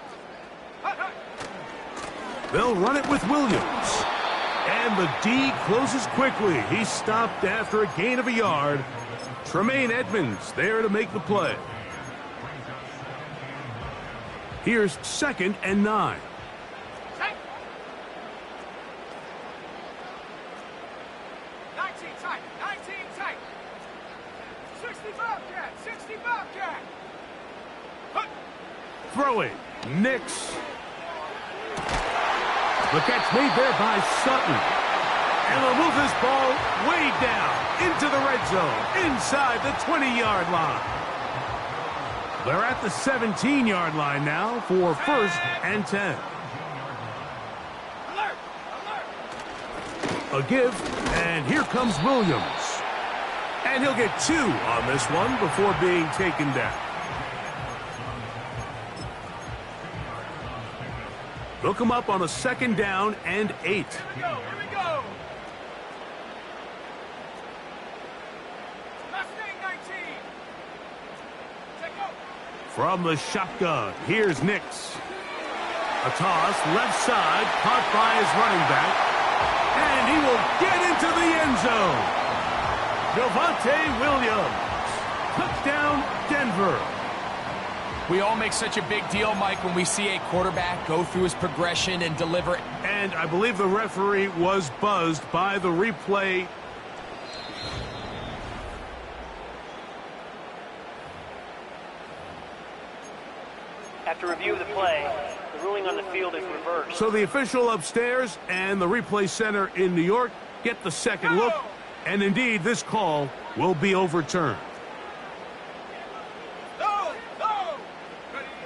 They'll run it with Williams. And the D closes quickly. He's stopped after a gain of a yard. Tremaine Edmonds there to make the play. Here's 2nd and 9. 19 tight, 19 tight. 60 Bobcat, 60 Bobcat. Throwing, Nix. The catch made there by Sutton. And they'll move this ball way down into the red zone, inside the 20-yard line. They're at the 17-yard line now for 1st and 10. Alert! Alert! A give, and here comes Williams. And he'll get 2 on this one before being taken down. They'll come up on a 2nd down and 8. Here we go! Here we go! Mustang 19! Check out! From the shotgun, here's Nix. A toss, left side, caught by his running back. And he will get into the end zone. Javonte Williams. Touchdown, Denver. We all make such a big deal, Mike, when we see a quarterback go through his progression and deliver. And I believe the referee was buzzed by the replay. After review of the play, the ruling on the field is reversed. So the official upstairs and the replay center in New York get the second look. And indeed, this call will be overturned.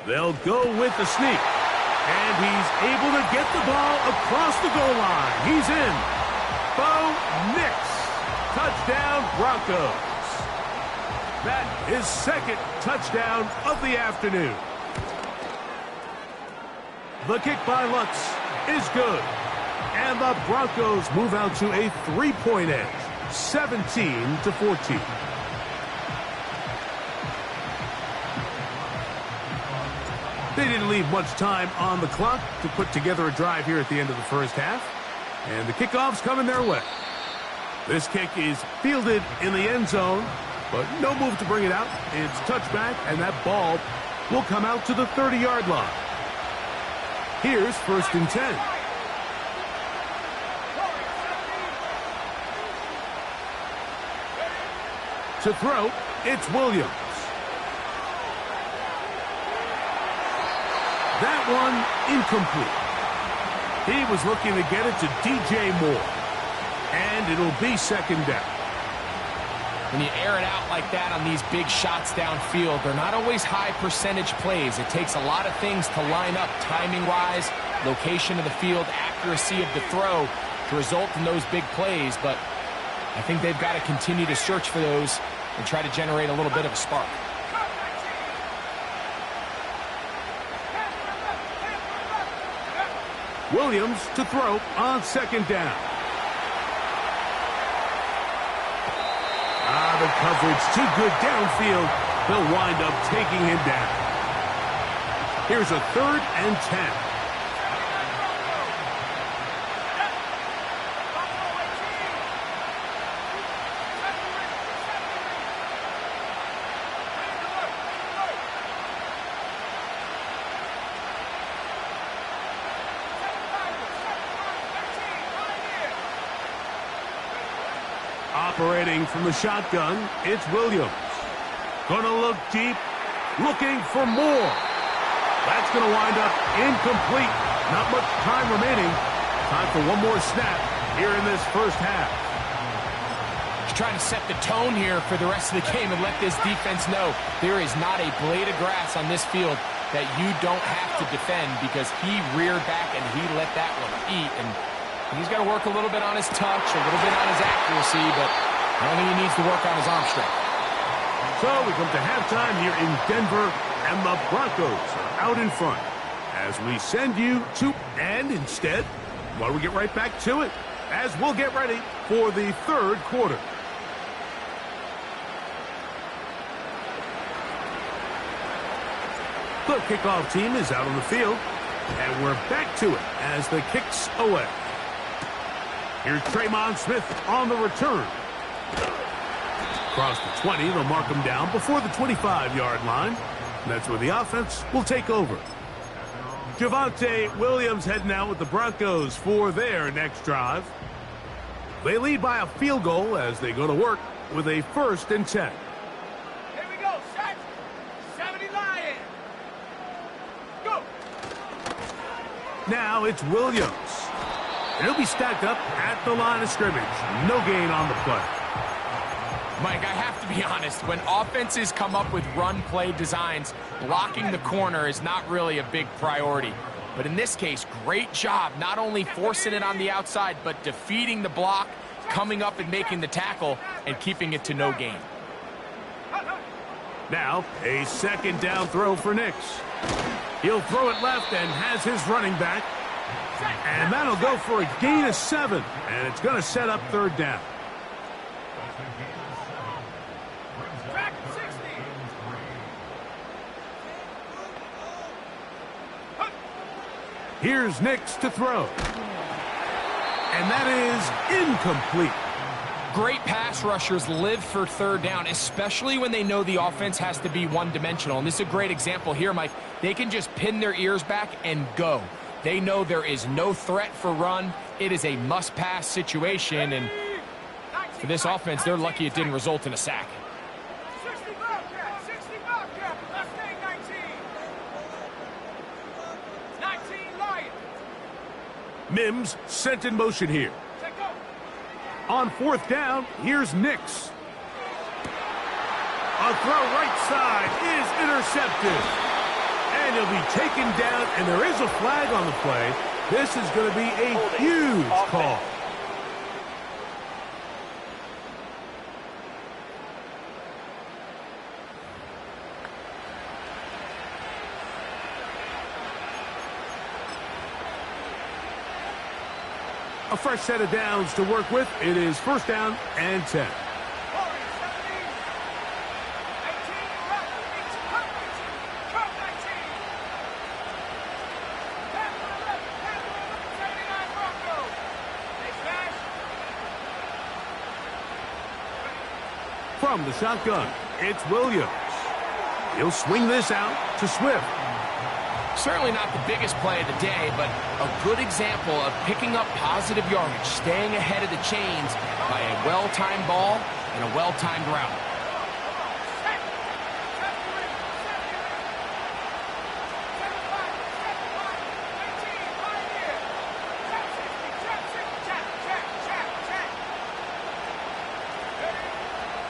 They'll go with the sneak. And he's able to get the ball across the goal line. He's in. Bo Nix. Touchdown, Broncos. That is 2nd touchdown of the afternoon. The kick by Lutz is good. And the Broncos move out to a 3-point edge. 17-14. They didn't leave much time on the clock to put together a drive here at the end of the first half. And the kickoff's coming their way. This kick is fielded in the end zone, but no move to bring it out. It's touchback, and that ball will come out to the 30-yard line. Here's 1st and 10. To throw, it's Williams. That one incomplete. He was looking to get it to DJ Moore. And it'll be 2nd down. When you air it out like that on these big shots downfield, they're not always high percentage plays. It takes a lot of things to line up timing-wise, location of the field, accuracy of the throw to result in those big plays. But I think they've got to continue to search for those and try to generate a little bit of a spark. Williams to throw on 2nd down. The coverage too good downfield. They'll wind up taking him down. Here's a 3rd and 10. Operating from the shotgun, it's Williams. Gonna look deep, looking for more. That's gonna wind up incomplete. Not much time remaining. Time for one more snap here in this first half. He's trying to set the tone here for the rest of the game and let this defense know there is not a blade of grass on this field that you don't have to defend, because he reared back and he let that one eat. And he's got to work a little bit on his touch, a little bit on his accuracy, but I don't think he needs to work on his arm strength. So we come to halftime here in Denver, and the Broncos are out in front. As we send you to, and instead, why don't we get right back to it, as we'll get ready for the 3rd quarter. The kickoff team is out on the field, and we're back to it as the kick's away. Here's Tremon Smith on the return. Across the 20, they'll mark him down before the 25-yard line. And that's where the offense will take over. Javonte Williams heading out with the Broncos for their next drive. They lead by a field goal as they go to work with a 1st and 10. Here we go, set. 70 Lions. Go. Now it's Williams. And he'll be stacked up at the line of scrimmage. No gain on the play. Mike, I have to be honest. When offenses come up with run-play designs, blocking the corner is not really a big priority. But in this case, great job not only forcing it on the outside, but defeating the block, coming up and making the tackle, and keeping it to no gain. Now, a second down throw for Nix. He'll throw it left and has his running back. And that'll go for a gain of 7. And it's going to set up third down. Here's Nix to throw. And that is incomplete. Great pass rushers live for third down, especially when they know the offense has to be one-dimensional. And this is a great example here, Mike. They can just pin their ears back and go. They know there is no threat for run. It is a must-pass situation. And for this offense, they're lucky it didn't result in a sack. 60 Gtowncapp, 60 Gtowncapp, left wing 19. 19 Lions. Mims sent in motion here. On fourth down, here's Nix. A throw right side is intercepted. And he'll be taken down, and there is a flag on the play. This is going to be a huge call. A fresh set of downs to work with. It is first down and 10. From the shotgun, it's Williams. He'll swing this out to Swift. Certainly not the biggest play of the day, but a good example of picking up positive yardage, staying ahead of the chains by a well-timed ball and a well-timed route.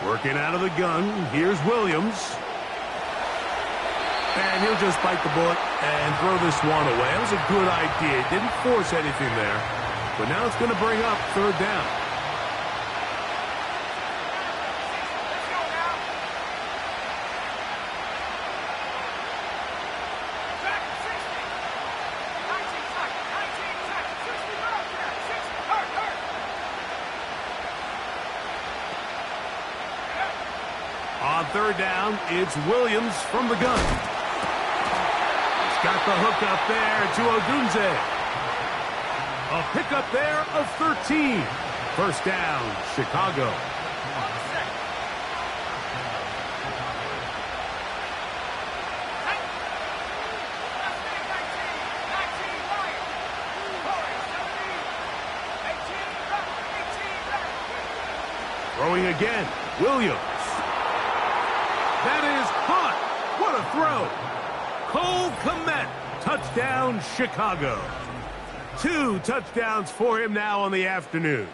Working out of the gun, here's Williams. And he'll just bite the bullet and throw this one away. That was a good idea. Didn't force anything there. But now it's going to bring up third down. On third down, it's Williams from the gun. He's got the hook up there to Odunze. A pickup there of 13. First down, Chicago. Throwing again, Williams. That is caught. What a throw. Cole Kmet, touchdown Chicago. 2 touchdowns for him now on the afternoon.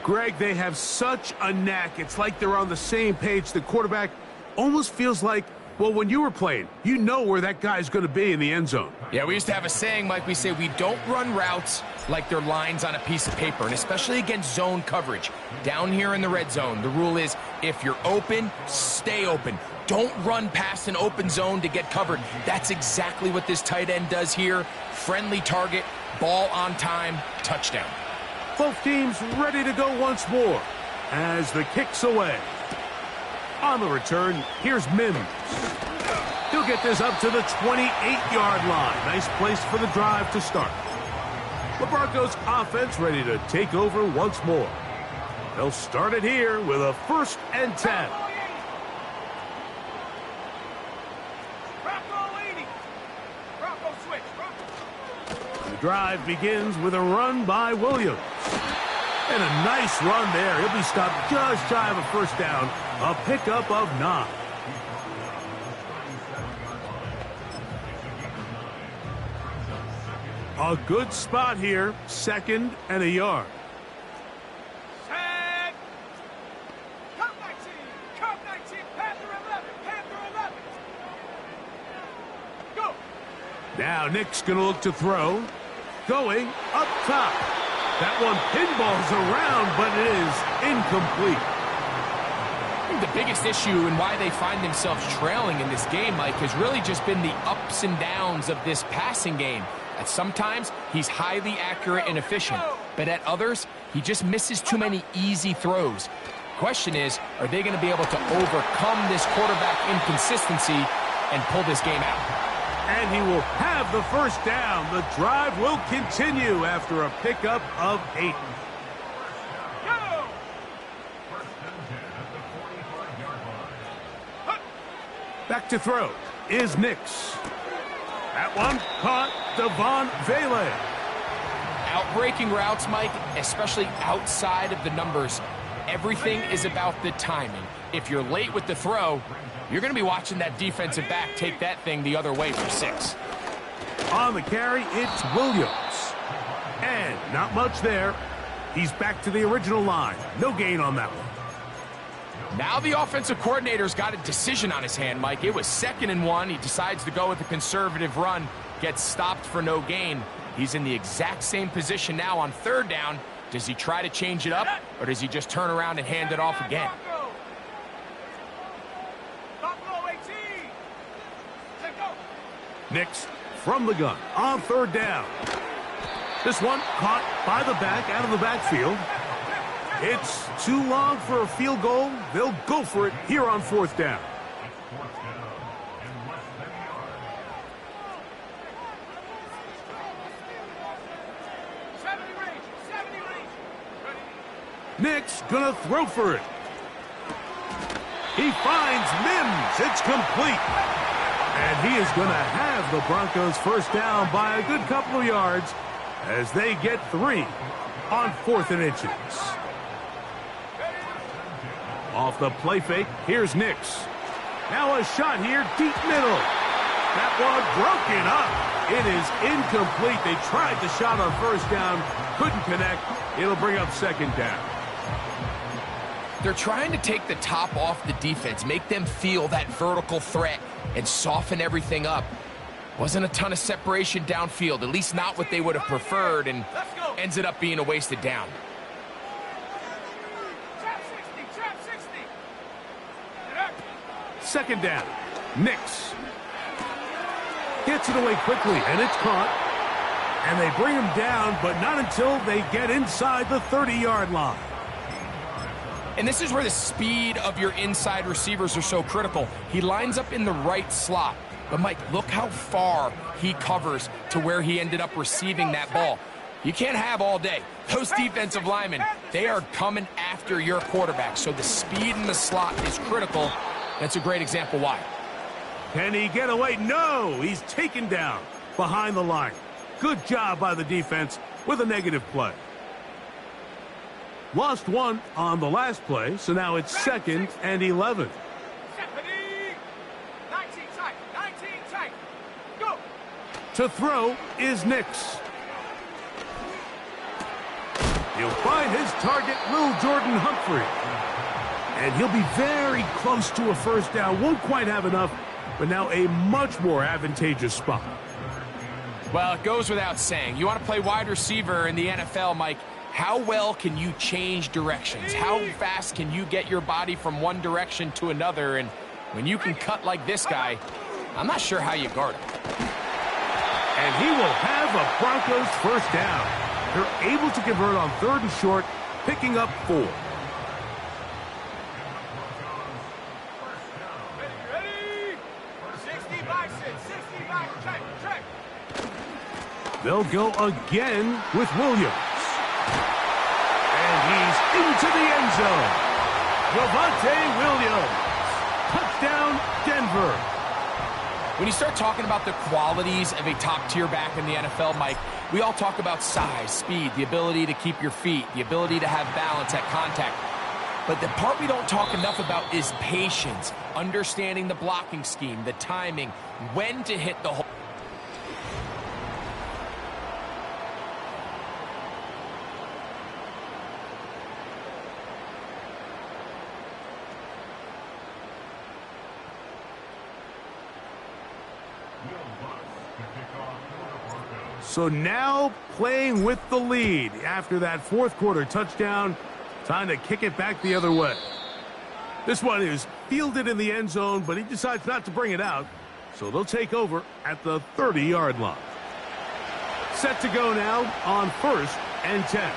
Greg, they have such a knack. It's like they're on the same page. The quarterback almost feels like, well, when you were playing, you know where that guy's going to be in the end zone. Yeah, we used to have a saying, Mike, we say we don't run routes like they're lines on a piece of paper, and especially against zone coverage. Down here in the red zone, the rule is if you're open, stay open. Don't run past an open zone to get covered. That's exactly what this tight end does here. Friendly target, ball on time, touchdown. Both teams ready to go once more as the kick's away. On the return, here's Mims. He'll get this up to the 28-yard line. Nice place for the drive to start. The Broncos offense ready to take over once more. They'll start it here with a 1st and 10. The drive begins with a run by Williams. And a nice run there. He'll be stopped just shy of a first down. A pickup of 9. A good spot here. 2nd and a yard. Set. Now Nick's going to look to throw. Going up top. That one pinballs around, but it is incomplete. I think the biggest issue and why they find themselves trailing in this game, Mike, has really just been the ups and downs of this passing game. At sometimes, he's highly accurate and efficient, but at others, he just misses too many easy throws. Question is, are they going to be able to overcome this quarterback inconsistency and pull this game out? And he will have the first down. The drive will continue after a pickup of 8. Back to throw is Nix. That one caught Devon Vele. Outbreaking routes, Mike, especially outside of the numbers, everything is about the timing. If you're late with the throw, you're going to be watching that defensive back take that thing the other way for 6. On the carry, it's Williams. And not much there. He's back to the original line. No gain on that one. Now the offensive coordinator's got a decision on his hand, Mike. It was 2nd and 1. He decides to go with a conservative run, gets stopped for no gain. He's in the exact same position now on 3rd down. Does he try to change it up, or does he just turn around and hand it off again? Nix from the gun on 3rd down. This one caught by the back out of the backfield. It's too long for a field goal. They'll go for it here on 4th down. Nick's gonna throw for it. He finds Mims. It's complete. And he is gonna have the Broncos first down by a good couple of yards as they get 3 on 4th and inches. Off the play fake, here's Nix. Now a shot here, deep middle. That one broken up. It is incomplete. They tried the shot on 1st down, couldn't connect. It'll bring up 2nd down. They're trying to take the top off the defense, make them feel that vertical threat, and soften everything up. Wasn't a ton of separation downfield, at least not what they would have preferred, and ends it up being a wasted down. Second down. Nix gets it away quickly, and it's caught. And they bring him down, but not until they get inside the 30-yard line. And this is where the speed of your inside receivers are so critical. He lines up in the right slot. But, Mike, look how far he covers to where he ended up receiving that ball. You can't have all day. Those defensive linemen, they are coming after your quarterback. So the speed in the slot is critical. That's a great example why. Can he get away? No! He's taken down behind the line. Good job by the defense with a negative play. Lost 1 on the last play, so now it's 2nd and 11. 19 tight. Go! To throw is Nix. He'll find his target, Lil Jordan Humphrey. And he'll be very close to a first down. Won't quite have enough, but now a much more advantageous spot. Well, it goes without saying. You want to play wide receiver in the NFL, Mike, how well can you change directions? How fast can you get your body from one direction to another? And when you can cut like this guy, I'm not sure how you guard him. And he will have a Broncos first down. They're able to convert on 3rd and short, picking up 4. Ready? 60 by 6, 60 by check. They'll go again with Williams. And he's into the end zone. Javonte Williams. Touchdown, Denver. When you start talking about the qualities of a top-tier back in the NFL, Mike, we all talk about size, speed, the ability to keep your feet, the ability to have balance at contact. But the part we don't talk enough about is patience, understanding the blocking scheme, the timing, when to hit the hole. So now playing with the lead after that fourth quarter touchdown, time to kick it back the other way. This one is fielded in the end zone, but he decides not to bring it out, so they'll take over at the 30-yard line. Set to go now on 1st and 10.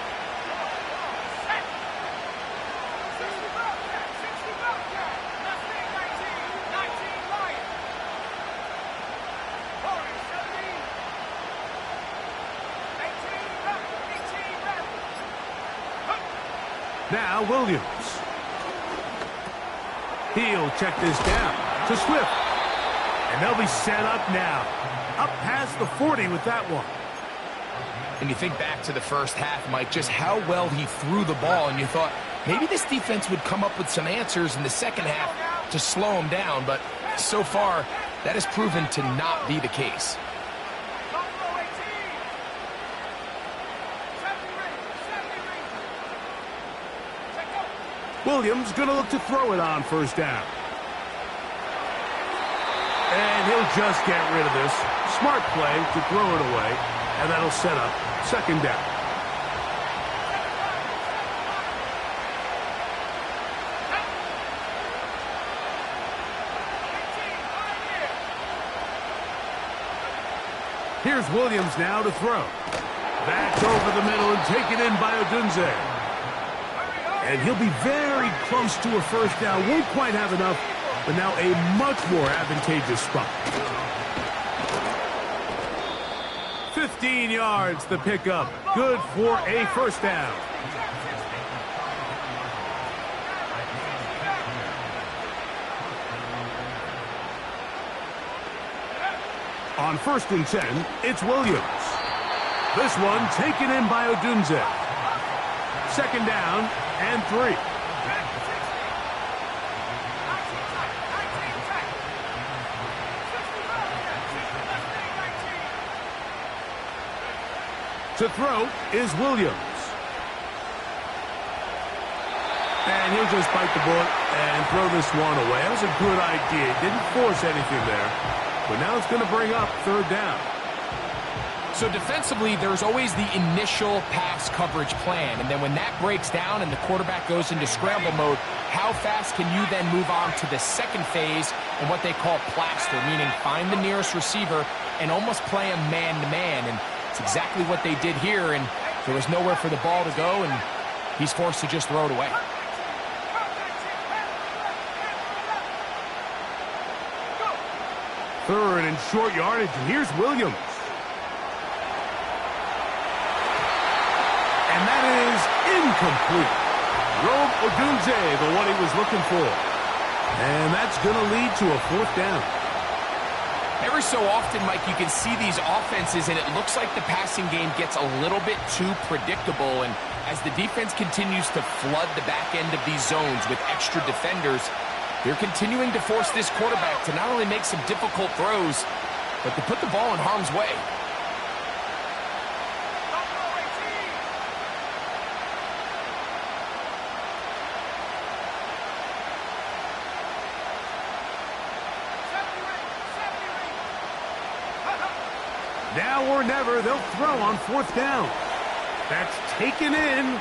Now Williams. He'll check this down to Swift. And they'll be set up now. Up past the 40 with that one. And you think back to the first half, Mike, just how well he threw the ball, and you thought maybe this defense would come up with some answers in the second half to slow him down, but so far that has proven to not be the case. Williams going to look to throw it on 1st down. And he'll just get rid of this. Smart play to throw it away, and that'll set up 2nd down. Here's Williams now to throw. That's over the middle and taken in by Odunze. And he'll be very close to a 1st down. Won't quite have enough, but now a much more advantageous spot. 15 yards the pickup. Good for a 1st down. On 1st and 10, it's Williams. This one taken in by Odunze. 2nd down and 3. To throw is Williams. And he'll just bite the bullet and throw this one away. That was a good idea. Didn't force anything there. But now it's going to bring up 3rd down. So defensively, there's always the initial pass coverage plan, and then when that breaks down and the quarterback goes into scramble mode, how fast can you then move on to the second phase and what they call plaster, meaning find the nearest receiver and almost play him man-to-man, and it's exactly what they did here, and there was nowhere for the ball to go, and he's forced to just throw it away. Third and short yardage, and here's Williams. And that is incomplete. Rome Odunze, the one he was looking for. And that's going to lead to a 4th down. Every so often, Mike, you can see these offenses, and it looks like the passing game gets a little bit too predictable. And as the defense continues to flood the back end of these zones with extra defenders, they're continuing to force this quarterback to not only make some difficult throws, but to put the ball in harm's way. Now or never, they'll throw on 4th down. That's taken in.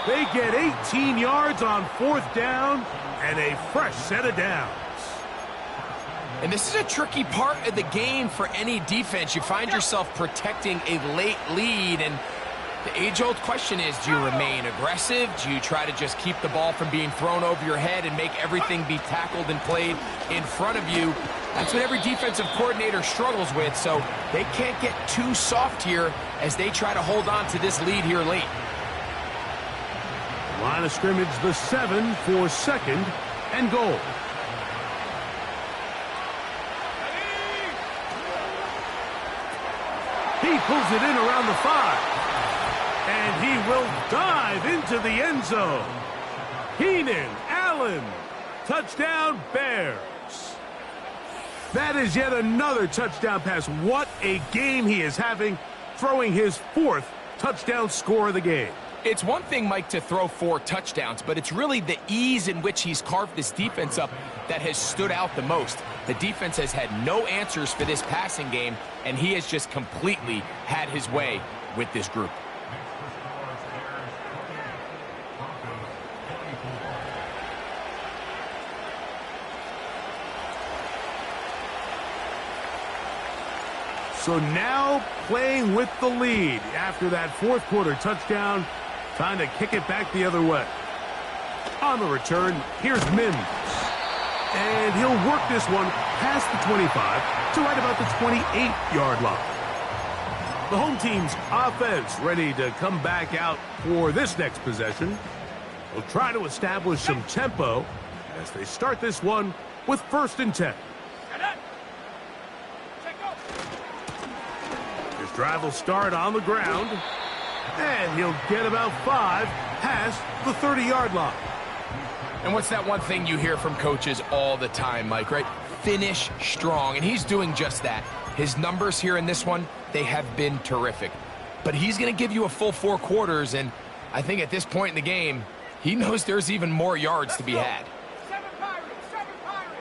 They get 18 yards on 4th down and a fresh set of downs. And this is a tricky part of the game for any defense. You find yourself protecting a late lead, and the age-old question is, do you remain aggressive? Do you try to just keep the ball from being thrown over your head and make everything be tackled and played in front of you? That's what every defensive coordinator struggles with, so they can't get too soft here as they try to hold on to this lead here late. Line of scrimmage, the 7 for 2nd and goal. He pulls it in around the 5. And he will dive into the end zone. Keenan Allen. Touchdown, Bears. That is yet another touchdown pass. What a game he is having, throwing his 4th touchdown score of the game. It's one thing, Mike, to throw 4 touchdowns, but it's really the ease in which he's carved this defense up that has stood out the most. The defense has had no answers for this passing game, and he has just completely had his way with this group. So now playing with the lead after that fourth quarter touchdown, trying to kick it back the other way. On the return, here's Mims. And he'll work this one past the 25 to right about the 28-yard line. The home team's offense ready to come back out for this next possession. They'll try to establish some tempo as they start this one with 1st and 10. His drive will start on the ground, and he'll get about 5 past the 30-yard line. And what's that one thing you hear from coaches all the time, Mike, right? Finish strong, and he's doing just that. His numbers here in this one, they have been terrific. But he's going to give you a full 4 quarters, and I think at this point in the game, he knows there's even more yards to be had. 7 Pirates, 7 Pirates.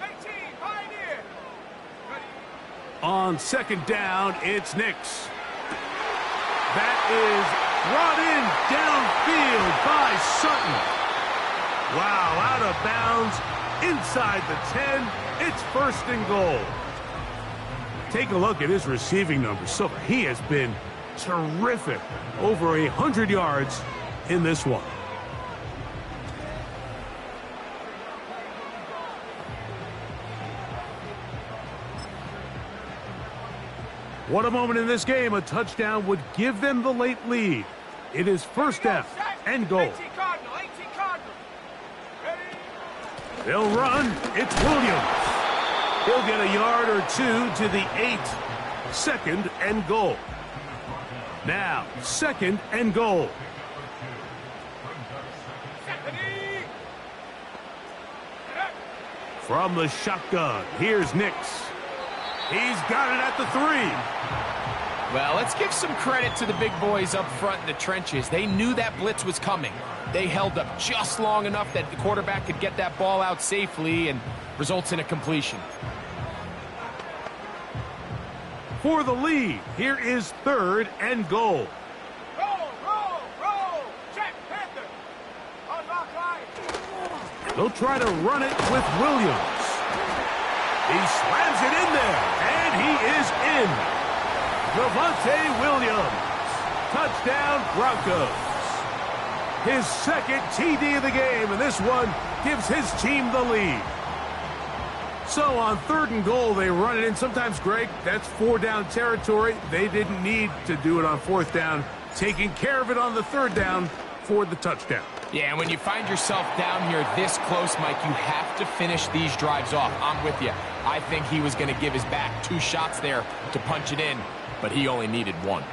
18, Pioneer. Ready. On 2nd down, it's Nix. That is brought in downfield by Sutton. Wow, out of bounds, inside the 10. It's 1st and goal. Take a look at his receiving numbers. So he has been terrific. Over 100 yards in this one. What a moment in this game. A touchdown would give them the late lead. It is 1st down and goal. 18 Cardinal, 18 Cardinal. Ready. They'll run. It's Williams. He'll get a yard or 2 to the 8. 2nd and goal. Now, 2nd and goal. From the shotgun, here's Nix. He's got it at the 3. Well, let's give some credit to the big boys up front in the trenches. They knew that blitz was coming. They held up just long enough that the quarterback could get that ball out safely and results in a completion. For the lead, here is 3rd and goal. Roll, roll, roll. Check, Panther. On rock line. They'll try to run it with Williams. He slams it in there, and he is in. Javonte Williams. Touchdown, Broncos. His 2nd TD of the game, and this one gives his team the lead. So on 3rd and goal, they run it in. Sometimes, Greg, that's 4-down territory. They didn't need to do it on 4th down. Taking care of it on the 3rd down for the touchdown. Yeah, and when you find yourself down here this close, Mike, you have to finish these drives off. I'm with you. I think he was going to give his back 2 shots there to punch it in, but he only needed 1.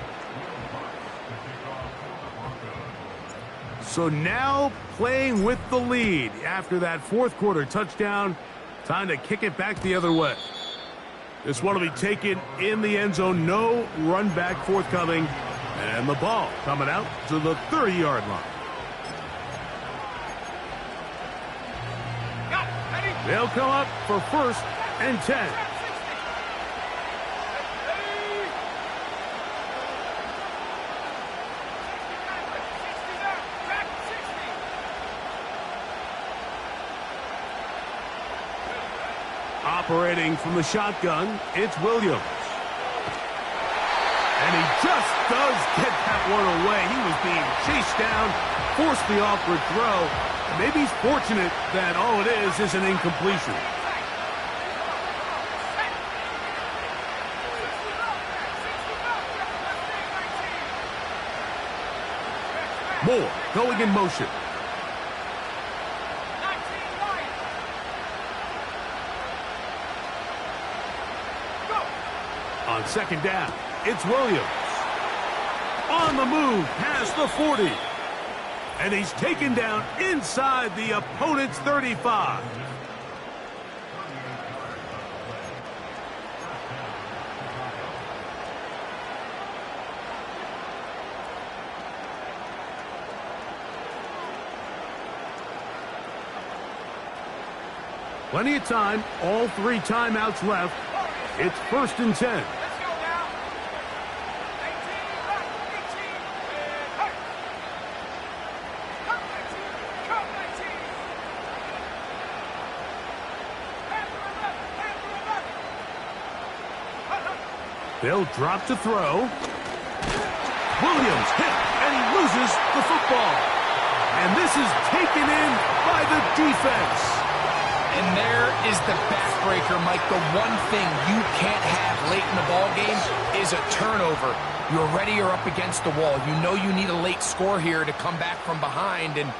So now playing with the lead after that 4th quarter touchdown. Time to kick it back the other way. This one will be taken in the end zone. No run back forthcoming. And the ball coming out to the 30-yard line. They'll come up for 1st and 10. Operating from the shotgun, it's Williams. And he just does get that one away. He was being chased down, forced the awkward throw. Maybe he's fortunate that all it is an incompletion. Moore going in motion. On 2nd down, it's Williams. On the move past the 40. And he's taken down inside the opponent's 35. Plenty of time. All 3 timeouts left. It's 1st and 10. Let's go now. 18, right, 18, and hurt. Cut 19, cut 19. Panther 11, Panther 11. Hut, hut. They'll drop to throw. Williams hit, and he loses the football. And this is taken in by the defense. And there is the backbreaker, Mike. The one thing you can't have late in the ball game is a turnover. You're ready, you're up against the wall. You know you need a late score here to come back from behind. And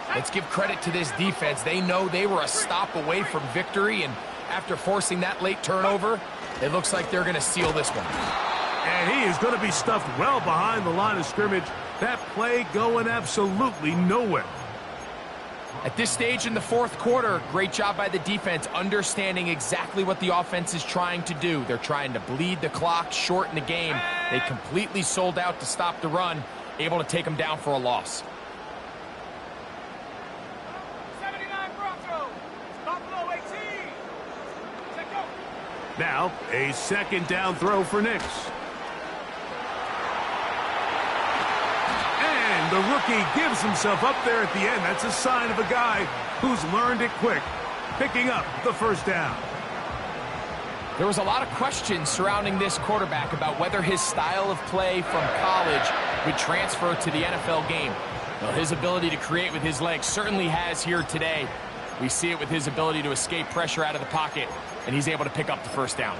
let's give credit to this defense. They know they were a stop away from victory. And after forcing that late turnover, it looks like they're going to seal this one. And he is going to be stuffed well behind the line of scrimmage. That play going absolutely nowhere. At this stage in the 4th quarter, great job by the defense, understanding exactly what the offense is trying to do. They're trying to bleed the clock, shorten the game. They completely sold out to stop the run, able to take them down for a loss. 79 Broncos. Buffalo 18. Take go. Now, a 2nd down throw for Nix. The rookie gives himself up there at the end. That's a sign of a guy who's learned it quick, picking up the 1st down. There was a lot of questions surrounding this quarterback about whether his style of play from college would transfer to the NFL game. Well, his ability to create with his legs certainly has here today. We see it with his ability to escape pressure out of the pocket, and he's able to pick up the 1st down.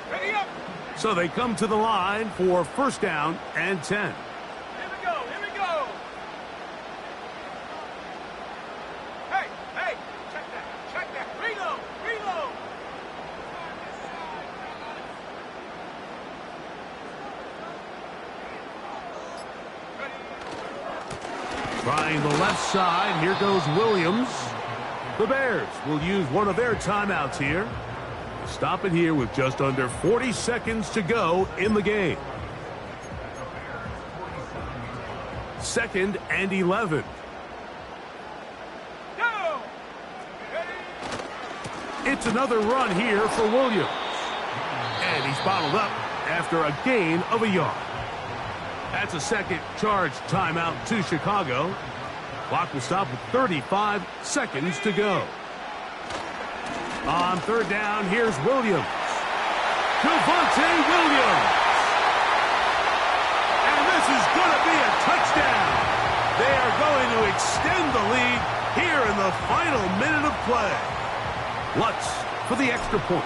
Ready up. So they come to the line for 1st down and 10. Here we go, here we go. Hey, hey, check that. Reload, reload. Trying the left side. Here goes Williams. The Bears will use one of their timeouts here. Stop it here with just under 40 seconds to go in the game. 2nd and 11. Go. It's another run here for Williams. And he's bottled up after a gain of a yard. That's a 2nd charge timeout to Chicago. Clock will stop with 35 seconds to go. On 3rd down, here's Williams. Javonte Williams. And this is going to be a touchdown. They are going to extend the lead here in the final minute of play. Lutz for the extra point.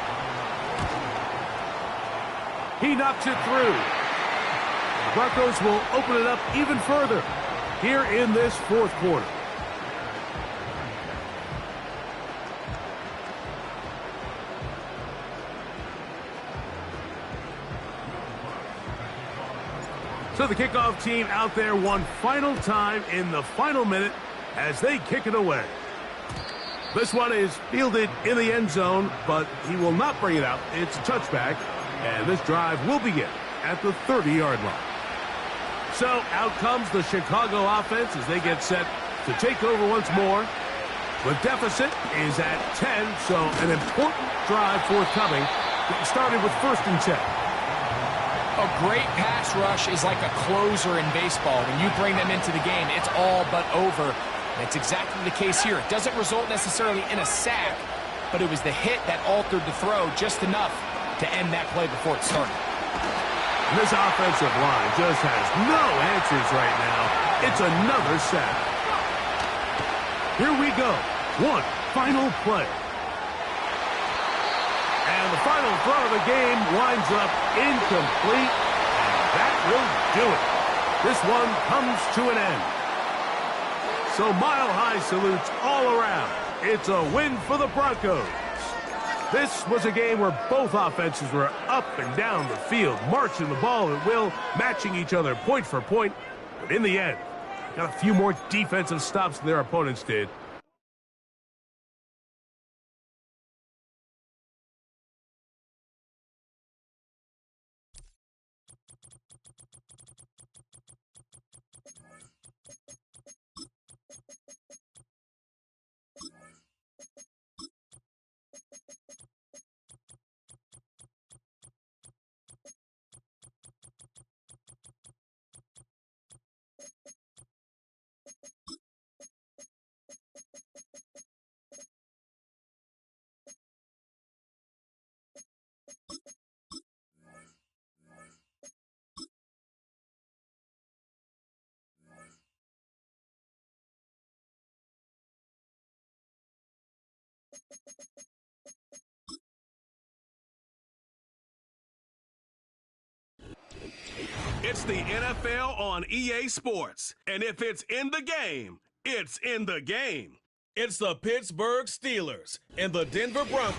He knocks it through. The Broncos will open it up even further here in this 4th quarter. So the kickoff team out there one final time in the final minute as they kick it away. This one is fielded in the end zone, but he will not bring it out. It's a touchback, and this drive will begin at the 30-yard line. So out comes the Chicago offense as they get set to take over once more. The deficit is at 10, so an important drive forthcoming. Getting started with 1st and 10. A great pass rush is like a closer in baseball. When you bring them into the game, it's all but over. And it's exactly the case here. It doesn't result necessarily in a sack, but it was the hit that altered the throw just enough to end that play before it started. This offensive line just has no answers right now. It's another sack. Here we go. One final play. And the final throw of the game winds up incomplete, and that will do it. This one comes to an end. So mile-high salutes all around. It's a win for the Broncos. This was a game where both offenses were up and down the field, marching the ball at will, matching each other point for point. But in the end, got a few more defensive stops than their opponents did. It's the NFL on EA Sports. And if it's in the game, it's in the game. It's the Pittsburgh Steelers and the Denver Broncos.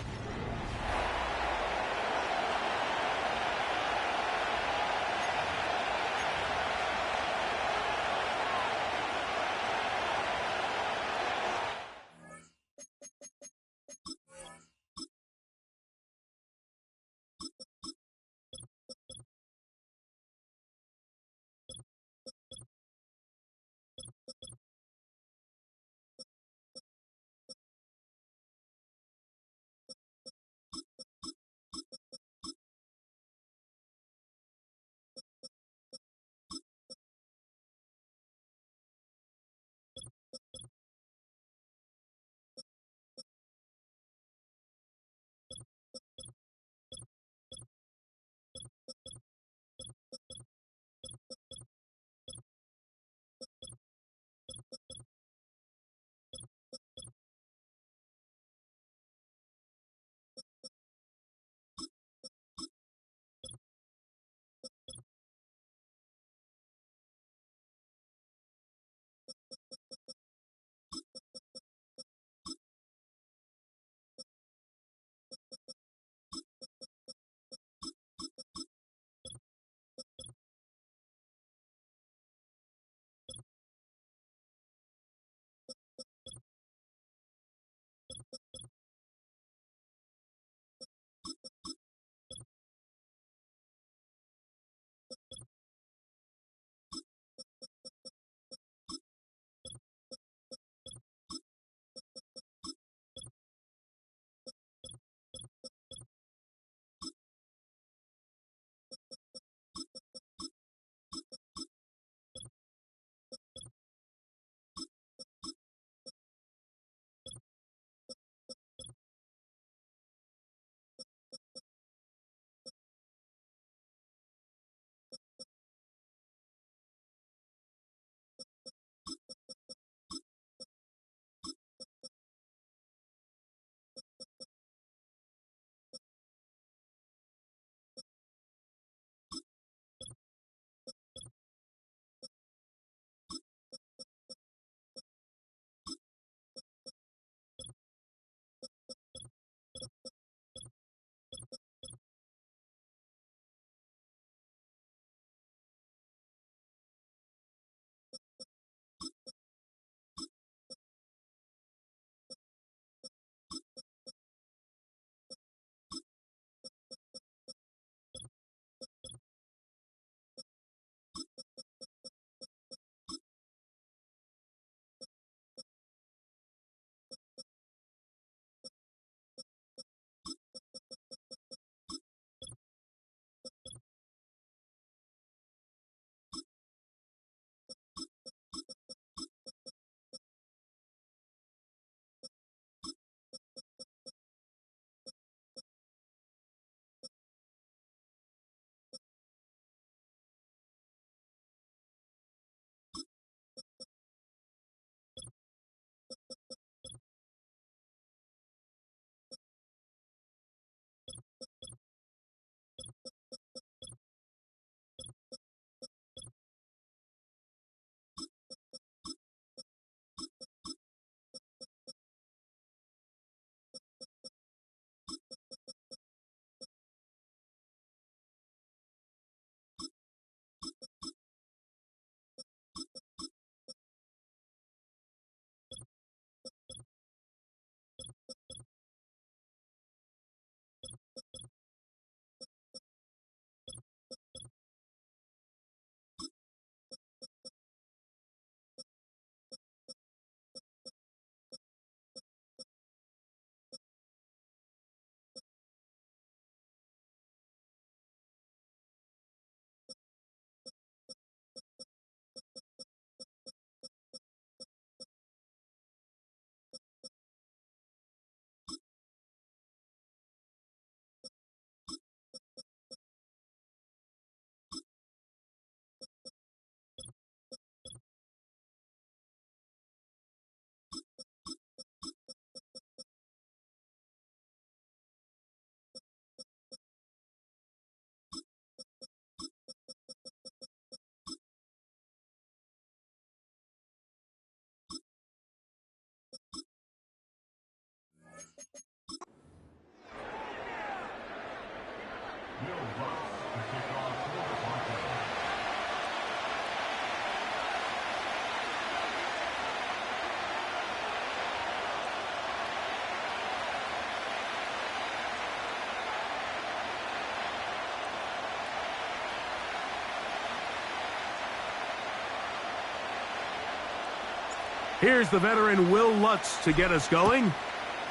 Here's the veteran Will Lutz to get us going.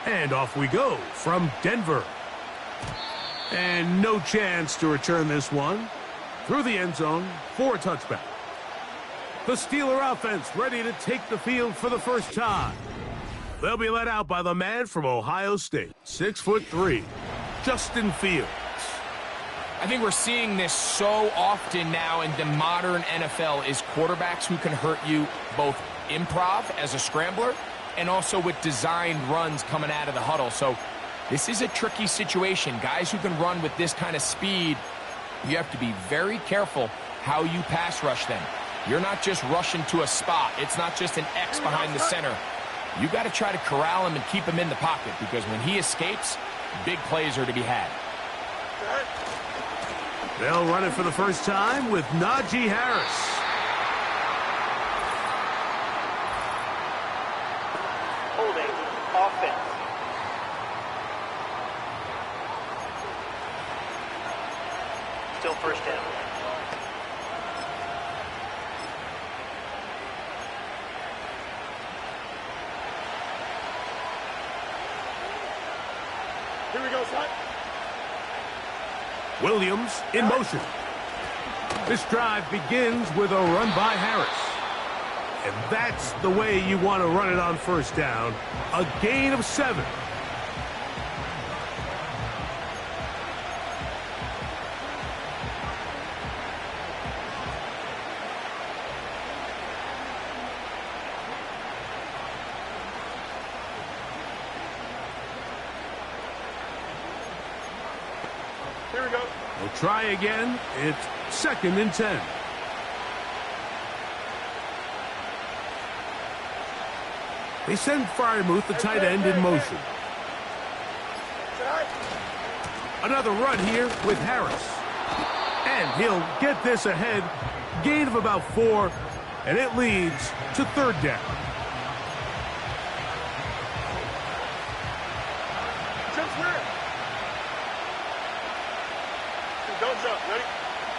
And off we go from Denver. And no chance to return this one. Through the end zone for a touchback. The Steeler offense ready to take the field for the first time. They'll be led out by the man from Ohio State, 6'3", Justin Fields. I think we're seeing this so often now in the modern NFL is quarterbacks who can hurt you both improv as a scrambler and also with designed runs coming out of the huddle. So this is a tricky situation. Guys who can run with this kind of speed, you have to be very careful how you pass rush them. You're not just rushing to a spot. It's not just an X behind the center. You got to try to corral him and keep him in the pocket because when he escapes, big plays are to be had. They'll run it for the first time with Najee Harris. Holding, offense. Still first down. Here we go, son. Williams in motion. This drive begins with a run by Harris. And that's the way you want to run it on first down. A gain of 7. Here we go. We'll try again. It's 2nd and 10. They send Freiermuth, the tight end, in motion. Another run here with Harris. And he'll get this ahead. Gain of about 4, and it leads to 3rd down. Don't jump. Ready?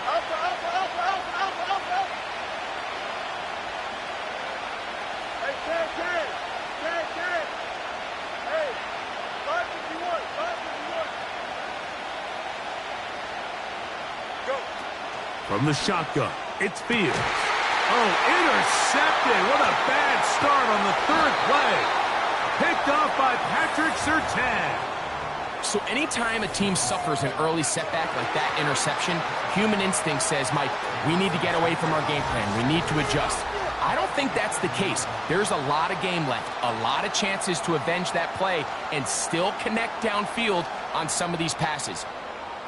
Alpha, alpha, alpha, alpha, alpha, alpha, alpha. Hey, Ken. Hey, 551, 551. Go. From the shotgun, it's Fields. Oh, intercepted. What a bad start on the 3rd play. Picked off by Patrick Surtain. So anytime a team suffers an early setback like that interception, human instinct says, Mike, we need to get away from our game plan. We need to adjust. I don't think that's the case. There's a lot of game left, a lot of chances to avenge that play and still connect downfield on some of these passes.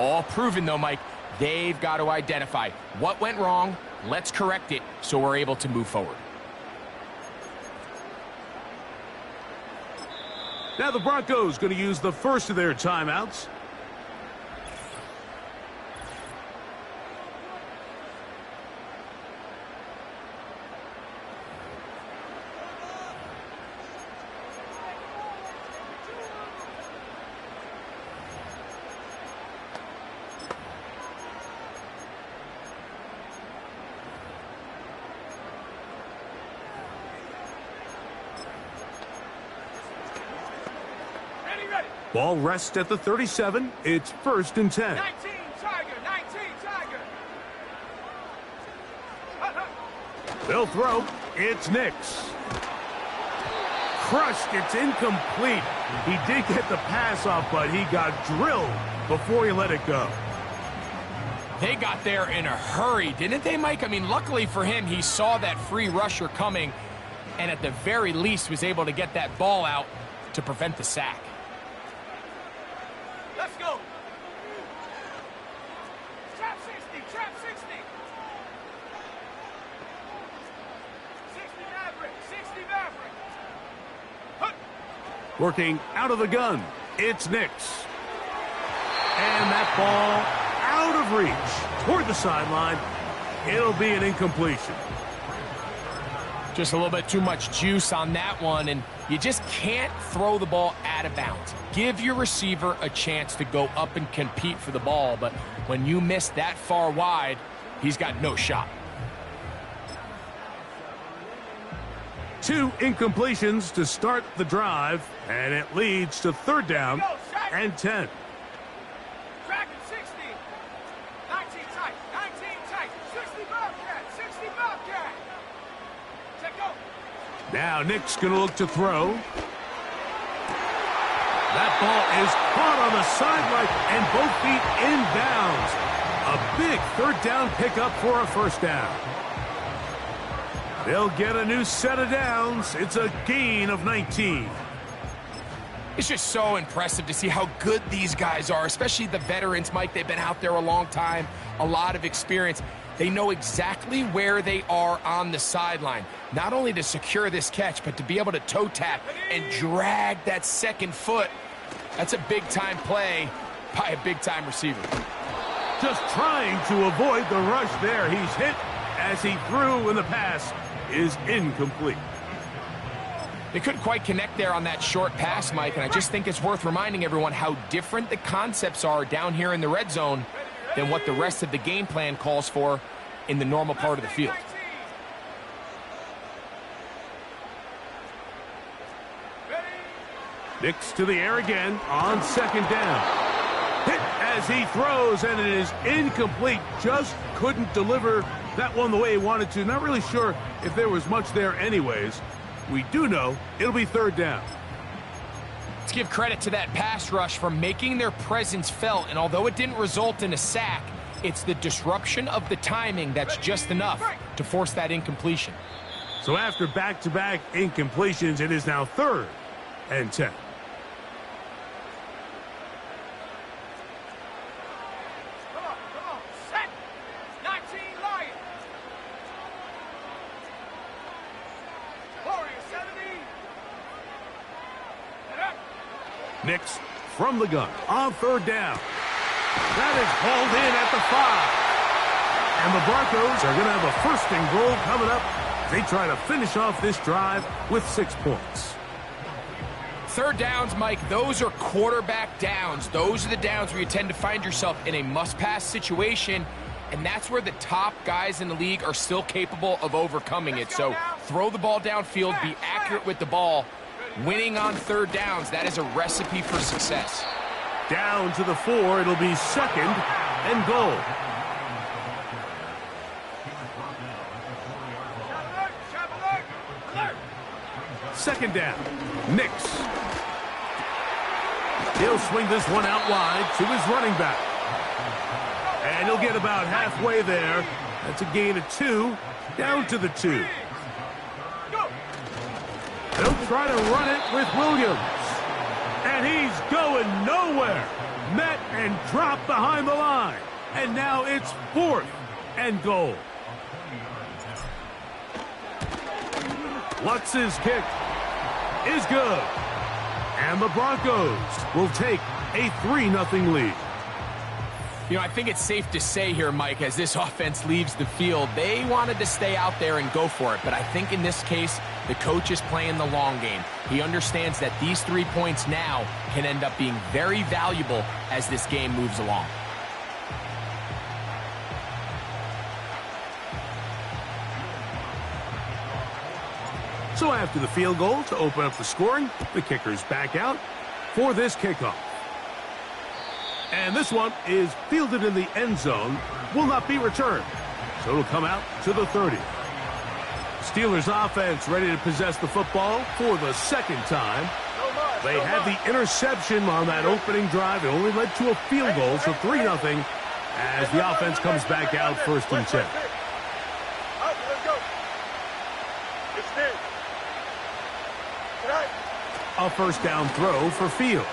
All proven, though, Mike, they've got to identify what went wrong, let's correct it so we're able to move forward. Now the Broncos going to use the first of their timeouts. Ball rests at the 37. It's 1st and 10. 19, Tiger, 19, Tiger. They'll throw. It's Nix. Crushed. It's incomplete. He did get the pass off, but he got drilled before he let it go. They got there in a hurry, didn't they, Mike? I mean, luckily for him, he saw that free rusher coming and at the very least was able to get that ball out to prevent the sack. Let's go. Trap 60, trap 60. 60 Maverick, 60 Maverick. Hup. Working out of the gun. It's Nix. And that ball out of reach toward the sideline. It'll be an incompletion. Just a little bit too much juice on that one, and you just can't throw the ball out of bounds. Give your receiver a chance to go up and compete for the ball, but when you miss that far wide, he's got no shot. 2 incompletions to start the drive, and it leads to 3rd down and 10. Dragon 60. 19 tight. 19 tight. 60 Bobcat. 60 Bobcat. Check go. Now Nick's going to look to throw. That ball is caught on the sideline, and both feet inbounds. A big 3rd down pickup for a 1st down. They'll get a new set of downs. It's a gain of 19. It's just so impressive to see how good these guys are, especially the veterans, Mike. They've been out there a long time, a lot of experience. They know exactly where they are on the sideline, not only to secure this catch, but to be able to toe tap and drag that 2nd foot. That's a big-time play by a big-time receiver. Just trying to avoid the rush there. He's hit as he threw, and the pass is incomplete. They couldn't quite connect there on that short pass, Mike, and I just think it's worth reminding everyone how different the concepts are down here in the red zone than what the rest of the game plan calls for in the normal part of the field. Nix to the air again on 2nd down. Hit as he throws, and it is incomplete. Just couldn't deliver that one the way he wanted to. Not really sure if there was much there anyways. We do know it'll be 3rd down. Let's give credit to that pass rush for making their presence felt, and although it didn't result in a sack, it's the disruption of the timing that's just enough to force that incompletion. So after back-to-back incompletions, it is now 3rd and 10. Come on. Set. 19 Lions. Warrior 70. Get up. Nix from the gun on 3rd down. That is hauled in at the 5. And the Broncos are going to have a 1st and goal coming up. They try to finish off this drive with 6 points. 3rd downs, Mike, those are quarterback downs. Those are the downs where you tend to find yourself in a must-pass situation, and that's where the top guys in the league are still capable of overcoming it. So throw the ball downfield, be accurate with the ball. Winning on 3rd downs, that is a recipe for success. Down to the 4, it'll be 2nd and goal. Alert. 2nd down. Nix. He'll swing this one out wide to his running back. And he'll get about halfway there. That's a gain of 2. Down to the 2. They'll try to run it with Williams. And he's going nowhere. Met and dropped behind the line. And now it's 4th and goal. Lutz's kick is good. And the Broncos will take a 3-0 lead. You know, I think it's safe to say here, Mike, as this offense leaves the field, they wanted to stay out there and go for it. But I think in this case, the coach is playing the long game. He understands that these 3 points now can end up being very valuable as this game moves along. So after the field goal to open up the scoring, the kicker's back out for this kickoff. And this one is fielded in the end zone, will not be returned. So it'll come out to the 30. Steelers offense ready to possess the football for the 2nd time. They had the interception on that opening drive. It only led to a field goal, so 3-0 as the offense comes back out 1st and 10. A 1st down throw for Fields.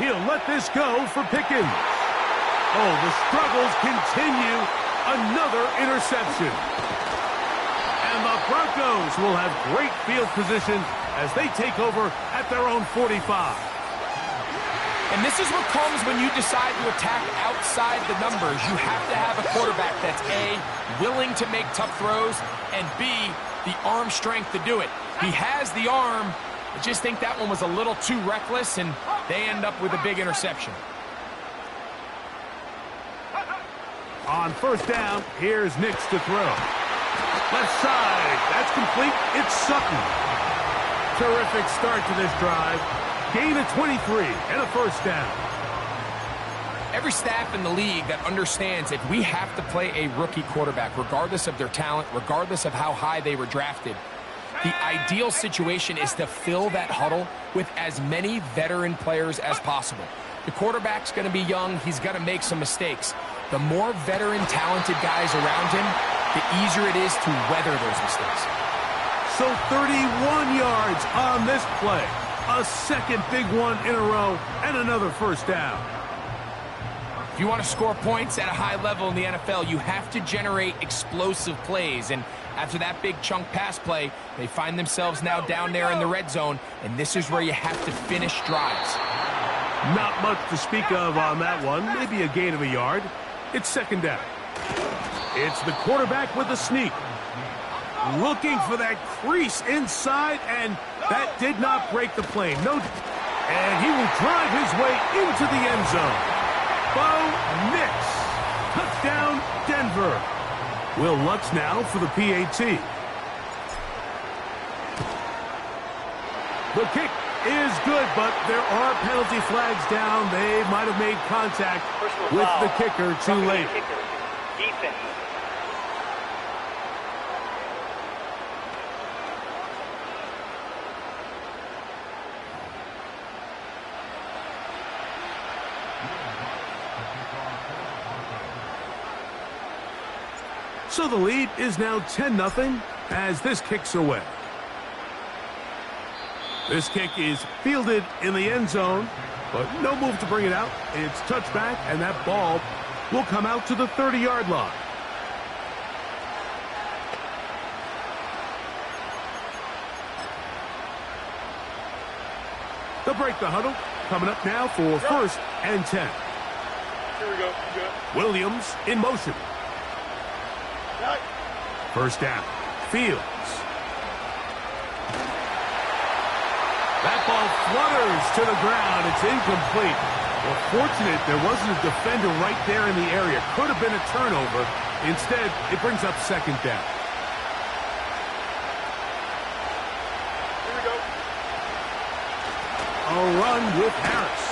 He'll let this go for Pickens. Oh, the struggles continue. Another interception. And the Broncos will have great field position as they take over at their own 45. And this is what comes when you decide to attack outside the numbers. You have to have a quarterback that's A, willing to make tough throws, and B, the arm strength to do it. He has the arm. I just think that one was a little too reckless, and they end up with a big interception. On 1st down, here's Nix to throw. Left side. That's complete. It's Sutton. Terrific start to this drive. Gain of 23 and a first down. Every staff in the league that understands if we have to play a rookie quarterback, regardless of their talent, regardless of how high they were drafted, the ideal situation is to fill that huddle with as many veteran players as possible. The quarterback's going to be young. He's going to make some mistakes. The more veteran, talented guys around him, the easier it is to weather those mistakes. So 31 yards on this play. A second big one in a row and another first down. If you want to score points at a high level in the NFL, you have to generate explosive plays. And after that big chunk pass play, they find themselves now down there in the red zone, and this is where you have to finish drives. Not much to speak of on that one. Maybe a gain of a yard. It's second down. It's the quarterback with the sneak. Looking for that crease inside, and that did not break the plane. No, and he will drive his way into the end zone. Bo Nix. Touchdown, Denver. Will Lutz now for the PAT. The kick is good, but there are penalty flags down. They might have made contact with the kicker too late. Defense. So the lead is now 10-0 as this kicks away. This kick is fielded in the end zone, but no move to bring it out. It's touchback, and that ball will come out to the 30-yard line. They'll break the huddle. Coming up now for first and 10. Here we go. Williams in motion. First down. Fields. That ball flutters to the ground. It's incomplete. Well, fortunate there wasn't a defender right there in the area. Could have been a turnover. Instead, it brings up second down. Here we go. A run with Harris.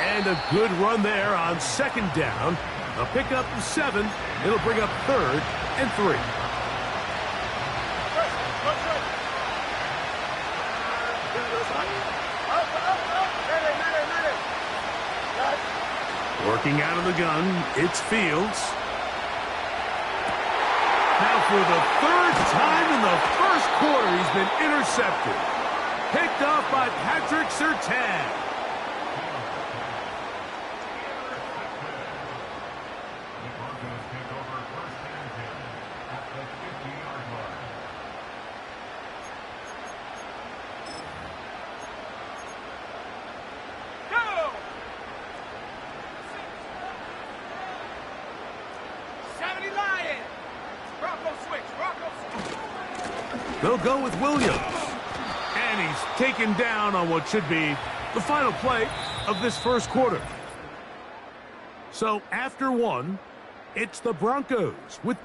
And a good run there on second down. A pickup of 7. It'll bring up third and 3. Working out of the gun, it's Fields. Now for the third time in the first quarter, he's been intercepted. Picked off by Patrick Surtain. They'll go with Williams. And he's taken down on what should be the final play of this first quarter. So after one, it's the Broncos with...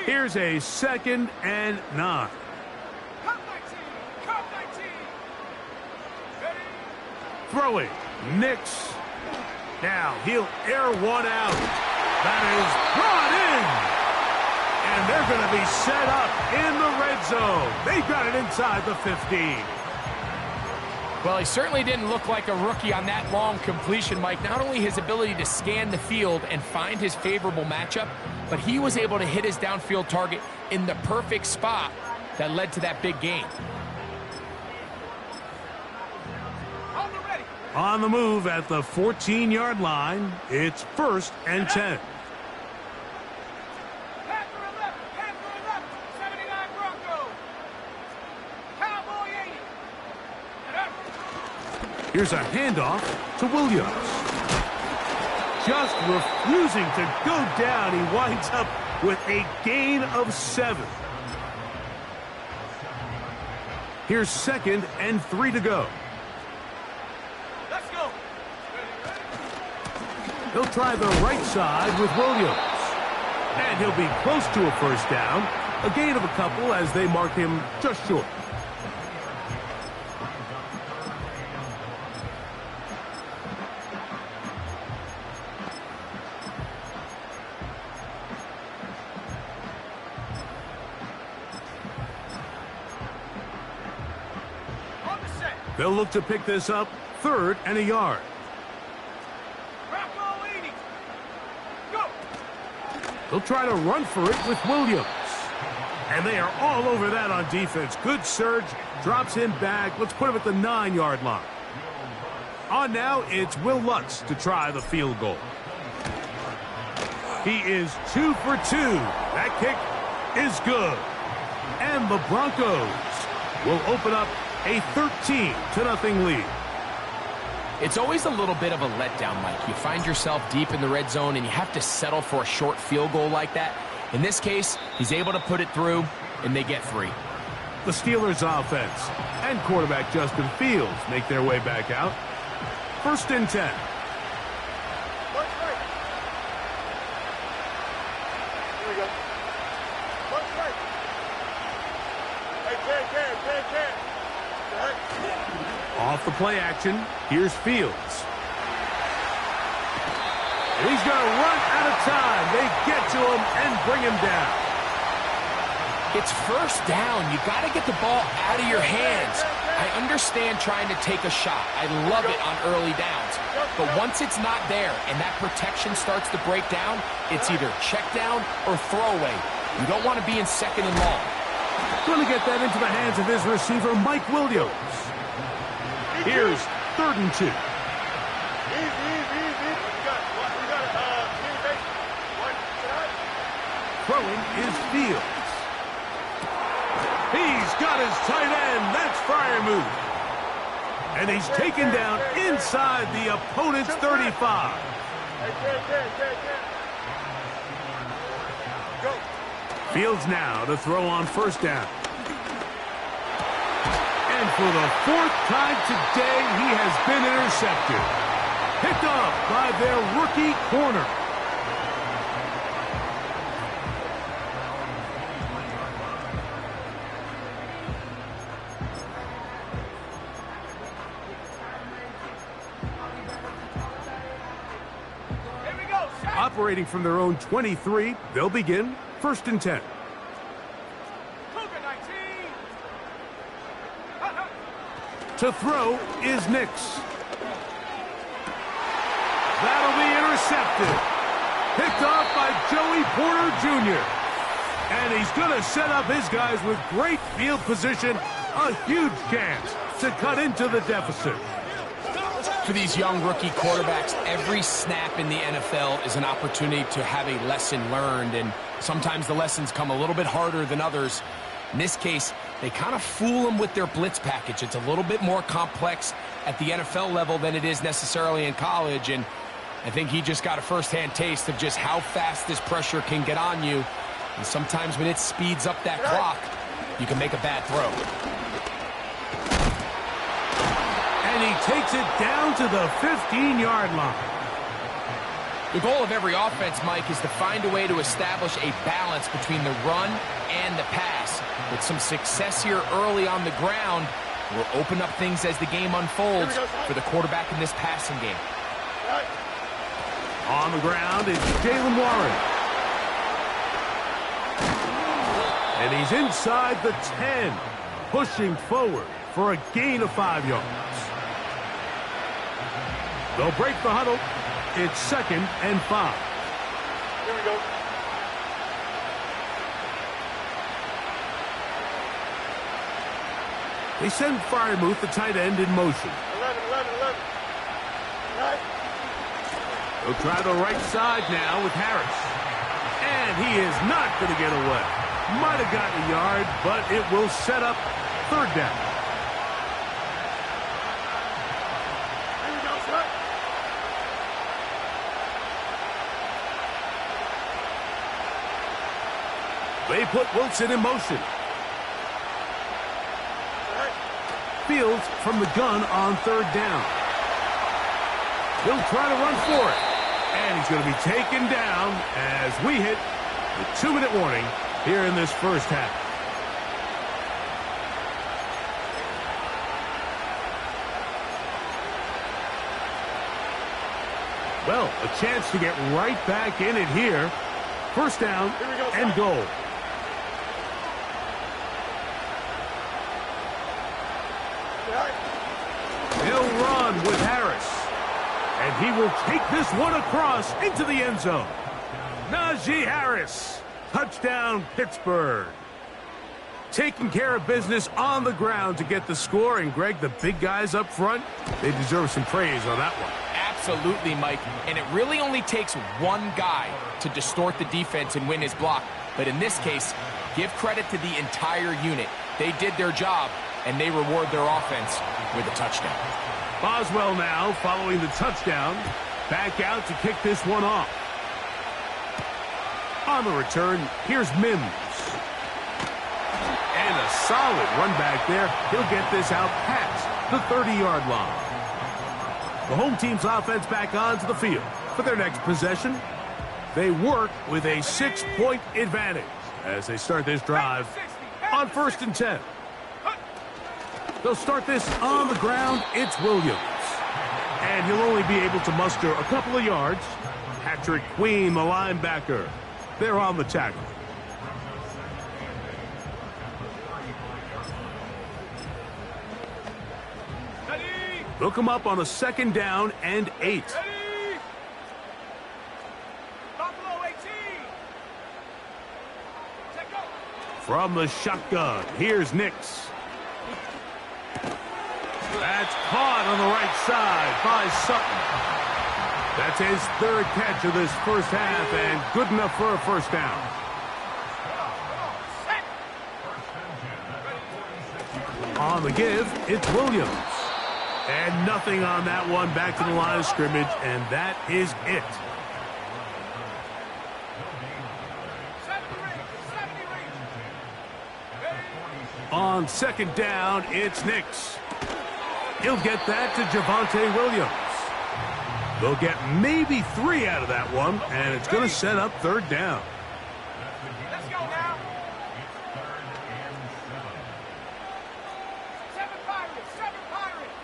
Here's a second and 9. Throwing. Nix. Now he'll air one out. That is brought in. And they're going to be set up in the red zone. They've got it inside the 15. Well, he certainly didn't look like a rookie on that long completion, Mike. Not only his ability to scan the field and find his favorable matchup, but he was able to hit his downfield target in the perfect spot that led to that big gain. On the move at the 14-yard line, it's first and 10. Here's a handoff to Williams. Just refusing to go down. He winds up with a gain of 7. Here's 2nd and 3 to go. Let's go. He'll try the right side with Williams. And he'll be close to a first down. A gain of a couple as they mark him just short. On the set. They'll look to pick this up 3rd and a yard. Rocco 80. Go. He'll try to run for it with Williams. And they are all over that on defense. Good surge, drops him back. Let's put him at the 9-yard line. On now, it's Will Lutz to try the field goal. He is 2 for 2. That kick is good. And the Broncos will open up a 13-0 lead. It's always a little bit of a letdown, Mike. You find yourself deep in the red zone and you have to settle for a short field goal like that. In this case, he's able to put it through, and they get 3. The Steelers' offense and quarterback Justin Fields make their way back out. 1st and 10. Watch right. Here we go. Watch right. Hey, Ken. Off the play action, here's Fields. And he's going to run out of time. They get to him and bring him down. It's first down. You got to get the ball out of your hands. I understand trying to take a shot. I love it on early downs. But once it's not there and that protection starts to break down, it's either check down or throwaway. You don't want to be in 2nd and long. Going to get that into the hands of his receiver, Mike Williams. Here's 3rd and 2. Throwing is Fields. He's got his tight end. That's Freiermuth. And he's taken down inside the opponent's 35. Fields now to throw on 1st down. And for the 4th time today, he has been intercepted. Picked up by their rookie corner. Operating from their own 23, they'll begin 1st and 10. To throw is Nix. That'll be intercepted. Picked off by Joey Porter Jr. And he's going to set up his guys with great field position. A huge chance to cut into the deficit. For these young rookie quarterbacks, every snap in the NFL is an opportunity to have a lesson learned, and sometimes the lessons come a little bit harder than others. In this case, they kind of fool them with their blitz package. It's a little bit more complex at the NFL level than it is necessarily in college, and I think he just got a first-hand taste of just how fast this pressure can get on you, and sometimes when it speeds up that clock, you can make a bad throw. And he takes it down to the 15-yard line. The goal of every offense, Mike, is to find a way to establish a balance between the run and the pass. With some success here early on the ground, will open up things as the game unfolds for the quarterback in this passing game. On the ground is Jalen Warren. And he's inside the 10, pushing forward for a gain of 5 yards. They'll break the huddle. It's 2nd and 5. Here we go. They send Freiermuth, the tight end, in motion. 11. Right. They'll try the right side now with Harris. And he is not going to get away. Might have gotten a yard, but it will set up 3rd down. Here we go, sir. They put Wilson in motion. Fields from the gun on third down. He'll try to run for it. And he's going to be taken down as we hit the 2-minute warning here in this first half. Well, a chance to get right back in it here. First down and goal. He'll run with Harris. And he will take this one across into the end zone. Najee Harris. Touchdown, Pittsburgh. Taking care of business on the ground to get the score. And, Greg, the big guys up front, they deserve some praise on that one. Absolutely, Mike. And it really only takes one guy to distort the defense and win his block. But in this case, give credit to the entire unit. They did their job, and they reward their offense with a touchdown. Boswell now following the touchdown. Back out to kick this one off. On the return, here's Mims. And a solid run back there. He'll get this out past the 30-yard line. The home team's offense back onto the field for their next possession. They work with a 6-point advantage as they start this drive on 1st and 10. They'll start this on the ground. It's Williams. And he'll only be able to muster a couple of yards. Patrick Queen, the linebacker. They're on the tackle. They'll come up on a 2nd down and 8. From the shotgun, here's Nix. That's caught on the right side by Sutton. That's his 3rd catch of this first half and good enough for a first down. On the give, it's Williams. And nothing on that one. Back to the line of scrimmage, and that is it. On 2nd down, it's Nix. He'll get that to Javonte Williams. They'll get maybe 3 out of that one, and it's going to set up 3rd down. Let's go now. 7 Pirates, 7 Pirates.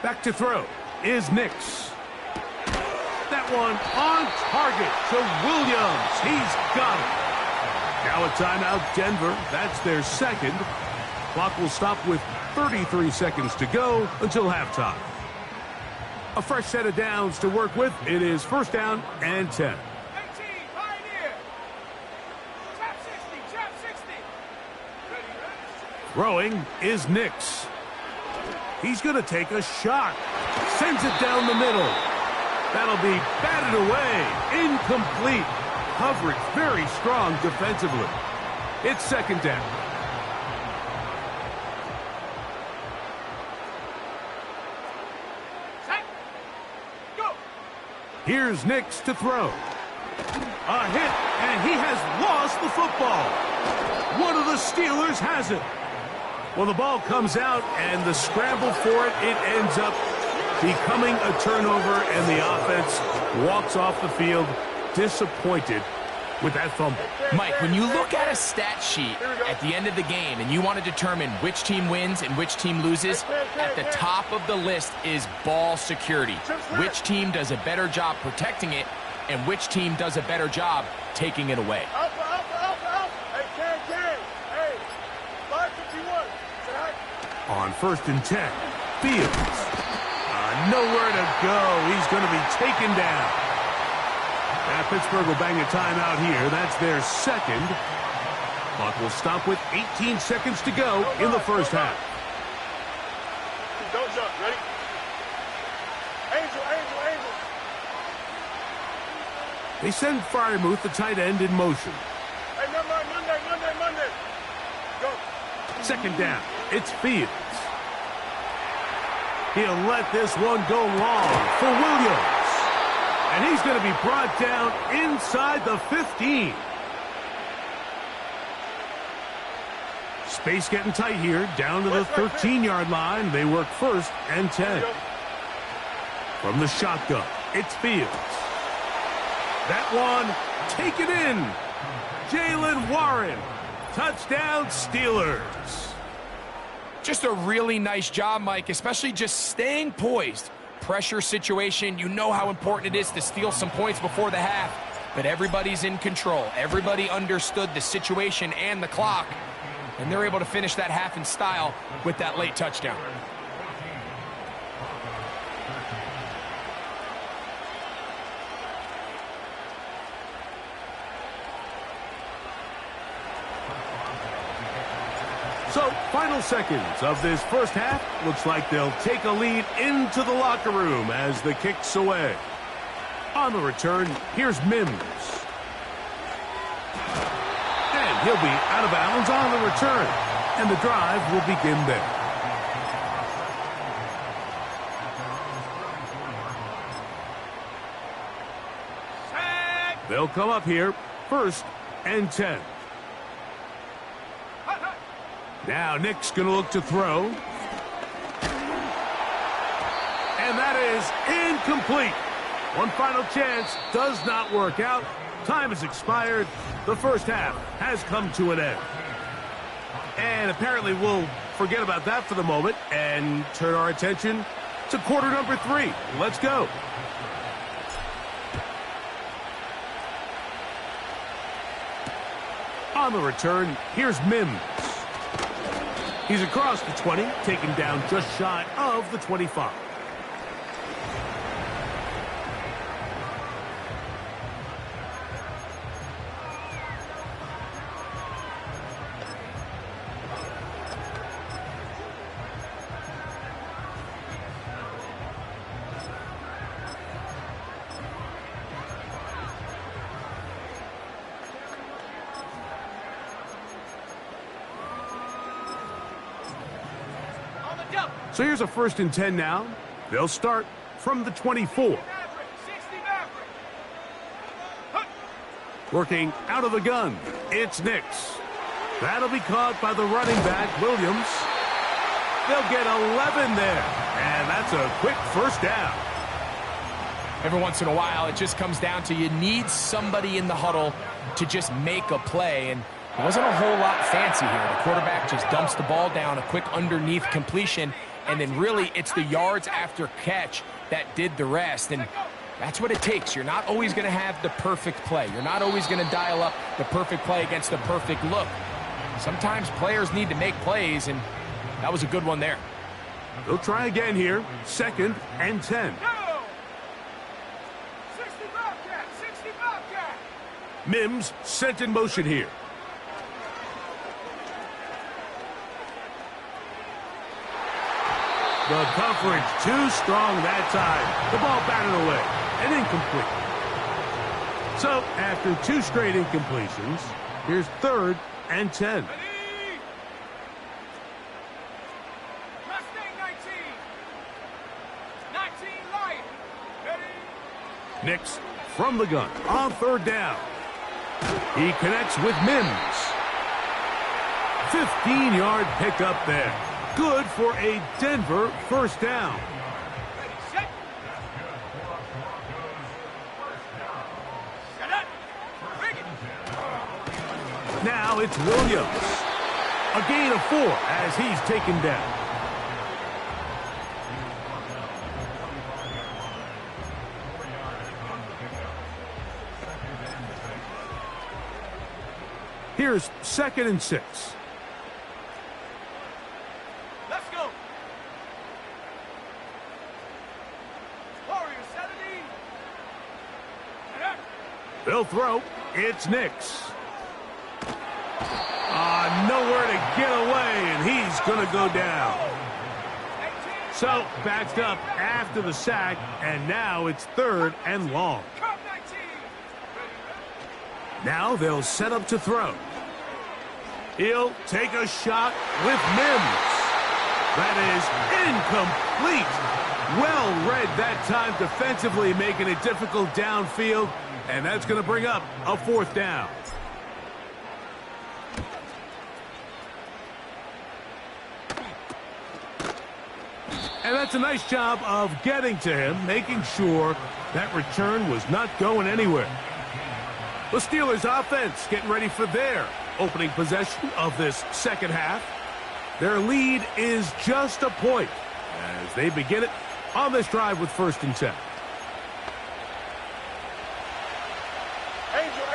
Back to throw is Nix. That one on target to Williams. He's got it. Now a timeout, Denver. That's their 2nd. Clock will stop with 33 seconds to go until halftime. A fresh set of downs to work with. It is 1st down and 10. 18, Pioneer. Trap 60, trap 60. Throwing is Nix. He's going to take a shot. Sends it down the middle. That'll be batted away. Incomplete. Coverage very strong defensively. It's 2nd down. Set. Go. Here's Nix to throw. A hit, and he has lost the football. One of the Steelers has it. Well, the ball comes out, and the scramble for it, it ends up becoming a turnover, and the offense walks off the field disappointed with that fumble. Mike, when you look at a stat sheet at the end of the game and you want to determine which team wins and which team loses, at the top of the list is ball security. Which team does a better job protecting it and which team does a better job taking it away. On 1st and 10, Fields. Nowhere to go. He's going to be taken down. Now Pittsburgh will bang a timeout here. That's their 2nd. Clock will stop with 18 seconds to go in the first half. Don't jump. Ready? Angel, angel, angel. They send Freiermuth, the tight end, in motion. Hey, Monday. Go. 2nd down. It's Fields. He'll let this one go long for Williams. And he's going to be brought down inside the 15. Space getting tight here. Down to the 13-yard line. They work 1st and 10. From the shotgun, it's Fields. That one, take it in. Jalen Warren. Touchdown, Steelers. Just a really nice job, Mike, especially just staying poised. Pressure situation, you know how important it is to steal some points before the half, but everybody's in control. Everybody understood the situation and the clock, and they're able to finish that half in style with that late touchdown. So, final seconds of this first half. Looks like they'll take a lead into the locker room as the kick's away. On the return, here's Mims. And he'll be out of bounds on the return. And the drive will begin there. They'll come up here, 1st and 10. Now Nick's going to look to throw. And that is incomplete. One final chance does not work out. Time has expired. The first half has come to an end. And apparently we'll forget about that for the moment and turn our attention to quarter number 3. Let's go. On the return, here's Mims. He's across the 20, taken down just shy of the 25. So here's a 1st and 10 now. They'll start from the 24. Working out of the gun, it's Nix. That'll be caught by the running back, Williams. They'll get 11 there, and that's a quick first down. Every once in a while, it just comes down to you need somebody in the huddle to just make a play, and it wasn't a whole lot fancy here. The quarterback just dumps the ball down, a quick underneath completion, and then really it's the yards after catch that did the rest. And that's what it takes. You're not always going to have the perfect play. You're not always going to dial up the perfect play against the perfect look. Sometimes players need to make plays, and that was a good one there. They'll try again here. 2nd and 10. 60 Bobcat. Mims sent in motion here. The coverage too strong that time. The ball batted away and incomplete. So after 2 straight incompletions, here's 3rd and 10. Mustang 19. 19 Lion. Ready? Nix from the gun on 3rd down. He connects with Mims. 15-yard pickup there. Good for a Denver first down. Ready, set. Set up. Bring it. Now it's Williams. A gain of 4 as he's taken down. Here's 2nd and 6. Let's go. Warriors 70. They'll throw. It's Nix. Nowhere to get away, and he's going to go down. So, backed up after the sack, and now it's 3rd and long. Now they'll set up to throw. He'll take a shot with Mims. That is incomplete. Well read that time defensively, making it difficult downfield, and that's going to bring up a 4th down. And that's a nice job of getting to him, making sure that return was not going anywhere. The Steelers offense getting ready for their opening possession of this second half. Their lead is just a point as they begin it on this drive with 1st and 10. Angel.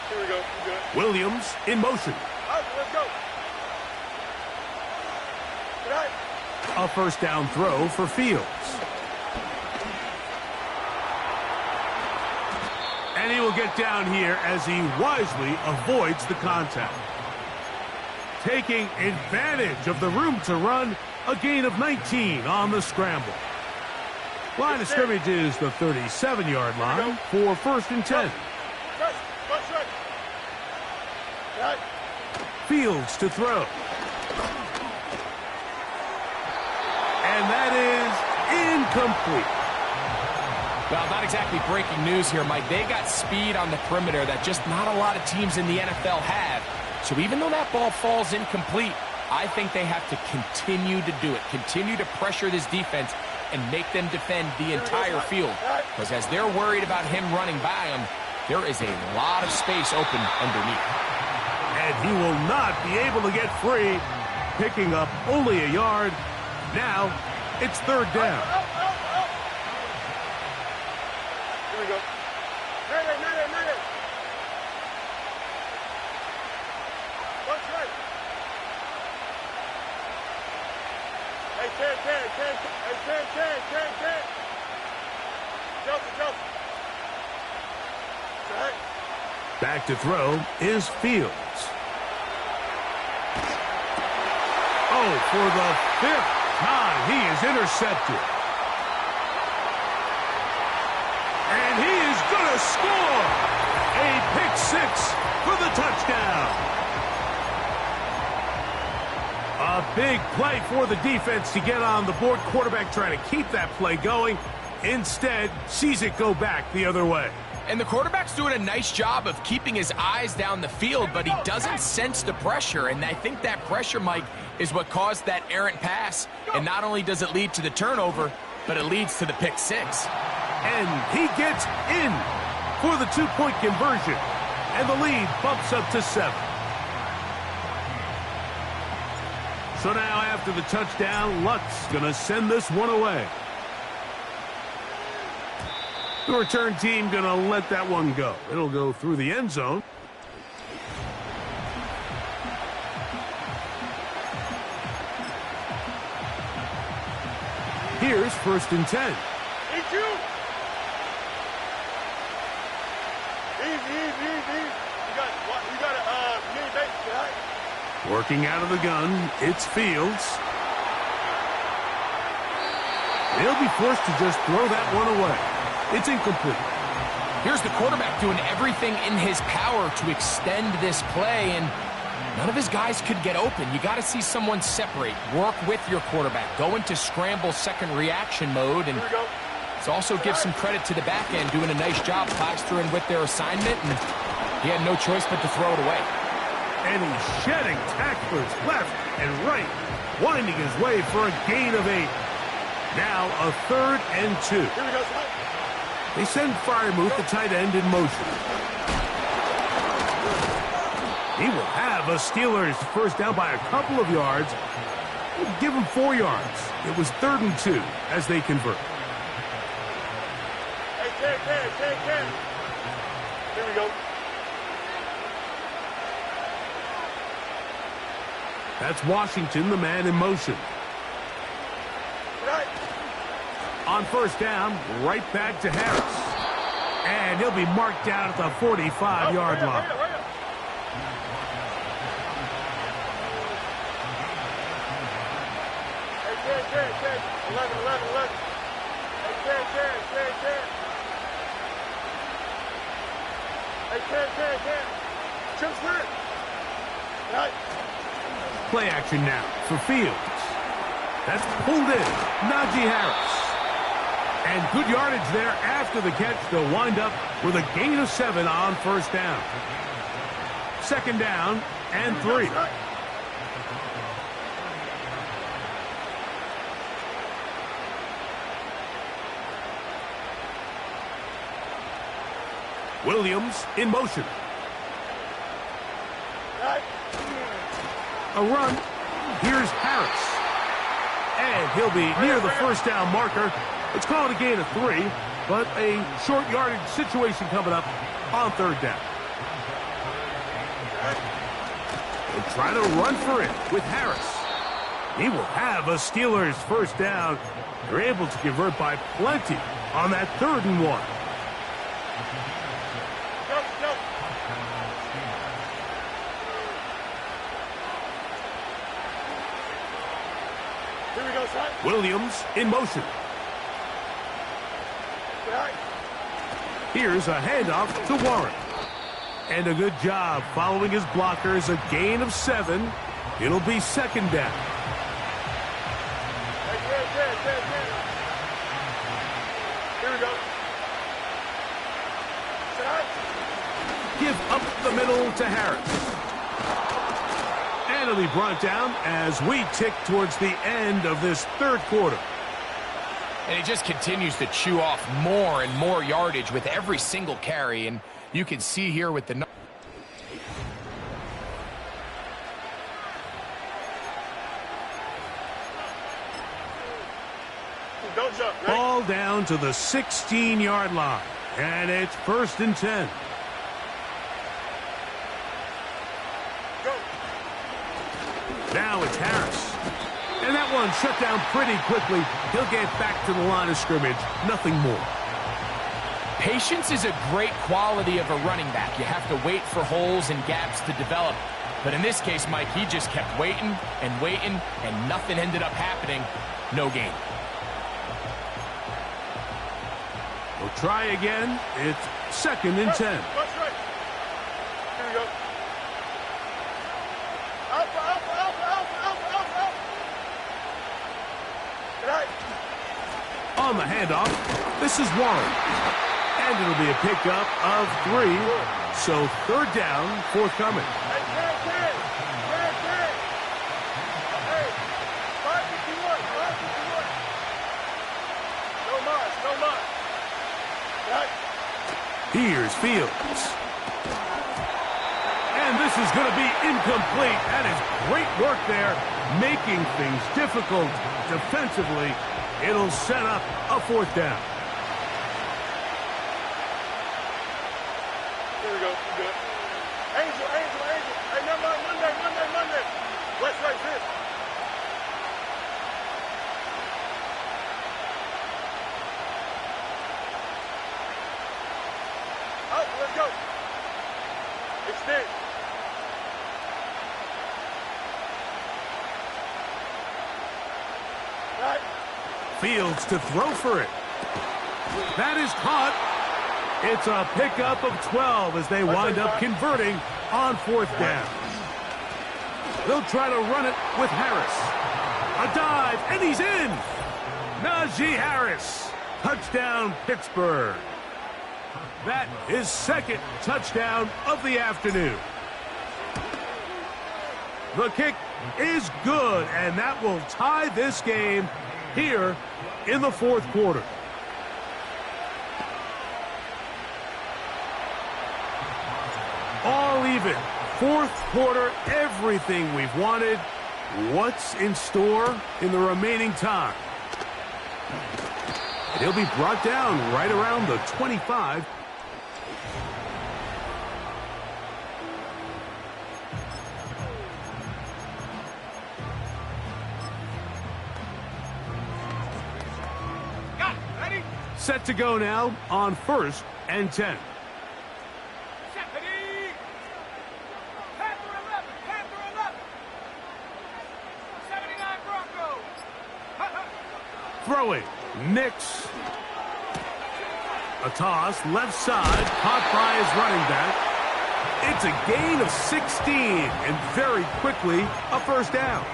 Here we go. Good. Williams in motion. All right, let's go. Good night. A first down throw for Fields. And he will get down here as he wisely avoids the contact. Taking advantage of the room to run, a gain of 19 on the scramble. Line of scrimmage is the 37-yard line for 1st and 10. Fields to throw. And that is incomplete. Well, not exactly breaking news here, Mike. They got speed on the perimeter that just not a lot of teams in the NFL have. So even though that ball falls incomplete, I think they have to continue to do it. Continue to pressure this defense and make them defend the entire field. Because as they're worried about him running by them, there is a lot of space open underneath. And he will not be able to get free, picking up only a yard. Now it's 3rd down. Here we go. Mayday. One strike. Hey, Ken. Jump. Right. Back to throw is Fields. Oh, for the 5th time, he is intercepted. And he is going to score a pick-6 for the touchdown. A big play for the defense to get on the board. Quarterback trying to keep that play going. Instead, sees it go back the other way. And the quarterback's doing a nice job of keeping his eyes down the field, but he doesn't sense the pressure. And I think that pressure, Mike, is what caused that errant pass. And not only does it lead to the turnover, but it leads to the pick-6. And he gets in for the 2-point conversion. And the lead bumps up to 7. So now after the touchdown, Lutz going to send this one away. The return team going to let that one go. It'll go through the end zone. Here's 1st and 10. EQ. Easy. You got a mini base, right? Working out of the gun, it's Fields. They'll be forced to just throw that one away. It's incomplete. Here's the quarterback doing everything in his power to extend this play, and none of his guys could get open. You got to see someone separate, work with your quarterback, go into scramble second reaction mode, and it's also give some credit to the back end doing a nice job plastering with their assignment, and he had no choice but to throw it away. And he's shedding tacklers left and right, winding his way for a gain of 8. Now a 3rd and 2. Here we go, son. They send Freiermuth, the tight end, in motion. He will have a Steelers first down by a couple of yards. We'll give him 4 yards. It was 3rd and 2 as they convert. Hey, Ken. Here we go. That's Washington, the man in motion. Right. On first down, right back to Harris. And he'll be marked down at the 45-yard line. Hey, 11. Hey, Ken. Jump straight. Right. Play action now for Fields. That's pulled in. Najee Harris. And good yardage there after the catch. They'll wind up with a gain of 7 on first down. 2nd down and 3. Williams in motion. A run. Here's Harris. And he'll be near the first down marker. It's called a gain of 3, but a short yardage situation coming up on third down. They'll try to run for it with Harris. He will have a Steelers first down. They're able to convert by plenty on that 3rd and 1. Here we go, son. Williams in motion. Here's a handoff to Warren. And a good job following his blockers. A gain of 7. It'll be 2nd down. Here we go. Give up the middle to Harris. And it'll be brought down as we tick towards the end of this 3rd quarter. And he just continues to chew off more and more yardage with every single carry. And you can see here with the... Don't jump, right? Ball down to the 16-yard line. And it's 1st and 10. Go. Now it's Harris. And that one shut down pretty quickly. He'll get back to the line of scrimmage. Nothing more. Patience is a great quality of a running back. You have to wait for holes and gaps to develop. But in this case, Mike, he just kept waiting and waiting, and nothing ended up happening. No gain. We'll try again. It's 2nd and 10. That's right. Here we go. Alpha. Right. On the handoff, this is Warren. And it'll be a pickup of 3. So 3rd down, forthcoming. Hey, 551. No more. Right. Here's Fields. And this is going to be incomplete. That is great work there, making things difficult defensively. It'll set up a 4th down. Here we go. Good. Angel. Hey, Monday. West right this. Out, let's go. Extend. Right. Fields to throw for it. That is caught. It's a pickup of 12 as they wind up converting on 4th down. They'll try to run it with Harris. A dive, and he's in. Najee Harris. Touchdown, Pittsburgh. That is 2nd touchdown of the afternoon. The kick is good, and that will tie this game here in the 4th quarter. All even. 4th quarter, everything we've wanted. What's in store in the remaining time? And he'll be brought down right around the 25. Got it. Ready? Set to go now on 1st and 10. Deputy! Panther 11! 79 Broncos! Throwing. Nix. A toss, left side, caught by his running back. It's a gain of 16, and very quickly, a 1st down.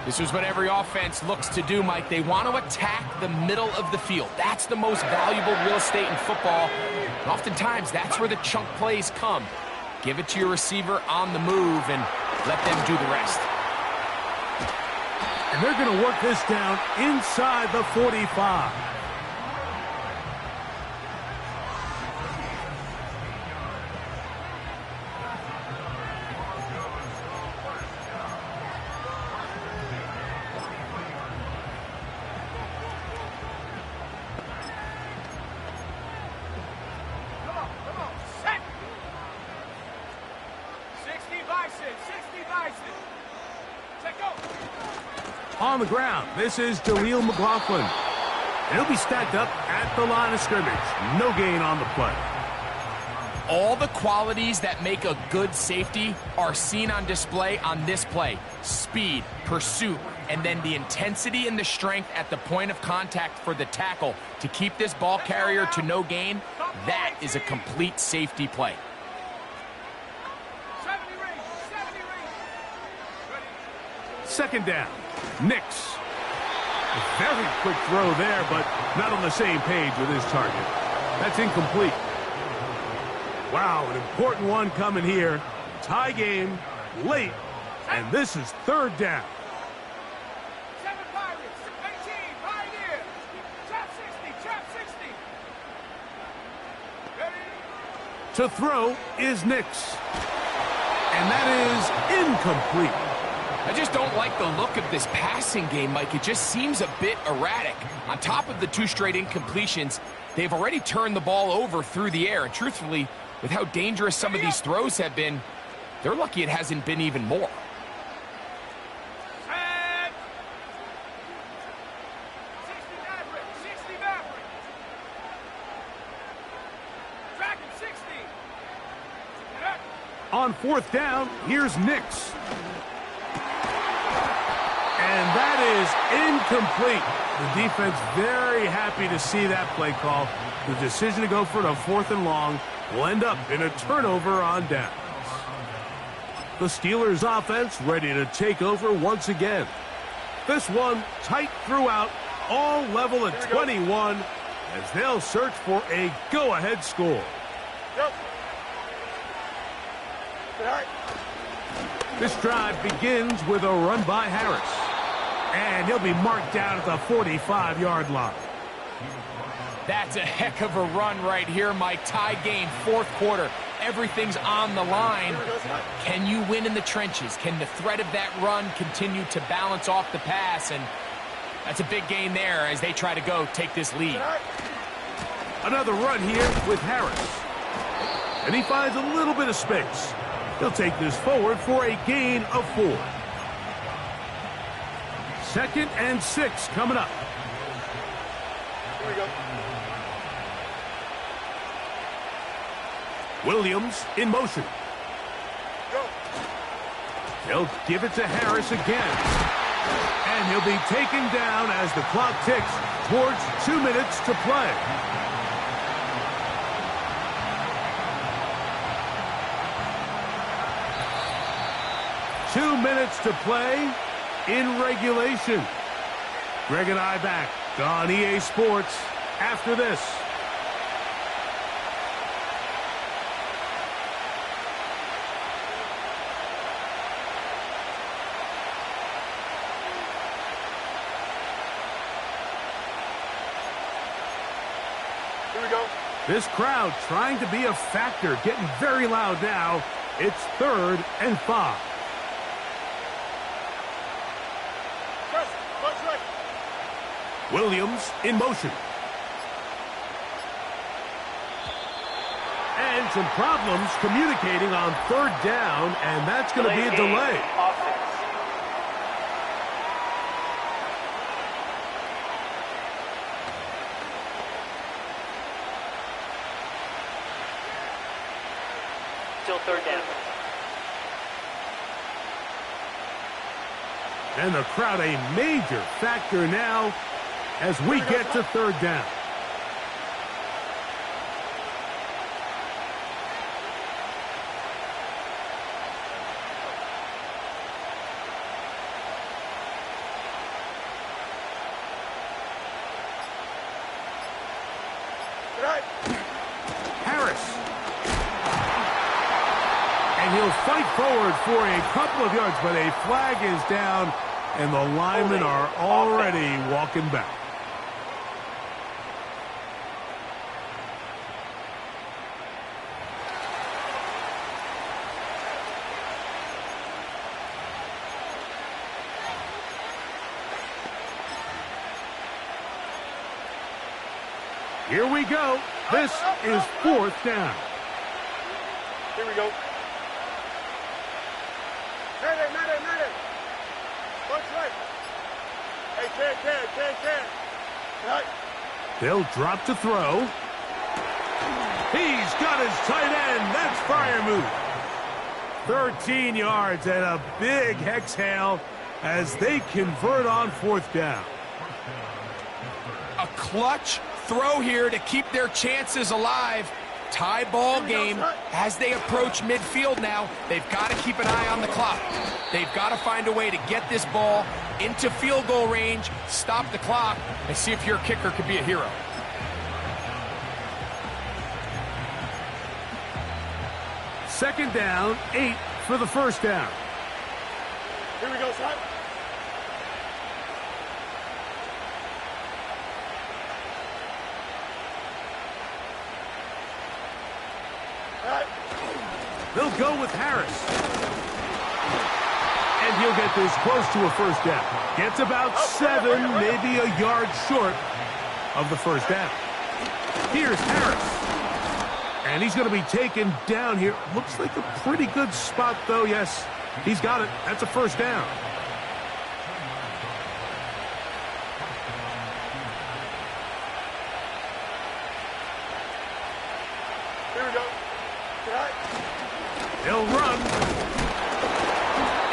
This is what every offense looks to do, Mike. They want to attack the middle of the field. That's the most valuable real estate in football. And oftentimes, that's where the chunk plays come. Give it to your receiver on the move and let them do the rest. And they're going to work this down inside the 45. On the ground, this is Jaleel McLaughlin. And he'll be stacked up at the line of scrimmage. No gain on the play. All the qualities that make a good safety are seen on display on this play. Speed, pursuit, and then the intensity and the strength at the point of contact for the tackle to keep this ball carrier to no gain. That is a complete safety play. Second down, Nix. A very quick throw there, but not on the same page with his target. That's incomplete. Wow, an important one coming here. Tie game, late, and this is third down. 7 Pirates, 18, Pioneer, trap 60. Ready? To throw is Nix. And that is incomplete. I just don't like the look of this passing game, Mike. It just seems a bit erratic. On top of the 2 straight incompletions, they've already turned the ball over through the air. And truthfully, with how dangerous some of these throws have been, they're lucky it hasn't been even more. And 60 Maverick. Track him 60. On fourth down, here's Nix. And that is incomplete. The defense very happy to see that play call. The decision to go for it on 4th and long will end up in a turnover on downs. The Steelers offense ready to take over once again. This one tight throughout, all level at 21 as they'll search for a go-ahead score. Yep. This drive begins with a run by Harris. And he'll be marked down at the 45-yard line. That's a heck of a run right here, Mike. Tie game, 4th quarter. Everything's on the line. Can you win in the trenches? Can the threat of that run continue to balance off the pass? And that's a big gain there as they try to go take this lead. Another run here with Harris. And he finds a little bit of space. He'll take this forward for a gain of 4. 2nd and 6 coming up. Here we go. Williams in motion. Go. They'll give it to Harris again. And he'll be taken down as the clock ticks towards 2 minutes to play. Two minutes to play in regulation. Greg and I back on EA Sports after this. Here we go. This crowd trying to be a factor, getting very loud now. It's 3rd and 5. Williams in motion. And some problems communicating on 3rd down, and that's going to be a delay. Offense. Still 3rd down. And the crowd a major factor now as we get to 3rd down. Harris. And he'll fight forward for a couple of yards, but a flag is down, and the linemen are already walking back. Here we go. This is 4th down. Here we go. Mayday. Watch right. Can. Right. They'll drop to throw. He's got his tight end. That's Fryermuth. 13 yards and a big exhale as they convert on fourth down. A clutch throw here to keep their chances alive. Tie ball game as they approach midfield now. They've got to keep an eye on the clock. They've got to find a way to get this ball into field goal range, stop the clock, and see if your kicker could be a hero. Second down, 8 for the first down. Here we go, son. They'll go with Harris. And he'll get this close to a first down. Gets about 7, maybe a yard short of the first down. Here's Harris. And he's going to be taken down here. Looks like a pretty good spot, though. Yes, he's got it. That's a first down. Here we go. Right. He'll run.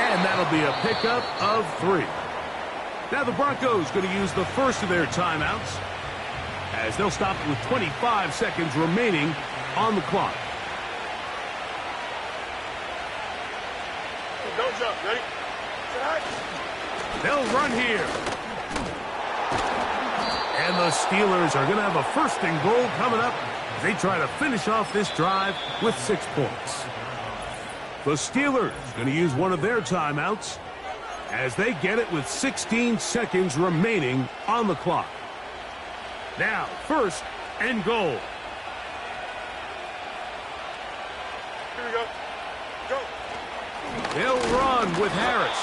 And that'll be a pickup of 3. Now the Broncos going to use the first of their timeouts as they'll stop with 25 seconds remaining on the clock. Don't jump. Ready? Right. They'll run here. And the Steelers are going to have a first and goal coming up as they try to finish off this drive with 6 points. The Steelers going to use one of their timeouts as they get it with 16 seconds remaining on the clock. Now, first and goal. Here we go. Go. They'll run with Harris.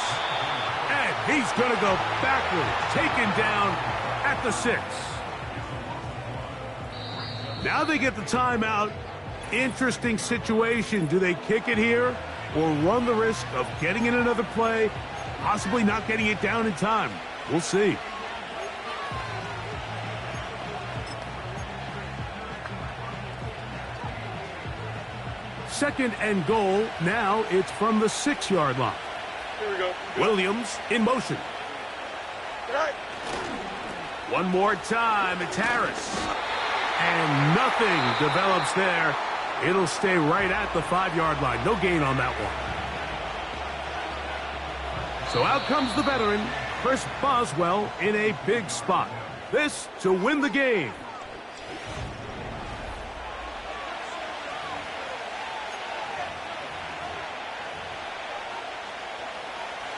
And he's going to go backwards, taken down at the 6. Now they get the timeout. Interesting situation. Do they kick it here or run the risk of getting in another play, possibly not getting it down in time? We'll see. Second and goal. Now it's from the 6-yard line. Here we go. Williams in motion. Right. One more time. It's Harris. And nothing develops there. It'll stay right at the 5-yard line. No gain on that one. So out comes the veteran, Chris Boswell, in a big spot. This to win the game.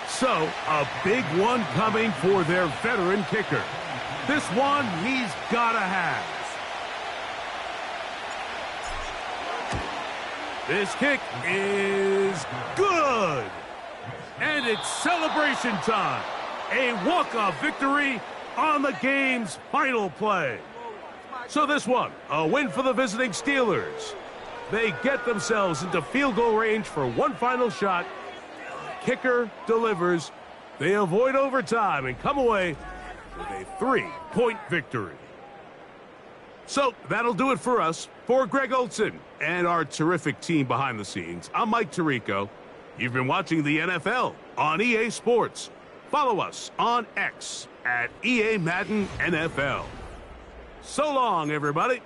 So, a big one coming for their veteran kicker. This one he's got to have. This kick is good. And it's celebration time. A walk-off victory on the game's final play. So this one, a win for the visiting Steelers. They get themselves into field goal range for one final shot. Kicker delivers. They avoid overtime and come away with a 3-point victory. So that'll do it for us. For Greg Olson and our terrific team behind the scenes, I'm Mike Tirico. You've been watching the NFL on EA Sports. Follow us on X at EA Madden NFL. So long, everybody.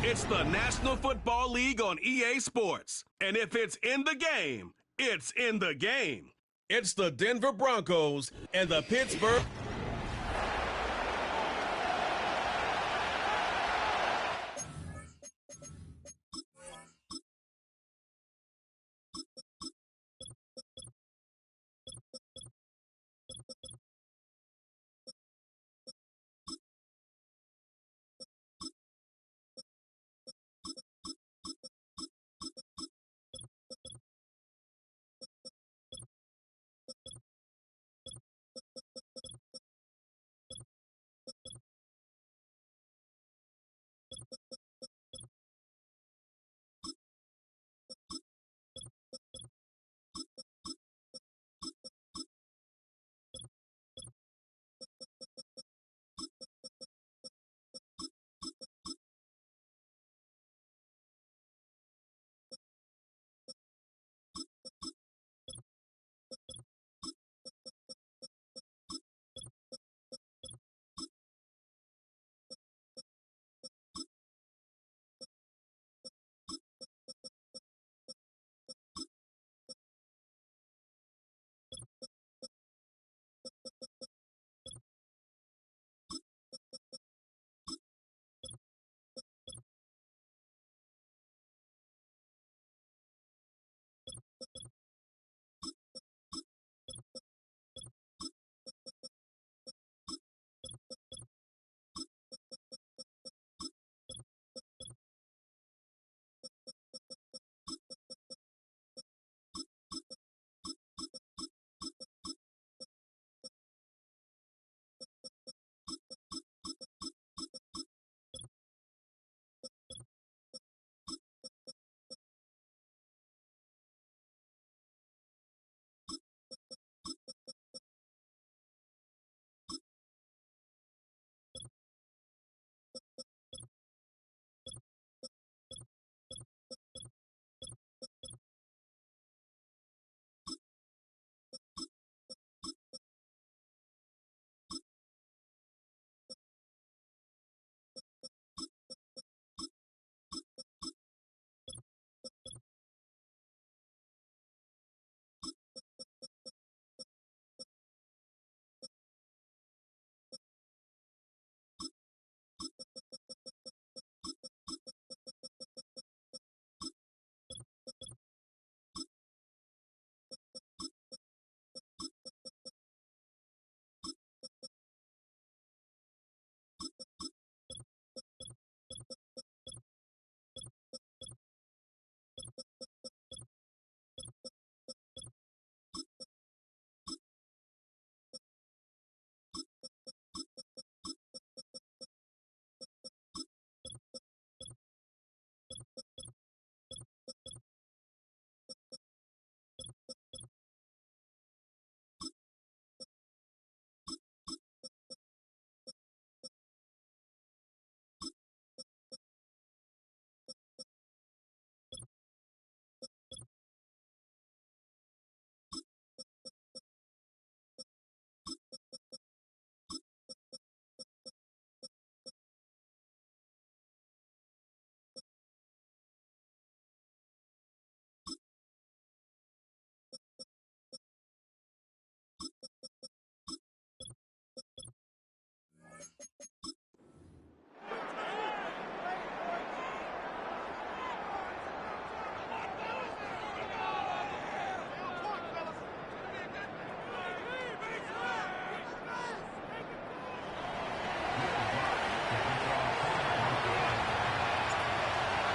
It's the National Football League on EA Sports. And if it's in the game, it's in the game. It's the Denver Broncos and the Pittsburgh.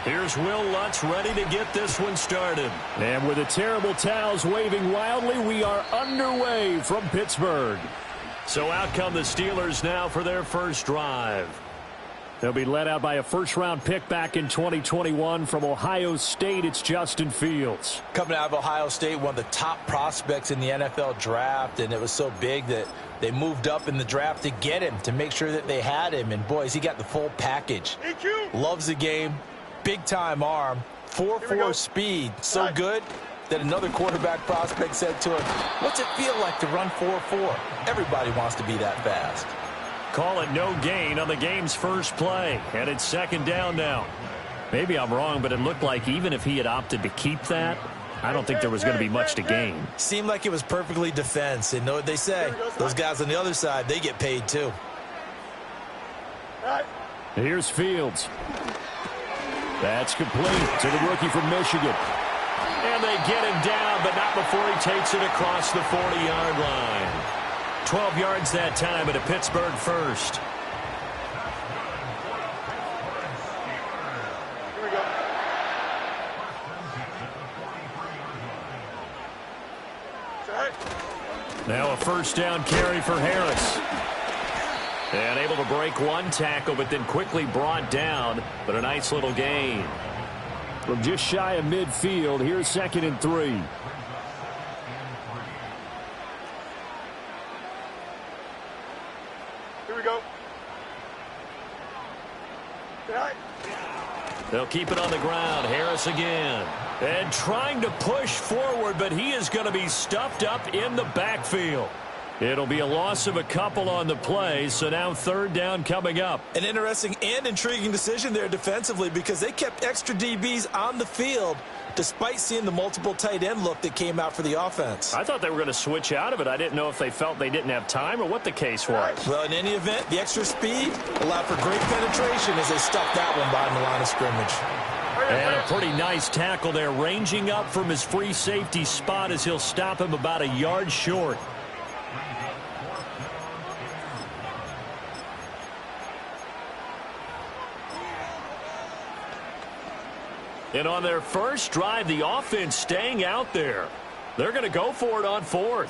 Here's Will Lutz ready to get this one started. And with the terrible towels waving wildly, we are underway from Pittsburgh. So out come the Steelers now for their first drive. They'll be led out by a first-round pick back in 2021 from Ohio State. It's Justin Fields. Coming out of Ohio State, one of the top prospects in the NFL draft, and it was so big that they moved up in the draft to get him, to make sure that they had him. And, boys, he got the full package. Loves the game, big-time arm, 4.4 speed, so good that another quarterback prospect said to him, "What's it feel like to run 4.4? Everybody wants to be that fast." Call it no gain on the game's first play, and it's second down now. Maybe I'm wrong, but it looked like even if he had opted to keep that, I don't think there was going to be much to gain. Seemed like it was perfectly defense, and know what they say, those guys on the other side, they get paid too. Here's Fields. That's complete to the rookie from Michigan. And they get him down, but not before he takes it across the 40-yard line. 12 yards that time at a Pittsburgh first. Here we go. Now a first down carry for Harris. And able to break one tackle, but then quickly brought down. But a nice little gain. From just shy of midfield, here's 2nd and 3. Here we go. They'll keep it on the ground. Harris again. And trying to push forward, but he is going to be stuffed up in the backfield. It'll be a loss of a couple on the play, so now 3rd down coming up. An interesting and intriguing decision there defensively, because they kept extra DBs on the field despite seeing the multiple tight end look that came out for the offense. I thought they were going to switch out of it. I didn't know if they felt they didn't have time or what the case was. Well, in any event, the extra speed allowed for great penetration as they stuffed that one behind the line of scrimmage. And a pretty nice tackle there, ranging up from his free safety spot as he'll stop him about a yard short. And on their first drive, the offense staying out there. They're going to go for it on 4th.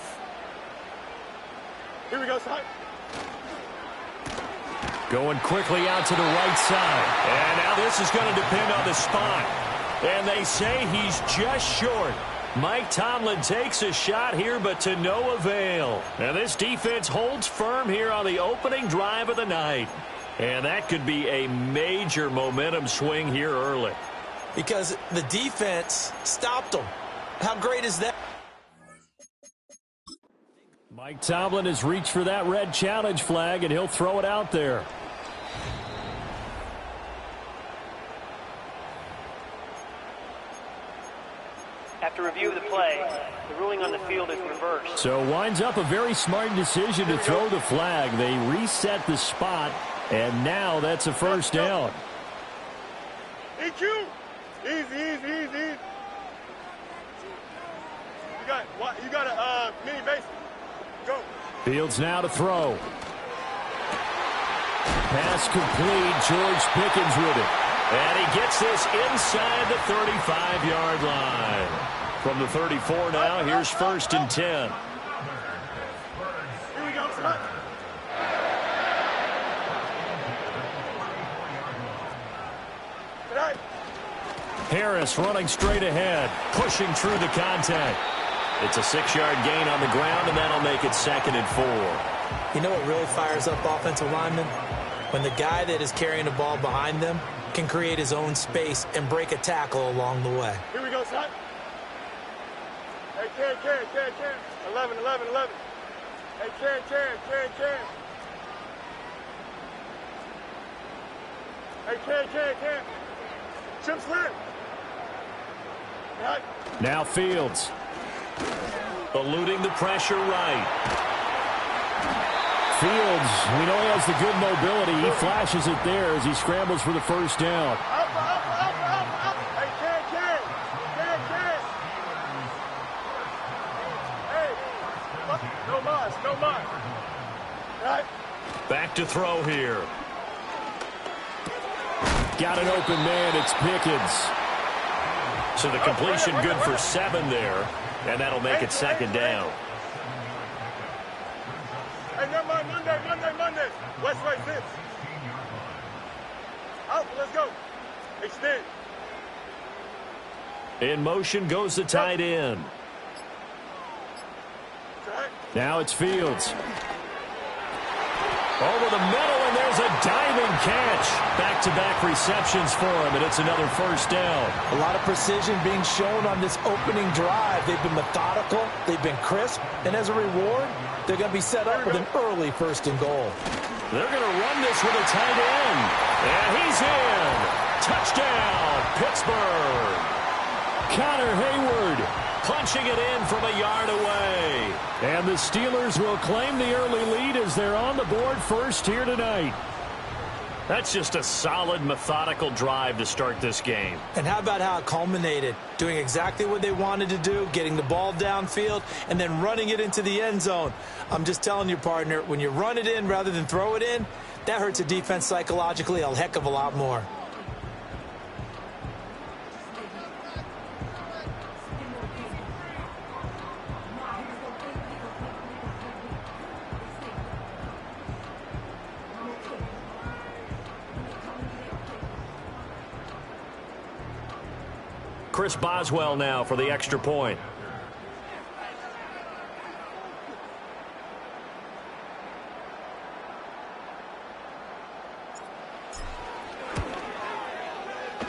Here we go, son. Going quickly out to the right side. And now this is going to depend on the spot. And they say he's just short. Mike Tomlin takes a shot here, but to no avail. And this defense holds firm here on the opening drive of the night. And that could be a major momentum swing here early. Because the defense stopped them. How great is that? Mike Tomlin has reached for that red challenge flag, and he'll throw it out there. After review of the play, the ruling on the field is reversed. So winds up a very smart decision to throw the flag. They reset the spot, and now that's a first down. EQ. Easy. You got a mini base. Go. Fields now to throw. Pass complete. George Pickens with it. And he gets this inside the 35-yard line. From the 34 now, here's 1st and 10. Here we go, son. Harris running straight ahead, pushing through the contact. It's a 6-yard gain on the ground, and that'll make it 2nd and 4. You know what really fires up offensive linemen? When the guy that is carrying the ball behind them can create his own space and break a tackle along the way. Here we go, son. Hey, Ken. 11. Hey, Ken. Hey, Ken. Chip slip. Right. Now Fields. Eluding the pressure right. Fields, we know he has the good mobility. He flashes it there as he scrambles for the first down. Up. Hey, Ken. Hey. No mas. Right. Back to throw here. Got an open man. It's Pickens. So the completion good for 7 there, and that'll make it 2nd down. Hey, never mind. Monday. West right 6. let's go. Extend. In motion goes the tight end. Now it's Fields. Over the middle, and there's a diving catch. Back-to-back receptions for him, and it's another first down. A lot of precision being shown on this opening drive. They've been methodical, they've been crisp, and as a reward, they're going to be set up with an early 1st and goal. They're going to run this with a tight end. And he's in. Touchdown, Pittsburgh. Connor Hayward punching it in from a yard away. And the Steelers will claim the early lead as they're on the board first here tonight. That's just a solid, methodical drive to start this game. And how about how it culminated? Doing exactly what they wanted to do, getting the ball downfield, and then running it into the end zone. I'm just telling you, partner, when you run it in rather than throw it in, that hurts a defense psychologically a heck of a lot more. Chris Boswell now for the extra point.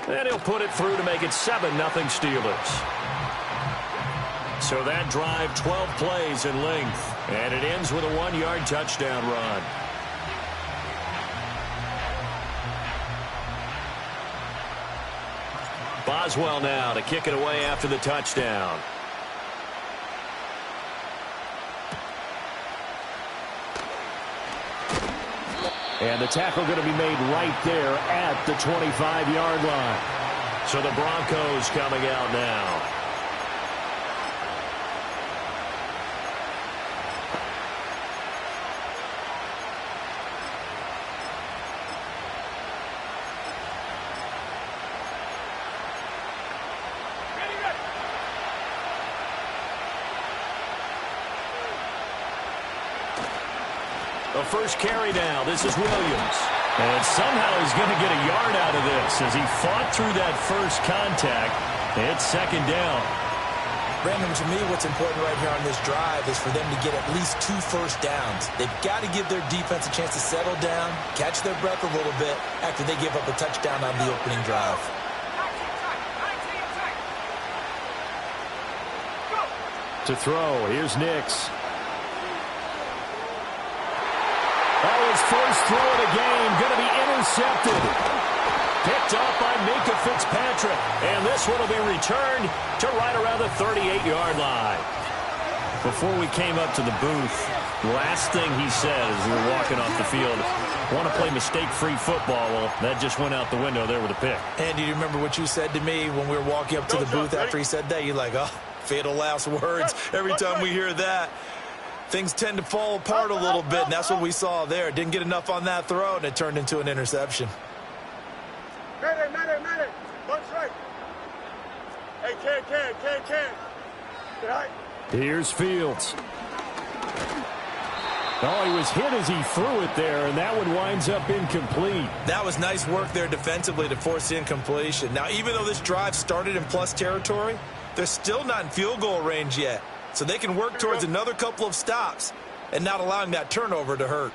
And he'll put it through to make it 7-0 Steelers. So that drive, 12 plays in length. And it ends with a 1-yard touchdown run. Boswell now to kick it away after the touchdown. And the tackle going to be made right there at the 25-yard line. So the Broncos coming out now. The first carry now. This is Williams. And somehow he's going to get a yard out of this as he fought through that first contact. It's 2nd down. Brandon, to me, what's important right here on this drive is for them to get at least 2 first downs. They've got to give their defense a chance to settle down, catch their breath a little bit after they give up a touchdown on the opening drive. To throw, here's Nix. Oh, his first throw of the game going to be intercepted. Picked off by Minka Fitzpatrick. And this one will be returned to right around the 38-yard line. Before we came up to the booth, the last thing he said as we were walking off the field, want to play mistake-free football. Well, that just went out the window there with a pick. And do you remember what you said to me when we were walking up to the booth after he said that? You're like, oh, fatal last words. Every time we hear that, things tend to fall apart a little bit, and that's what we saw there. Didn't get enough on that throw, and it turned into an interception. Mayday. One strike. Hey, can. Get high. Here's Fields. Oh, he was hit as he threw it there, and that one winds up incomplete. That was nice work there defensively to force the incompletion. Now, even though this drive started in plus territory, they're still not in field goal range yet. So they can work towards another couple of stops and not allowing that turnover to hurt.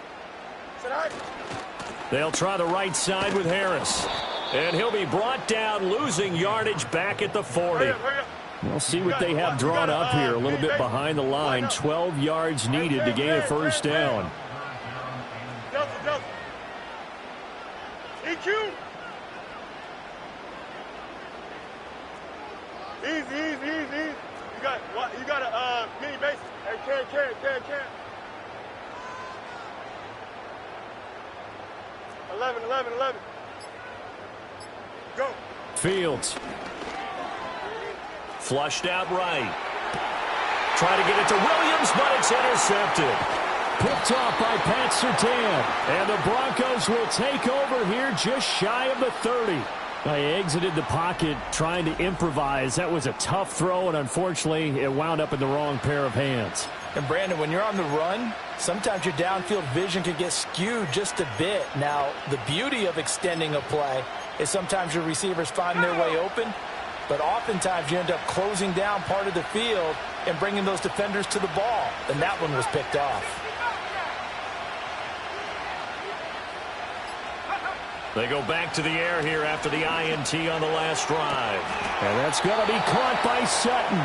They'll try the right side with Harris. And he'll be brought down, losing yardage back at the 40. We'll see what they have drawn up here. A little bit behind the line. 12 yards needed to gain a first down. EQ. Easy. You got a mini base. Hey, can. 11. Go. Fields. Flushed out right. Try to get it to Williams, but it's intercepted. Picked off by Pat Surtain. And the Broncos will take over here just shy of the 30. They exited the pocket trying to improvise. That was a tough throw, and unfortunately, it wound up in the wrong pair of hands. And, Brandon, when you're on the run, sometimes your downfield vision can get skewed just a bit. Now, the beauty of extending a play is sometimes your receivers find their way open, but oftentimes you end up closing down part of the field and bringing those defenders to the ball, and that one was picked off. They go back to the air here after the INT on the last drive. And that's going to be caught by Sutton.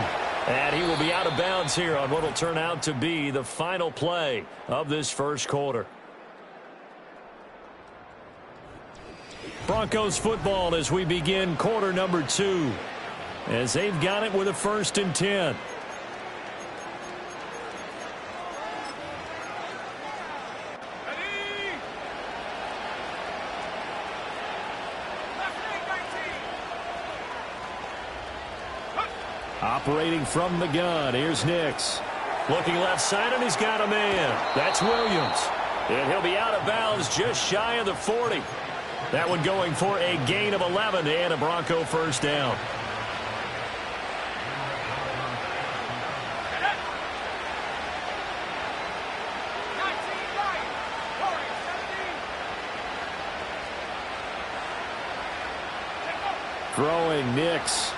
And he will be out of bounds here on what will turn out to be the final play of this first quarter. Broncos football as we begin quarter number 2. As they've got it with a 1st and 10. Operating from the gun, here's Nix. Looking left side, and he's got a man. That's Williams. And he'll be out of bounds just shy of the 40. That one going for a gain of 11 and a Bronco first down. Throwing Nix.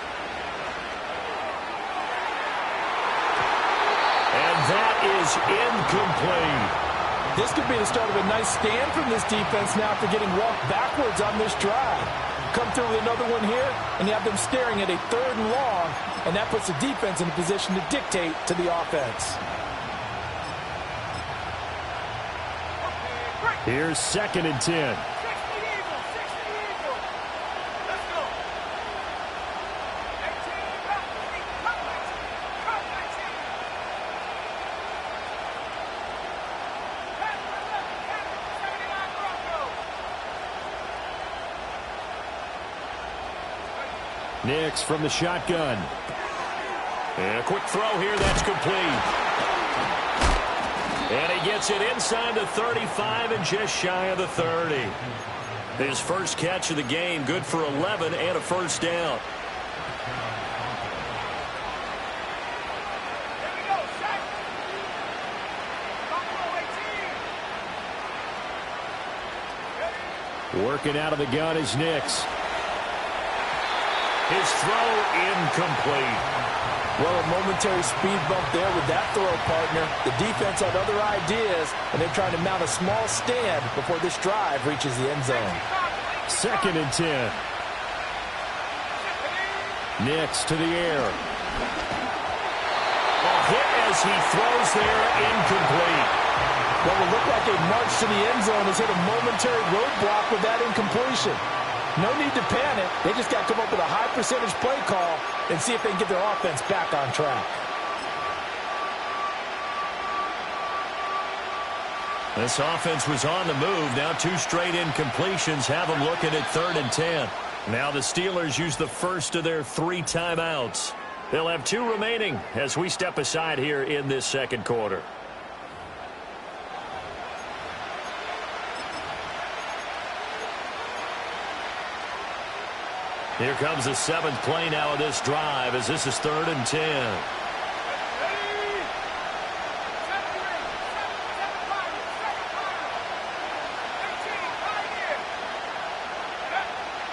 That is incomplete. This could be the start of a nice stand from this defense now after getting walked backwards on this drive. Come through with another one here, and you have them staring at a 3rd and long, and that puts the defense in a position to dictate to the offense. Here's 2nd and 10. Nix from the shotgun. And a quick throw here, that's complete. And he gets it inside the 35 and just shy of the 30. His first catch of the game, good for 11 and a first down. Working out of the gun is Nix. His throw incomplete. Well, a momentary speed bump there with that throw, partner. The defense had other ideas, and they're trying to mount a small stand before this drive reaches the end zone. 2nd and 10. Nix to the air. A hit as he throws there, incomplete. What will look like a march to the end zone has hit a momentary roadblock with that incompletion. No need to panic. They just got to come up with a high percentage play call and see if they can get their offense back on track. This offense was on the move. Now 2 straight incompletions have them looking at 3rd and 10. Now the Steelers use the first of their 3 timeouts. They'll have 2 remaining as we step aside here in this second quarter. Here comes the 7th play now of this drive as this is 3rd and 10.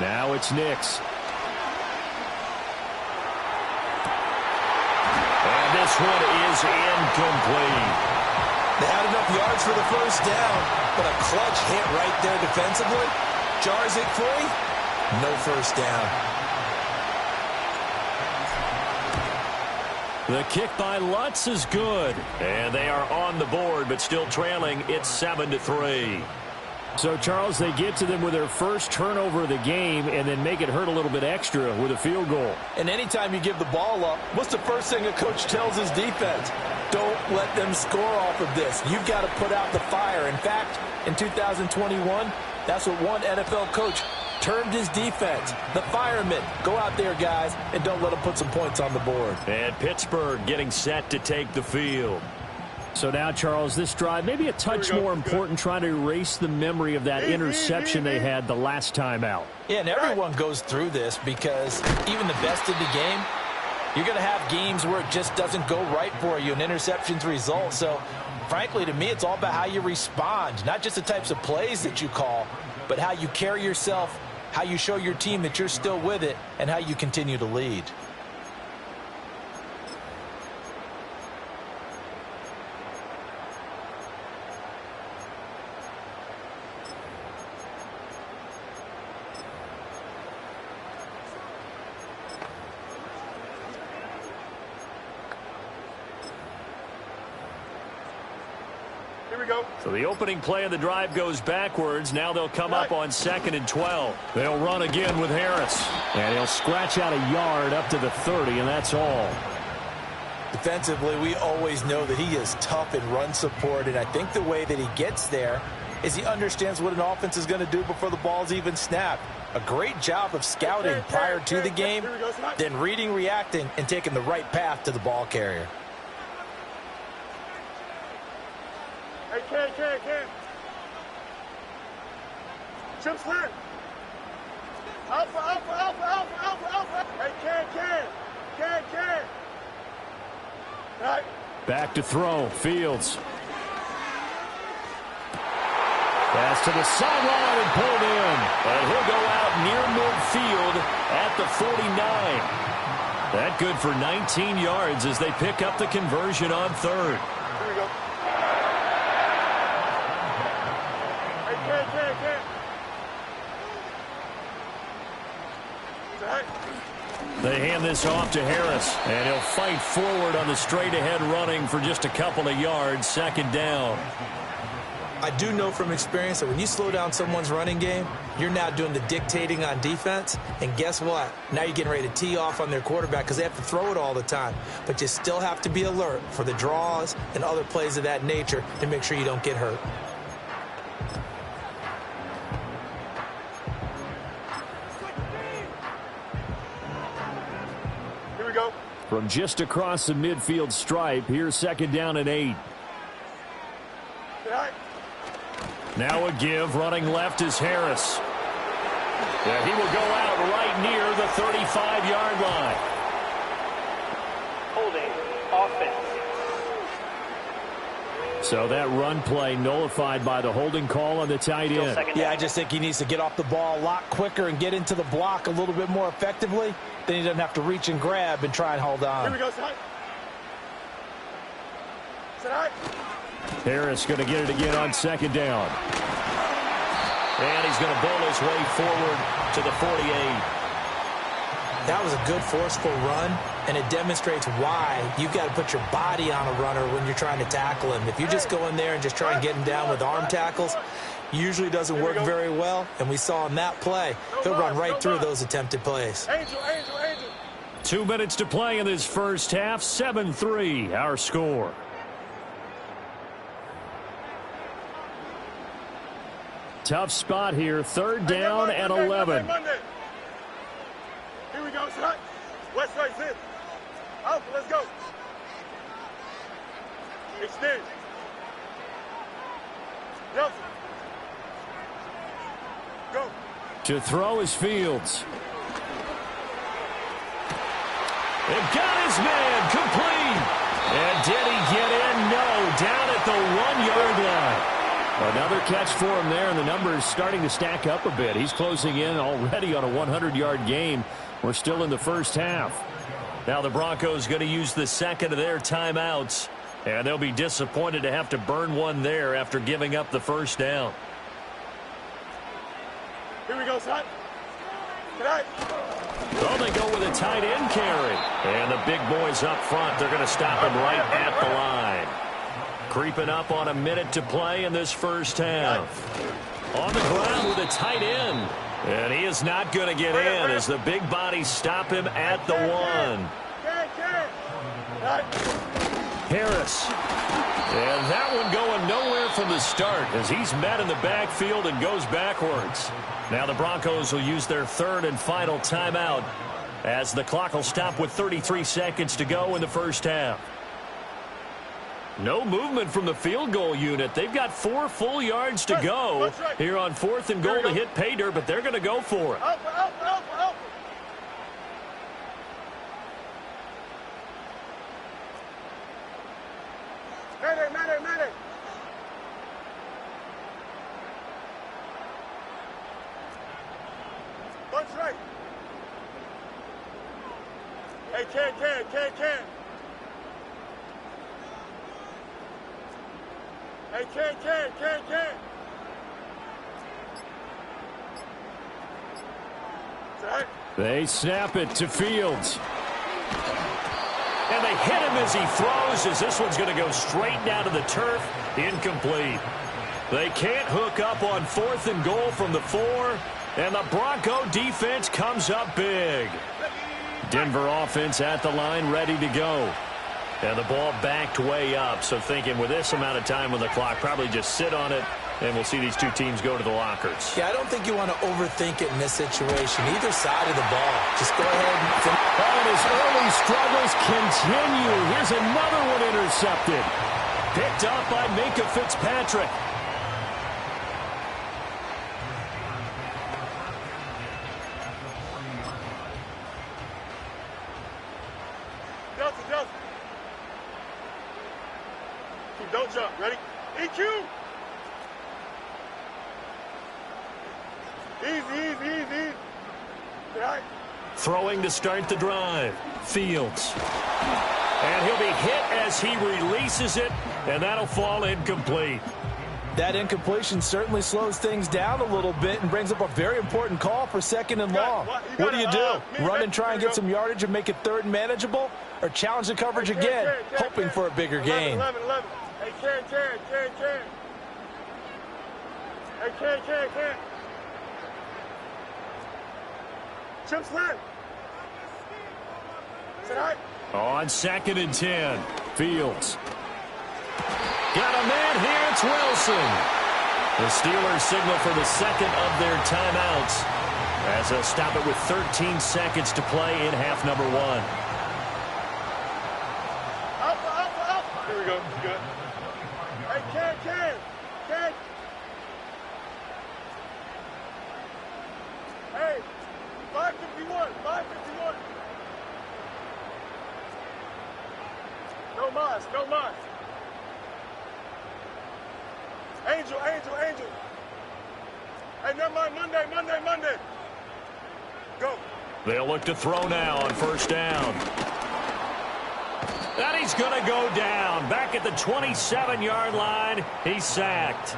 Now it's Nix. And this one is incomplete. They had enough yards for the first down, but a clutch hit right there defensively. Jars it free. No first down. The kick by Lutz is good. And they are on the board, but still trailing. It's 7-3. So, Charles, they get to them with their first turnover of the game and then make it hurt a little bit extra with a field goal. And anytime you give the ball up, what's the first thing a coach tells his defense? Don't let them score off of this. You've got to put out the fire. In fact, in 2021, that's what one NFL coach termed his defense, the firemen. Go out there, guys, and don't let them put some points on the board. And Pittsburgh getting set to take the field. So now, Charles, this drive maybe a touch more important, trying to erase the memory of that interception they had the last time out. Yeah, and everyone goes through this because even the best in the game, you're going to have games where it just doesn't go right for you and interceptions result. So, frankly, to me, it's all about how you respond, not just the types of plays that you call, but how you carry yourself how you show your team that you're still with it, and how you continue to lead. So the opening play of the drive goes backwards. Now they'll come up on 2nd and 12. They'll run again with Harris. And he'll scratch out a yard up to the 30, and that's all. Defensively, we always know that he is tough in run support, and I think the way that he gets there is he understands what an offense is going to do before the ball's even snapped. A great job of scouting prior to the game, then reading, reacting, and taking the right path to the ball carrier. Hey, Ken. Chip slant. Alpha. Hey, Ken. Right. Back to throw. Fields. Pass to the sideline and pulled in. And he'll go out near midfield at the 49. That good for 19 yards as they pick up the conversion on 3rd. Here we go. Hey, Ken. Right. They hand this off to Harris, and he'll fight forward on the straight-ahead running for just a couple of yards, 2nd down. I do know from experience that when you slow down someone's running game, you're now doing the dictating on defense. And guess what? Now you're getting ready to tee off on their quarterback because they have to throw it all the time. But you still have to be alert for the draws and other plays of that nature to make sure you don't get hurt. Here we go. From just across the midfield stripe, here's 2nd down and 8. Right. Now a give, running left is Harris. Yeah, he will go out right near the 35-yard line. Holding offense. So that run play nullified by the holding call on the tight end. Yeah, I just think he needs to get off the ball a lot quicker and get into the block a little bit more effectively. Then he doesn't have to reach and grab and try and hold on. Here we go, side. Side. Harris going to get it again on 2nd down. And he's going to bowl his way forward to the 48. That was a good forceful run, and it demonstrates why you've got to put your body on a runner when you're trying to tackle him. If you just go in there and just try and get him down with arm tackles, usually doesn't work very well, and we saw in that play, he'll run right through those attempted plays. Angel. 2 minutes to play in this first half, 7-3 our score. Tough spot here, 3rd down and 11. Monday. Here we go, side. West side, sit. Alpha, let's go. Extend. Nelson. Go. To throw is Fields. And got his man complete. And did he get in? No, down at the 1-yard line. Another catch for him there, and the numbers starting to stack up a bit. He's closing in already on a 100-yard game. We're still in the first half. Now the Broncos going to use the 2nd of their timeouts, and they'll be disappointed to have to burn one there after giving up the 1st down. Here we go, son. Tonight. Well, they go with a tight end carry. And the big boys up front, they're going to stop him right at the line. Creeping up on a minute to play in this first half. On the ground with a tight end. And he is not going to get in as the big bodies stop him at the 1. Harris. And that one going nowhere from the start as he's met in the backfield and goes backwards. Now the Broncos will use their 3rd and final timeout as the clock will stop with 33 seconds to go in the first half. No movement from the field goal unit. They've got 4 full yards to go here on 4th and goal to hit pay dirt, but they're going to go for it. Alpha. Mayday. Hey, can. Hey, can. They snap it to Fields. And they hit him as he throws, as this one's going to go straight down to the turf. Incomplete. They can't hook up on 4th and goal from the 4, and the Bronco defense comes up big. Denver offense at the line, ready to go. And the ball backed way up, so thinking with this amount of time on the clock, probably just sit on it, and we'll see these two teams go to the lockers. Yeah, I don't think you want to overthink it in this situation. Either side of the ball. Just go ahead and finish. Oh, and his early struggles continue. Here's another one intercepted. Picked up by Minka Fitzpatrick. Don't jump. Ready? EQ. Easy. Right. Throwing to start the drive. Fields. And he'll be hit as he releases it, and that'll fall incomplete. That incompletion certainly slows things down a little bit and brings up a very important call for 2nd and long. What do? Run and try and get some yardage and make it 3rd and manageable? Or challenge the coverage again, hoping for a bigger gain? 11. Hey, can. Hey, can. Chip slant. On 2nd and 10. Fields. Got a man here. It's Wilson. The Steelers signal for the 2nd of their timeouts as they'll stop it with 13 seconds to play in half number 1. Up. Here we go. Good. Hey, can. Hey, 551. No mas. Angel. Hey, never mind. Monday. Go. They'll look to throw now on 1st down. And he's going to go down. Back at the 27-yard line, he's sacked.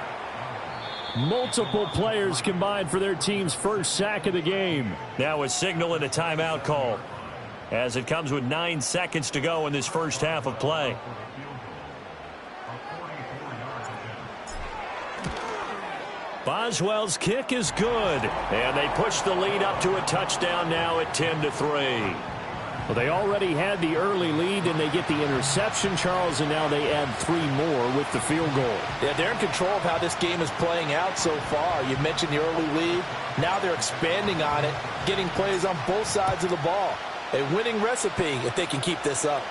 Multiple players combined for their team's first sack of the game. Now a signal and a timeout call, as it comes with 9 seconds to go in this first half of play. Boswell's kick is good, and they push the lead up to a touchdown now at 10-3. Well, they already had the early lead, and they get the interception, Charles, and now they add 3 more with the field goal. Yeah, they're in control of how this game is playing out so far. You mentioned the early lead. Now they're expanding on it, getting plays on both sides of the ball. A winning recipe if they can keep this up.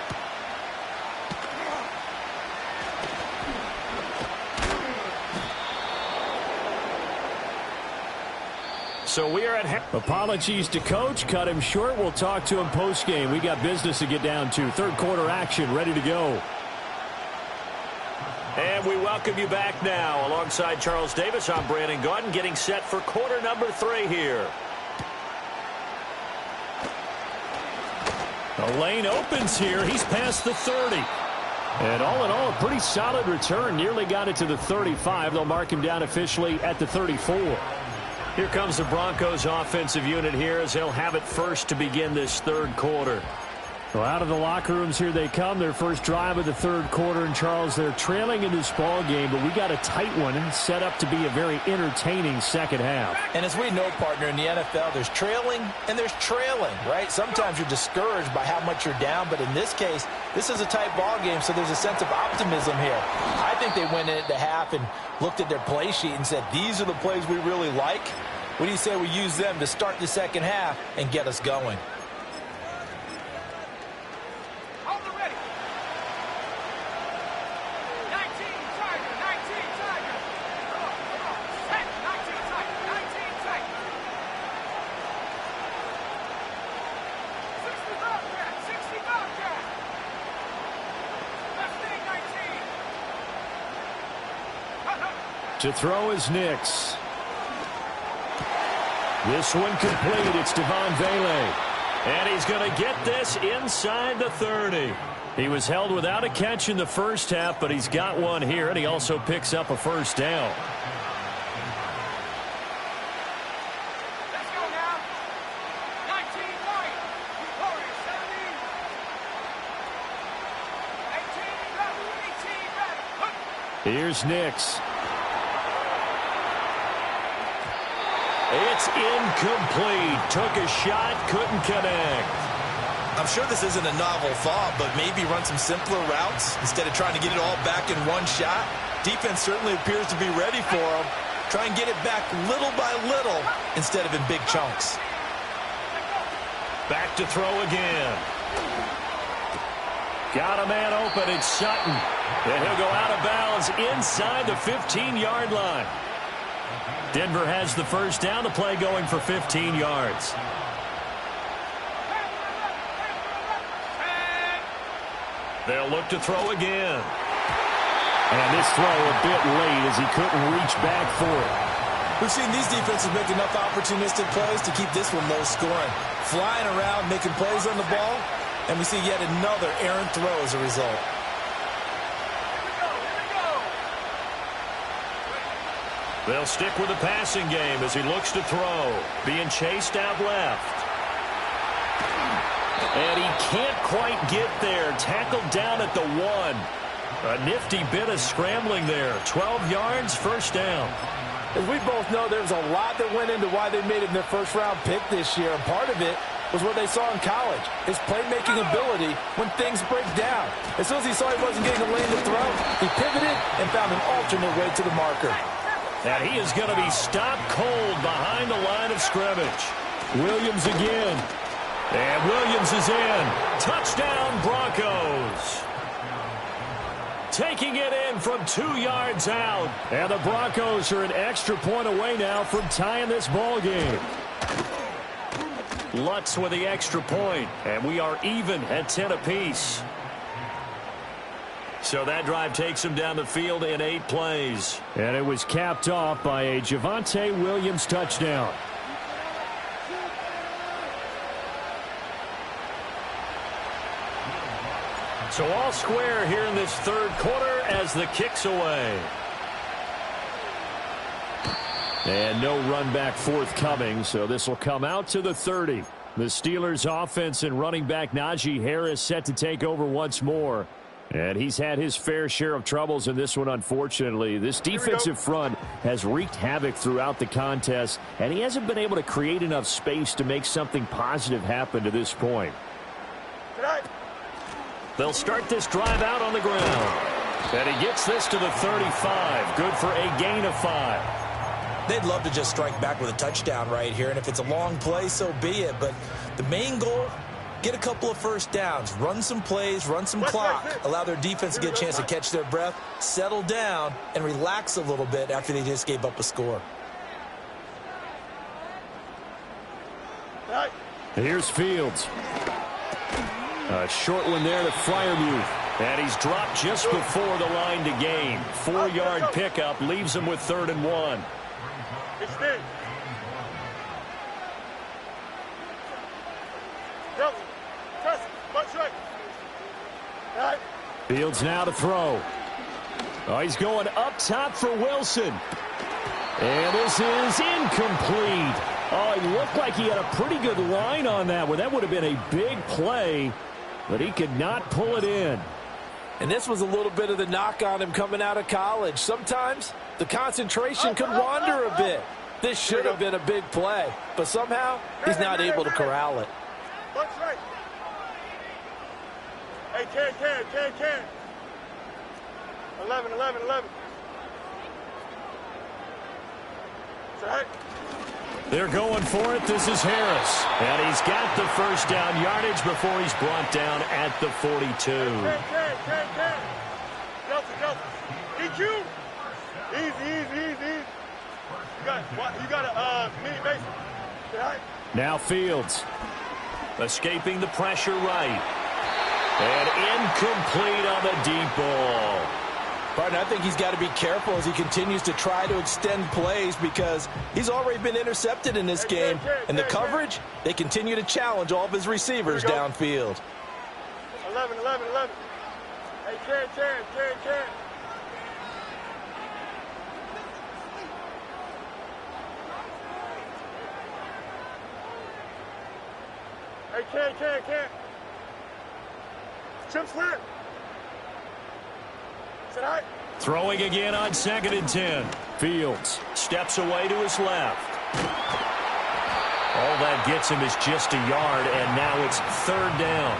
So we are at apologies to coach. Cut him short. We'll talk to him post-game. We got business to get down to. 3rd quarter action ready to go. And we welcome you back now. Alongside Charles Davis, I'm Brandon Gaudin, getting set for quarter number 3 here. The lane opens here. He's past the 30. And all in all, a pretty solid return. Nearly got it to the 35. They'll mark him down officially at the 34. Here comes the Broncos offensive unit here as they'll have it first to begin this 3rd quarter. Well, out of the locker rooms here they come. Their first drive of the 3rd quarter. And, Charles, they're trailing in this ball game, but we got a tight one set up to be a very entertaining 2nd half. And as we know, partner, in the NFL, there's trailing and there's trailing, right? Sometimes you're discouraged by how much you're down, but in this case, this is a tight ball game, so there's a sense of optimism here. I think they went into half and looked at their play sheet and said, these are the plays we really like. What do you say we use them to start the 2nd half and get us going? To throw is Nix. This one complete. It's Devon Vele. And he's going to get this inside the 30. He was held without a catch in the first half, but he's got one here, and he also picks up a first down. Let's go now. 19 right. Warriors 17. 18 Here's Nix. It's incomplete. Took a shot, couldn't connect. I'm sure this isn't a novel thought, but maybe run some simpler routes instead of trying to get it all back in one shot. Defense certainly appears to be ready for him. Try and get it back little by little instead of in big chunks. Back to throw again. Got a man open. It's Sutton. And he'll go out of bounds inside the 15-yard line. Denver has the first down. The play going for 15 yards. They'll look to throw again. And this throw a bit late as he couldn't reach back for it. We've seen these defenses make enough opportunistic plays to keep this one low scoring. Flying around, making plays on the ball, and we see yet another errant throw as a result. They'll stick with the passing game as he looks to throw. Being chased out left. And he can't quite get there. Tackled down at the 1. A nifty bit of scrambling there. 12 yards, first down. As we both know, there's a lot that went into why they made him their first-round pick this year. And part of it was what they saw in college, his playmaking ability when things break down. As soon as he saw he wasn't getting a lane to throw, he pivoted and found an alternate way to the marker. And he is going to be stopped cold behind the line of scrimmage. Williams again. And Williams is in. Touchdown, Broncos. Taking it in from 2 yards out. And the Broncos are an extra point away now from tying this ball game. Lutz with the extra point. And we are even at 10 apiece. So that drive takes him down the field in 8 plays. And it was capped off by a Javonte Williams touchdown. So all square here in this third quarter as the kick's away. And no run back forthcoming, so this will come out to the 30. The Steelers offense and running back Najee Harris set to take over once more. And he's had his fair share of troubles in this one, unfortunately. This defensive front has wreaked havoc throughout the contest, and he hasn't been able to create enough space to make something positive happen to this point. They'll start this drive out on the ground. And he gets this to the 35. Good for a gain of 5. They'd love to just strike back with a touchdown right here, and if it's a long play, so be it. But the main goal, get a couple of first downs, run some plays, run some clock, allow their defense to get a chance to catch their breath, settle down, and relax a little bit after they just gave up a score. Here's Fields. A short one there to Freiermuth. And he's dropped just before the line to gain. 4-yard pickup leaves him with 3rd and 1. Fields now to throw. Oh, he's going up top for Wilson. And this is incomplete. Oh, it looked like he had a pretty good line on that one. That would have been a big play, but he could not pull it in. And this was a little bit of the knock on him coming out of college. Sometimes the concentration could wander a bit. This should have been a big play, but somehow he's not able to corral it. Hey, 10. 11. They're going for it. This is Harris. And he's got the first down yardage before he's brought down at the 42. 10. Delta. EQ. Easy. You got a mini base. Now Fields. Escaping the pressure right. And incomplete on the deep ball. Partner, I think he's got to be careful as he continues to try to extend plays because he's already been intercepted in this game. And the coverage, they continue to challenge all of his receivers downfield. 11. Hey, Ken. Hey, Ken. Chip slip. Sit high. Throwing again on 2nd and 10. Fields steps away to his left. All that gets him is just a yard, and now it's 3rd down.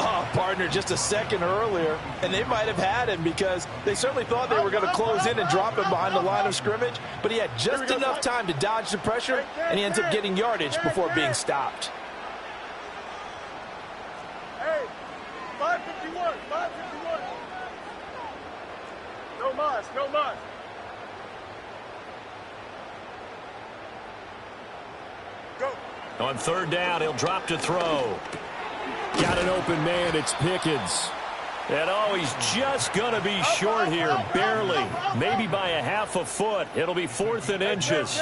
Oh, partner, just a second earlier, and they might have had him because they certainly thought they were going to close in and drop him behind the line of scrimmage, but he had just enough time to dodge the pressure, and he ends up getting yardage before being stopped. Hey, 551. No mas. Go. On 3rd down, he'll drop to throw. Got an open man, it's Pickens. And he's just going to be short here, barely. Maybe by a half a foot. It'll be 4th and inches.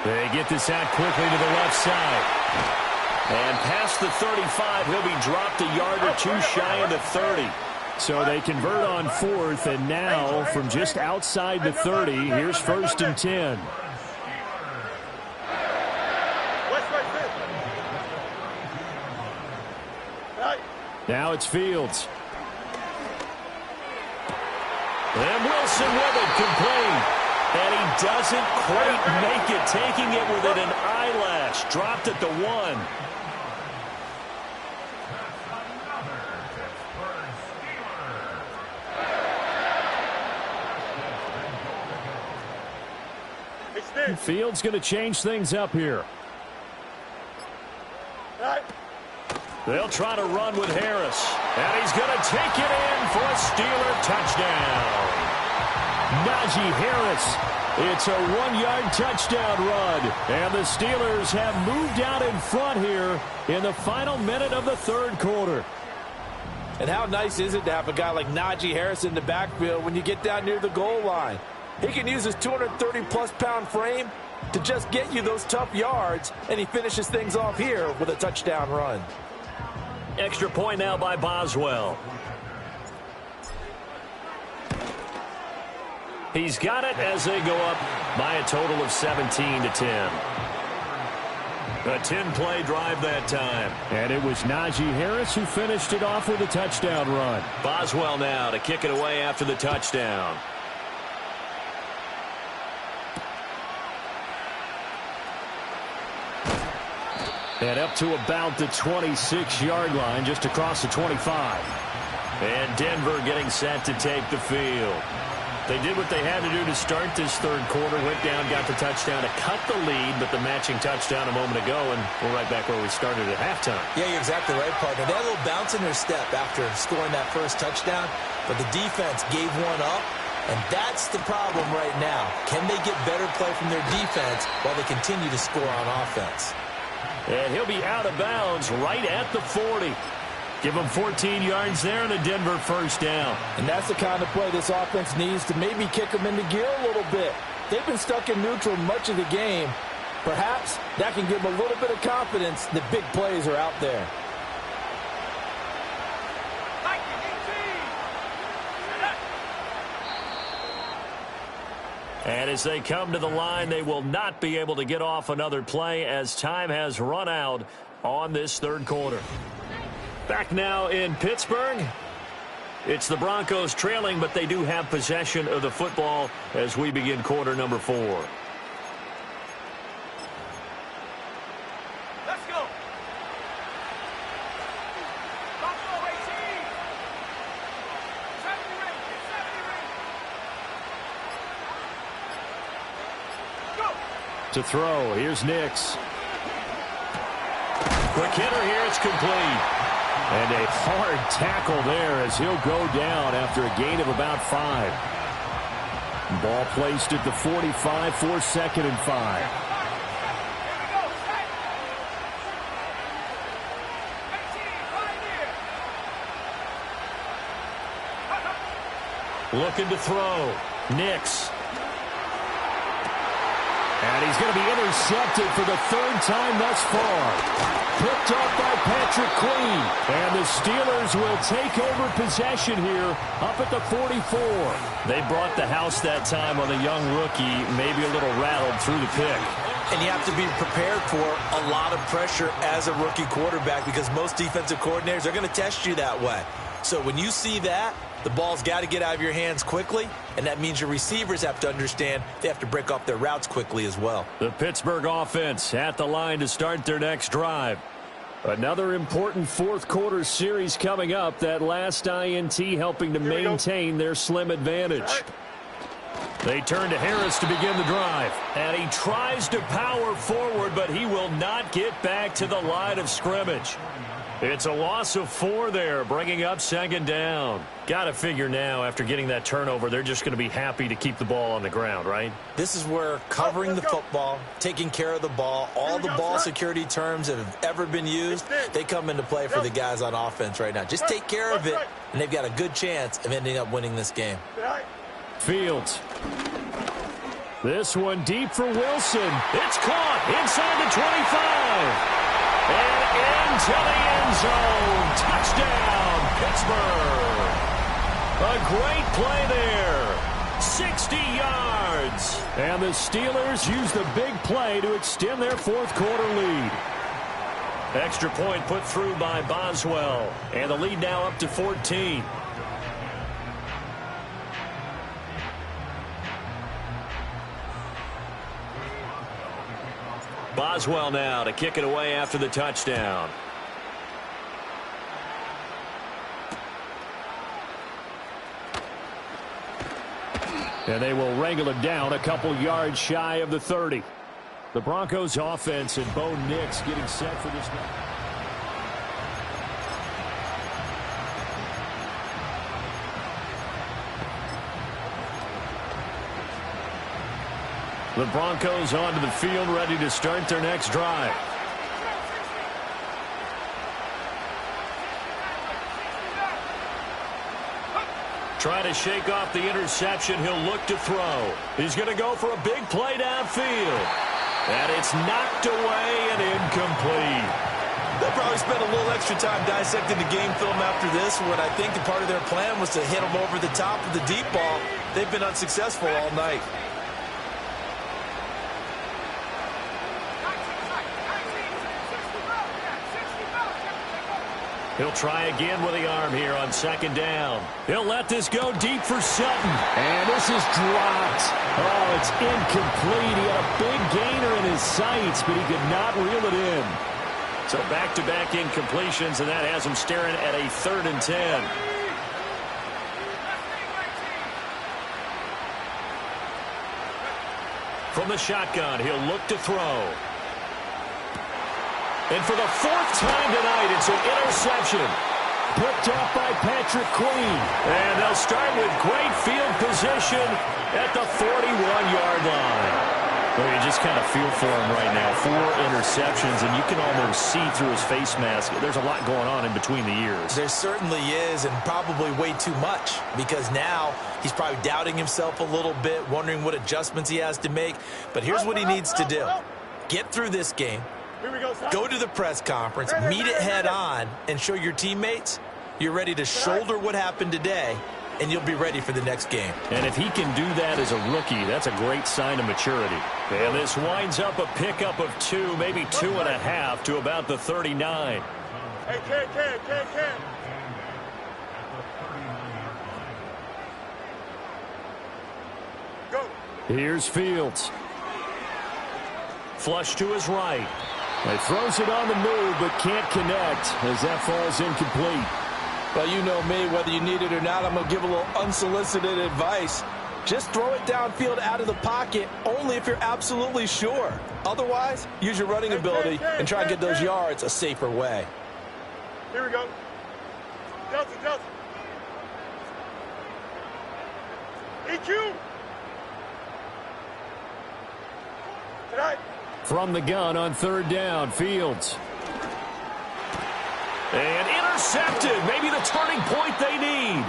They get this out quickly to the left side. And past the 35, he'll be dropped a yard or two shy of the 30. So they convert on 4th, and now from just outside the 30, here's 1st and 10. Now it's Fields. And Wilson with it, complete. And he doesn't quite make it, taking it within an eyelash. Dropped at the 1. Fields going to change things up here. They'll try to run with Harris. And he's going to take it in for a Steeler touchdown. Najee Harris. It's a 1-yard touchdown run. And the Steelers have moved out in front here in the final minute of the 3rd quarter. And how nice is it to have a guy like Najee Harris in the backfield when you get down near the goal line? He can use his 230-plus pound frame to just get you those tough yards, and he finishes things off here with a touchdown run. Extra point now by Boswell. He's got it as they go up by a total of 17-10. A 10-play drive that time. And it was Najee Harris who finished it off with a touchdown run. Boswell now to kick it away after the touchdown. And up to about the 26-yard line, just across the 25. And Denver getting set to take the field. They did what they had to do to start this 3rd quarter. Went down, got the touchdown to cut the lead, but the matching touchdown a moment ago, and we're right back where we started at halftime. Yeah, you're exactly right, partner. They had a little bounce in their step after scoring that first touchdown, but the defense gave one up, and that's the problem right now. Can they get better play from their defense while they continue to score on offense? And he'll be out of bounds right at the 40. Give him 14 yards there and a Denver 1st down. And that's the kind of play this offense needs to maybe kick them into gear a little bit. They've been stuck in neutral much of the game. Perhaps that can give them a little bit of confidence that big plays are out there. And as they come to the line, they will not be able to get off another play as time has run out on this 3rd quarter. Back now in Pittsburgh. It's the Broncos trailing, but they do have possession of the football as we begin quarter number 4. Let's go. To throw, here's Nix. Quick hitter here, it's complete. And a hard tackle there as he'll go down after a gain of about 5. Ball placed at the 45 for 2nd and 5. Looking to throw. Nix. And he's going to be intercepted for the third time thus far. Picked up by Patrick Queen. And the Steelers will take over possession here up at the 44. They brought the house that time on the young rookie, maybe a little rattled through the pick. And you have to be prepared for a lot of pressure as a rookie quarterback because most defensive coordinators are going to test you that way. So when you see that, the ball's got to get out of your hands quickly, and that means your receivers have to understand they have to break off their routes quickly as well. The Pittsburgh offense at the line to start their next drive. Another important fourth quarter series coming up. That last INT helping to maintain their slim advantage. They turn to Harris to begin the drive. And he tries to power forward, but he will not get back to the line of scrimmage. It's a loss of 4 there, bringing up second down. Got to figure now, after getting that turnover, they're just going to be happy to keep the ball on the ground, right? This is where covering the football, taking care of the ball, all the ball security terms that have ever been used, they come into play for the guys on offense right now. Just take care of it, and they've got a good chance of ending up winning this game. Fields. This one deep for Wilson. It's caught inside the 25. And into the end zone. Touchdown, Pittsburgh. A great play there. 60 yards. And the Steelers use the big play to extend their fourth quarter lead. Extra point put through by Boswell. And the lead now up to 14. Boswell now to kick it away after the touchdown. And they will wrangle it down a couple yards shy of the 30. The Broncos offense and Bo Nix getting set for this. The Broncos onto the field, ready to start their next drive. Try to shake off the interception. He'll look to throw. He's going to go for a big play downfield. And it's knocked away and incomplete. They'll probably spend a little extra time dissecting the game film after this, when I think a part of their plan was to hit them over the top of the deep ball. They've been unsuccessful all night. He'll try again with the arm here on second down. He'll let this go deep for Sutton. And this is dropped. Oh, it's incomplete. He had a big gainer in his sights, but he could not reel it in. So back-to-back incompletions, and that has him staring at a 3rd and 10. From the shotgun, he'll look to throw. And for the 4th time tonight, it's an interception. Picked up by Patrick Queen. And they'll start with great field position at the 41-yard line. Well, you just kind of feel for him right now. 4 interceptions, and you can almost see through his face mask. There's a lot going on in between the ears. There certainly is, and probably way too much, because now he's probably doubting himself a little bit, wondering what adjustments he has to make. But here's what he needs to do. Get through this game. Go to the press conference, meet it head on, and show your teammates you're ready to shoulder what happened today, and you'll be ready for the next game. And if he can do that as a rookie, that's a great sign of maturity. And this winds up a pickup of 2, maybe 2.5 to about the 39. Hey, Ken. Go. Here's Fields. Flush to his right. He throws it on the move, but can't connect as that falls incomplete. Well, you know me, whether you need it or not, I'm going to give a little unsolicited advice. Just throw it downfield out of the pocket, only if you're absolutely sure. Otherwise, use your running ability and try and get those yards a safer way. Here we go. Delta. EQ. Tonight. From the gun on 3rd down, Fields. And intercepted. Maybe the turning point they need.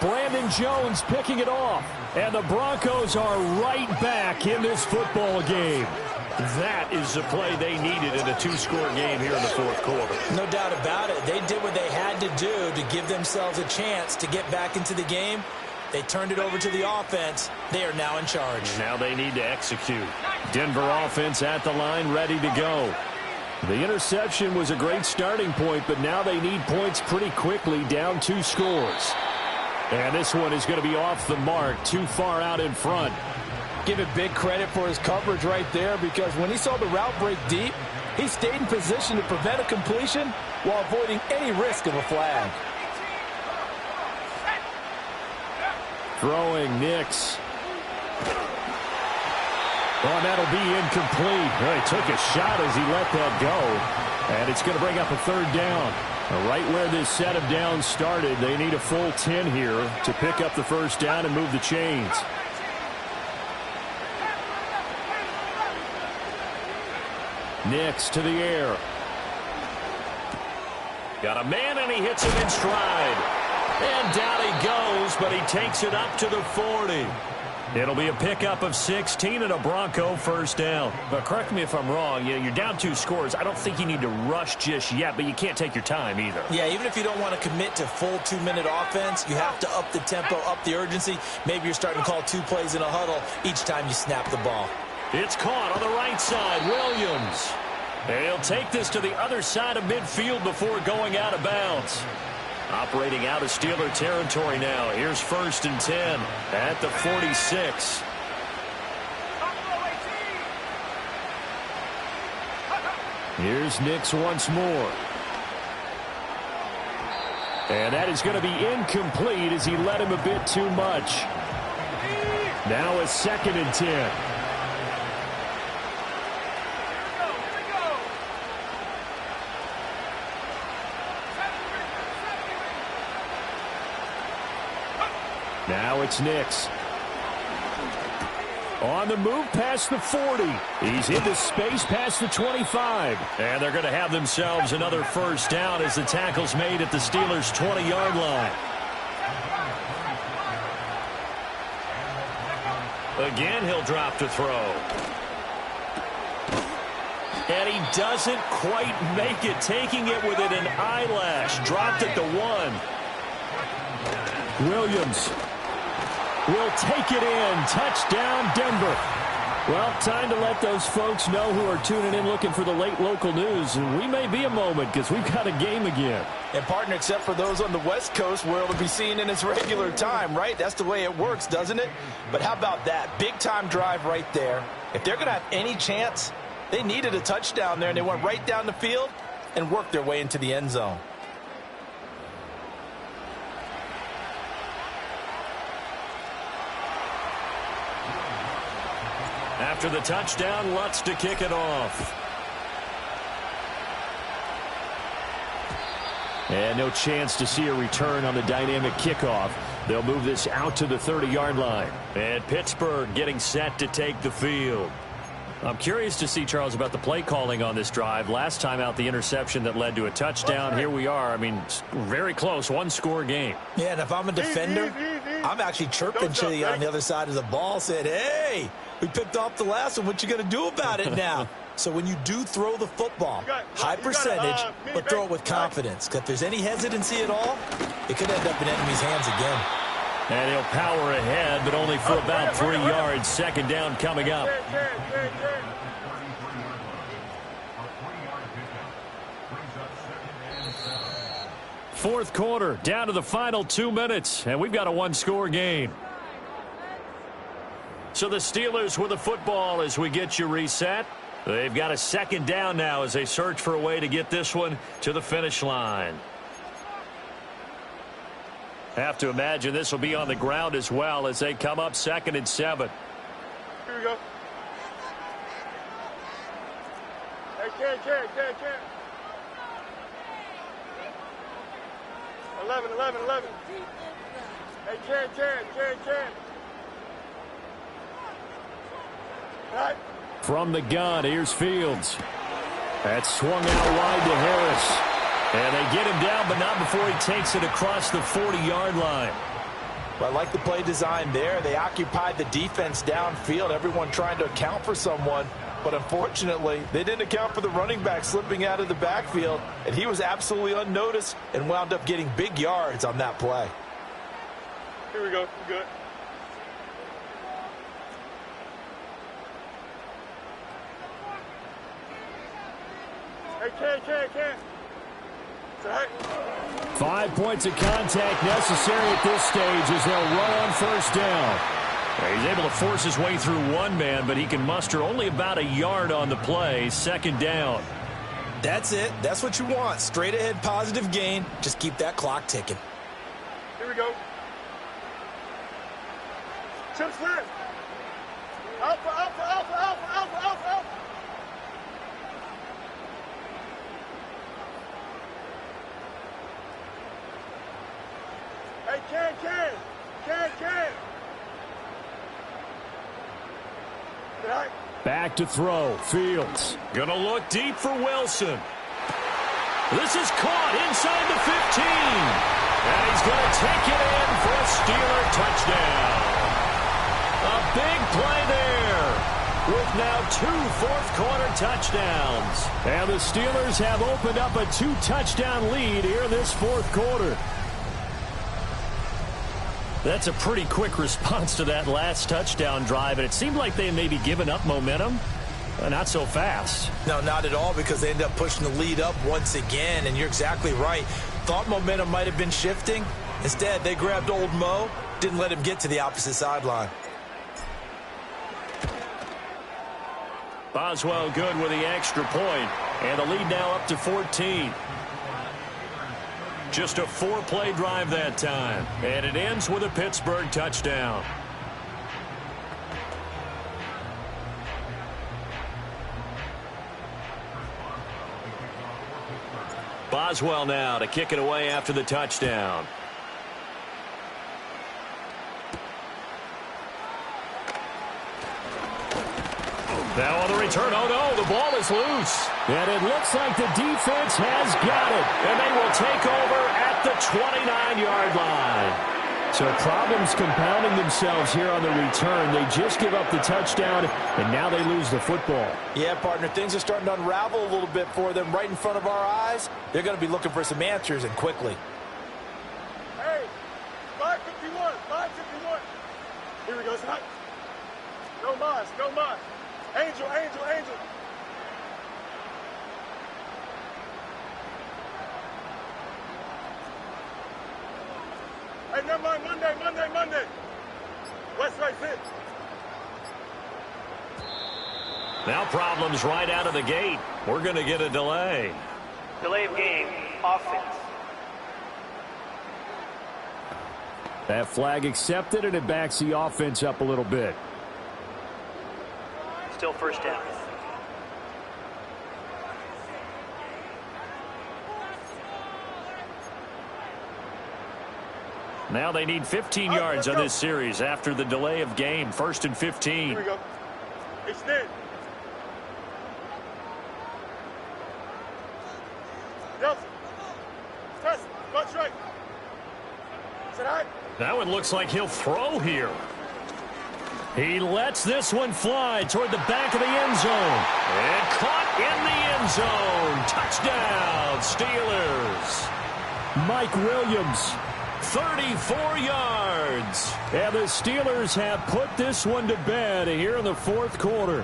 Brandon Jones picking it off. And the Broncos are right back in this football game. That is the play they needed in a 2-score game here in the fourth quarter. No doubt about it. They did what they had to do to give themselves a chance to get back into the game. They turned it over to the offense. They are now in charge. Now they need to execute. Denver offense at the line, ready to go. The interception was a great starting point, but now they need points pretty quickly, down 2 scores. And this one is going to be off the mark, too far out in front. Give it big credit for his coverage right there, because when he saw the route break deep, he stayed in position to prevent a completion while avoiding any risk of a flag. Throwing Nix. Oh, that'll be incomplete. He took a shot as he let that go. And it's going to bring up a 3rd down. Right where this set of downs started, they need a full 10 here to pick up the 1st down and move the chains. Nix to the air. Got a man, and he hits him in stride. And down he goes, but he takes it up to the 40. It'll be a pickup of 16 and a Bronco 1st down. But correct me if I'm wrong. You're down 2 scores. I don't think you need to rush just yet, but you can't take your time either. Yeah, even if you don't want to commit to full 2-minute offense, you have to up the tempo, up the urgency. Maybe you're starting to call 2 plays in a huddle each time you snap the ball. It's caught on the right side. Williams. And he'll take this to the other side of midfield before going out of bounds. Operating out of Steeler territory now. Here's 1st and 10 at the 46. Here's Nix once more. And that is going to be incomplete as he let him a bit too much. Now a 2nd and 10. Now it's Nix. On the move past the 40. He's into space past the 25. And they're going to have themselves another 1st down as the tackle's made at the Steelers' 20-yard line. Again, he'll drop to throw. And he doesn't quite make it, taking it within an eyelash. Dropped at the 1. Williams will take it in. Touchdown, Denver. Well, time to let those folks know who are tuning in looking for the late local news. We may be a moment because we've got a game again. And, partner, except for those on the West Coast where it'll be seen in its regular time, right? That's the way it works, doesn't it? But how about that? Big-time drive right there. If they're going to have any chance, they needed a touchdown there, and they went right down the field and worked their way into the end zone. After the touchdown, Lutz to kick it off. And no chance to see a return on the dynamic kickoff. They'll move this out to the 30-yard line. And Pittsburgh getting set to take the field. I'm curious to see, Charles, about the play calling on this drive. Last time out, the interception that led to a touchdown. Here we are. I mean, very close, 1-score game. Yeah, and if I'm a defender, I'm actually chirping to you on the other side of the ball, saying, hey, we picked off the last one. What you going to do about it now? So when you do throw the football, high percentage, but throw it with confidence. Because if there's any hesitancy at all, it could end up in enemy's hands again. And he'll power ahead, but only for about 3 yards. 2nd down coming up. Fourth quarter, down to the final 2 minutes, and we've got a 1-score game. So the Steelers with the football as we get you reset. They've got a 2nd down now as they search for a way to get this one to the finish line. Have to imagine this will be on the ground as well as they come up 2nd and 7. Here we go. Hey, Ken. 11. Hey, Ken. Right. From the gun, here's Fields. That's swung out wide to Harris. And they get him down, but not before he takes it across the 40-yard line. Well, I like the play design there. They occupied the defense downfield, everyone trying to account for someone. But unfortunately, they didn't account for the running back slipping out of the backfield, and he was absolutely unnoticed and wound up getting big yards on that play. Here we go. Good. Hey, Ken. It's all right. 5 points of contact necessary at this stage as they'll run on first down. He's able to force his way through one man, but he can muster only about a yard on the play. Second down. That's it. That's what you want. Straight ahead positive gain. Just keep that clock ticking. Here we go. Chip slant. Alpha. Hey, Ken. Right. Back to throw. Fields. Gonna look deep for Wilson. This is caught inside the 15. And he's gonna take it in for a Steeler touchdown. A big play there with now 2 fourth-quarter touchdowns. And the Steelers have opened up a 2-touchdown lead here in this fourth quarter. That's a pretty quick response to that last touchdown drive, and it seemed like they may be giving up momentum. Not so fast. No, not at all, because they end up pushing the lead up once again, and you're exactly right. Thought momentum might have been shifting. Instead, they grabbed old Mo, didn't let him get to the opposite sideline. Boswell good with the extra point, and the lead now up to 14. Just a 4-play drive that time, and it ends with a Pittsburgh touchdown. Boswell now to kick it away after the touchdown. Now on the return, oh no, the ball is loose. And it looks like the defense has got it. And they will take over at the 29-yard line. So problems compounding themselves here on the return. They just give up the touchdown, and now they lose the football. Yeah, partner, things are starting to unravel a little bit for them right in front of our eyes. They're going to be looking for some answers, and quickly. Hey, 551. Here we go, son. No mas. Angel. Hey, never mind, Monday. West right fit. Now problems right out of the gate. We're going to get a delay. Delay of game, offense. That flag accepted, and it backs the offense up a little bit. Still first down. Now they need 15 yards on this series after the delay of game. 1st and 15. Here we go. Extend. Nelson. Test. Watch right. Is it all right? That one looks like he'll throw here. He lets this one fly toward the back of the end zone. And caught in the end zone. Touchdown, Steelers. Mike Williams. 34 yards. And the Steelers have put this one to bed here in the fourth quarter.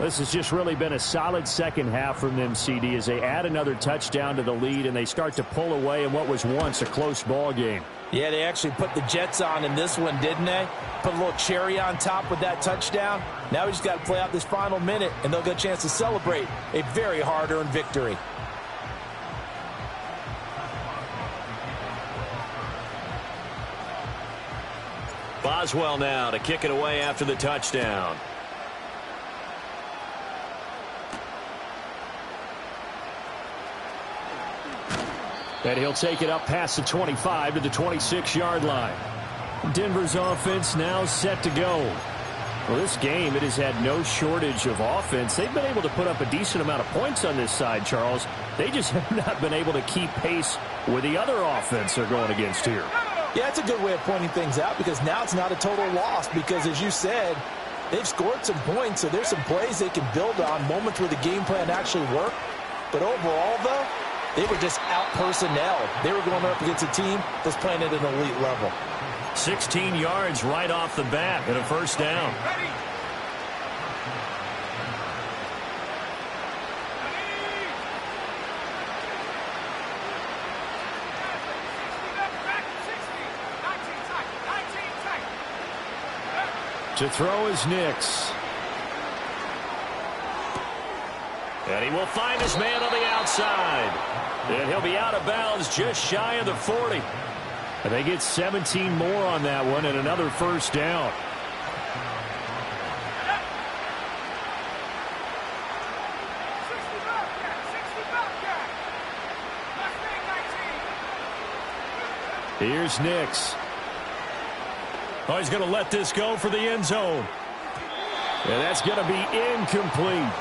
This has just really been a solid second half from them, CD, as they add another touchdown to the lead and they start to pull away in what was once a close ball game. Yeah, they actually put the Jets on in this one, didn't they? Put a little cherry on top with that touchdown. Now we just got to play out this final minute, and they'll get a chance to celebrate a very hard-earned victory. Boswell now to kick it away after the touchdown. And he'll take it up past the 25 to the 26-yard line. Denver's offense now set to go. Well, this game, it has had no shortage of offense. They've been able to put up a decent amount of points on this side, Charles. They just have not been able to keep pace with the other offense they're going against here. Yeah, it's a good way of pointing things out because now it's not a total loss because, as you said, they've scored some points, so there's some plays they can build on, moments where the game plan actually worked. But overall, though, they were just out-personnel. They were going up against a team that's playing at an elite level. 16 yards right off the bat and a first down. To throw is Nix. And he will find his man on the outside. And he'll be out of bounds just shy of the 40. And they get 17 more on that one and another first down. Here's Nix. Oh, he's going to let this go for the end zone. And that's going to be incomplete.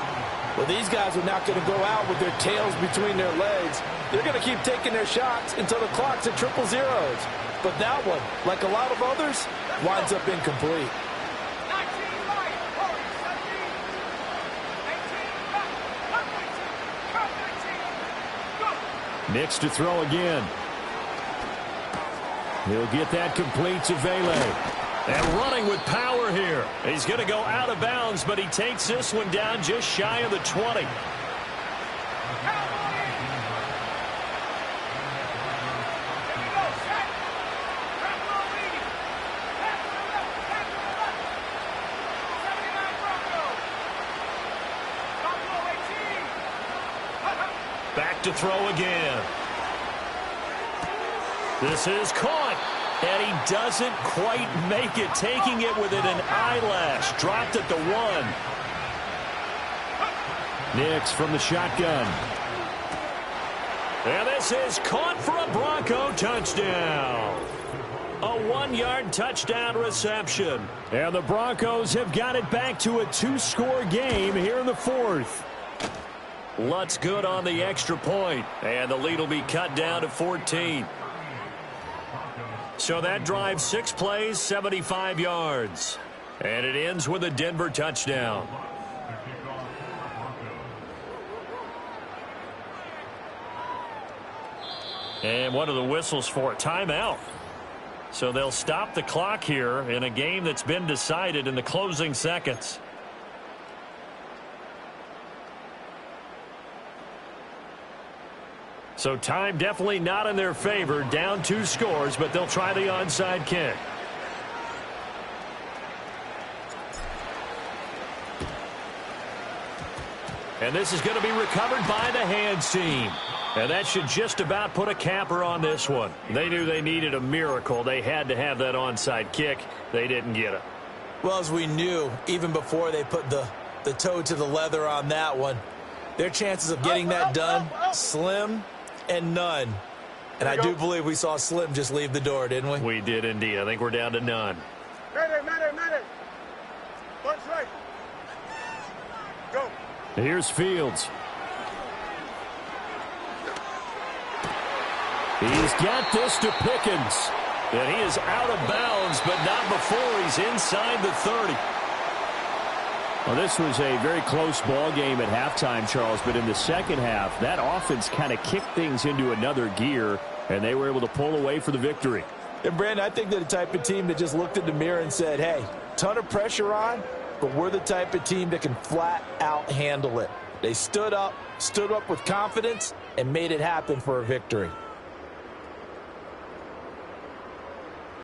Well, these guys are not going to go out with their tails between their legs. They're going to keep taking their shots until the clock's at triple zeros. But that one, like a lot of others, winds up incomplete. Nix to throw again. He'll get that complete to Vele. And running with power here. He's going to go out of bounds, but he takes this one down just shy of the 20. Back to throw again. This is caught. And he doesn't quite make it, taking it within an eyelash. Dropped at the 1. Nix from the shotgun. And this is caught for a Bronco touchdown. A 1-yard touchdown reception. And the Broncos have got it back to a 2-score game here in the 4th. Lutz good on the extra point. And the lead will be cut down to 14. So that drive, 6 plays, 75 yards. And it ends with a Denver touchdown. And what are the whistles for? Timeout. So they'll stop the clock here in a game that's been decided in the closing seconds. So time definitely not in their favor. Down 2 scores, but they'll try the onside kick. And this is going to be recovered by the hands team. And that should just about put a capper on this one. They knew they needed a miracle. They had to have that onside kick. They didn't get it. Well, as we knew, even before they put the toe to the leather on that one, their chances of getting that done, slim and none. And I do believe we saw Slim just leave the door, didn't we? We did indeed. I think we're down to none. Medic. Punch right. Go. Here's Fields. He's got this to Pickens. And he is out of bounds, but not before he's inside the 30. Well, this was a very close ball game at halftime, Charles, but in the second half, that offense kind of kicked things into another gear, and they were able to pull away for the victory. And, Brandon, I think they're the type of team that just looked in the mirror and said, hey, ton of pressure on, but we're the type of team that can flat out handle it. They stood up with confidence, and made it happen for a victory.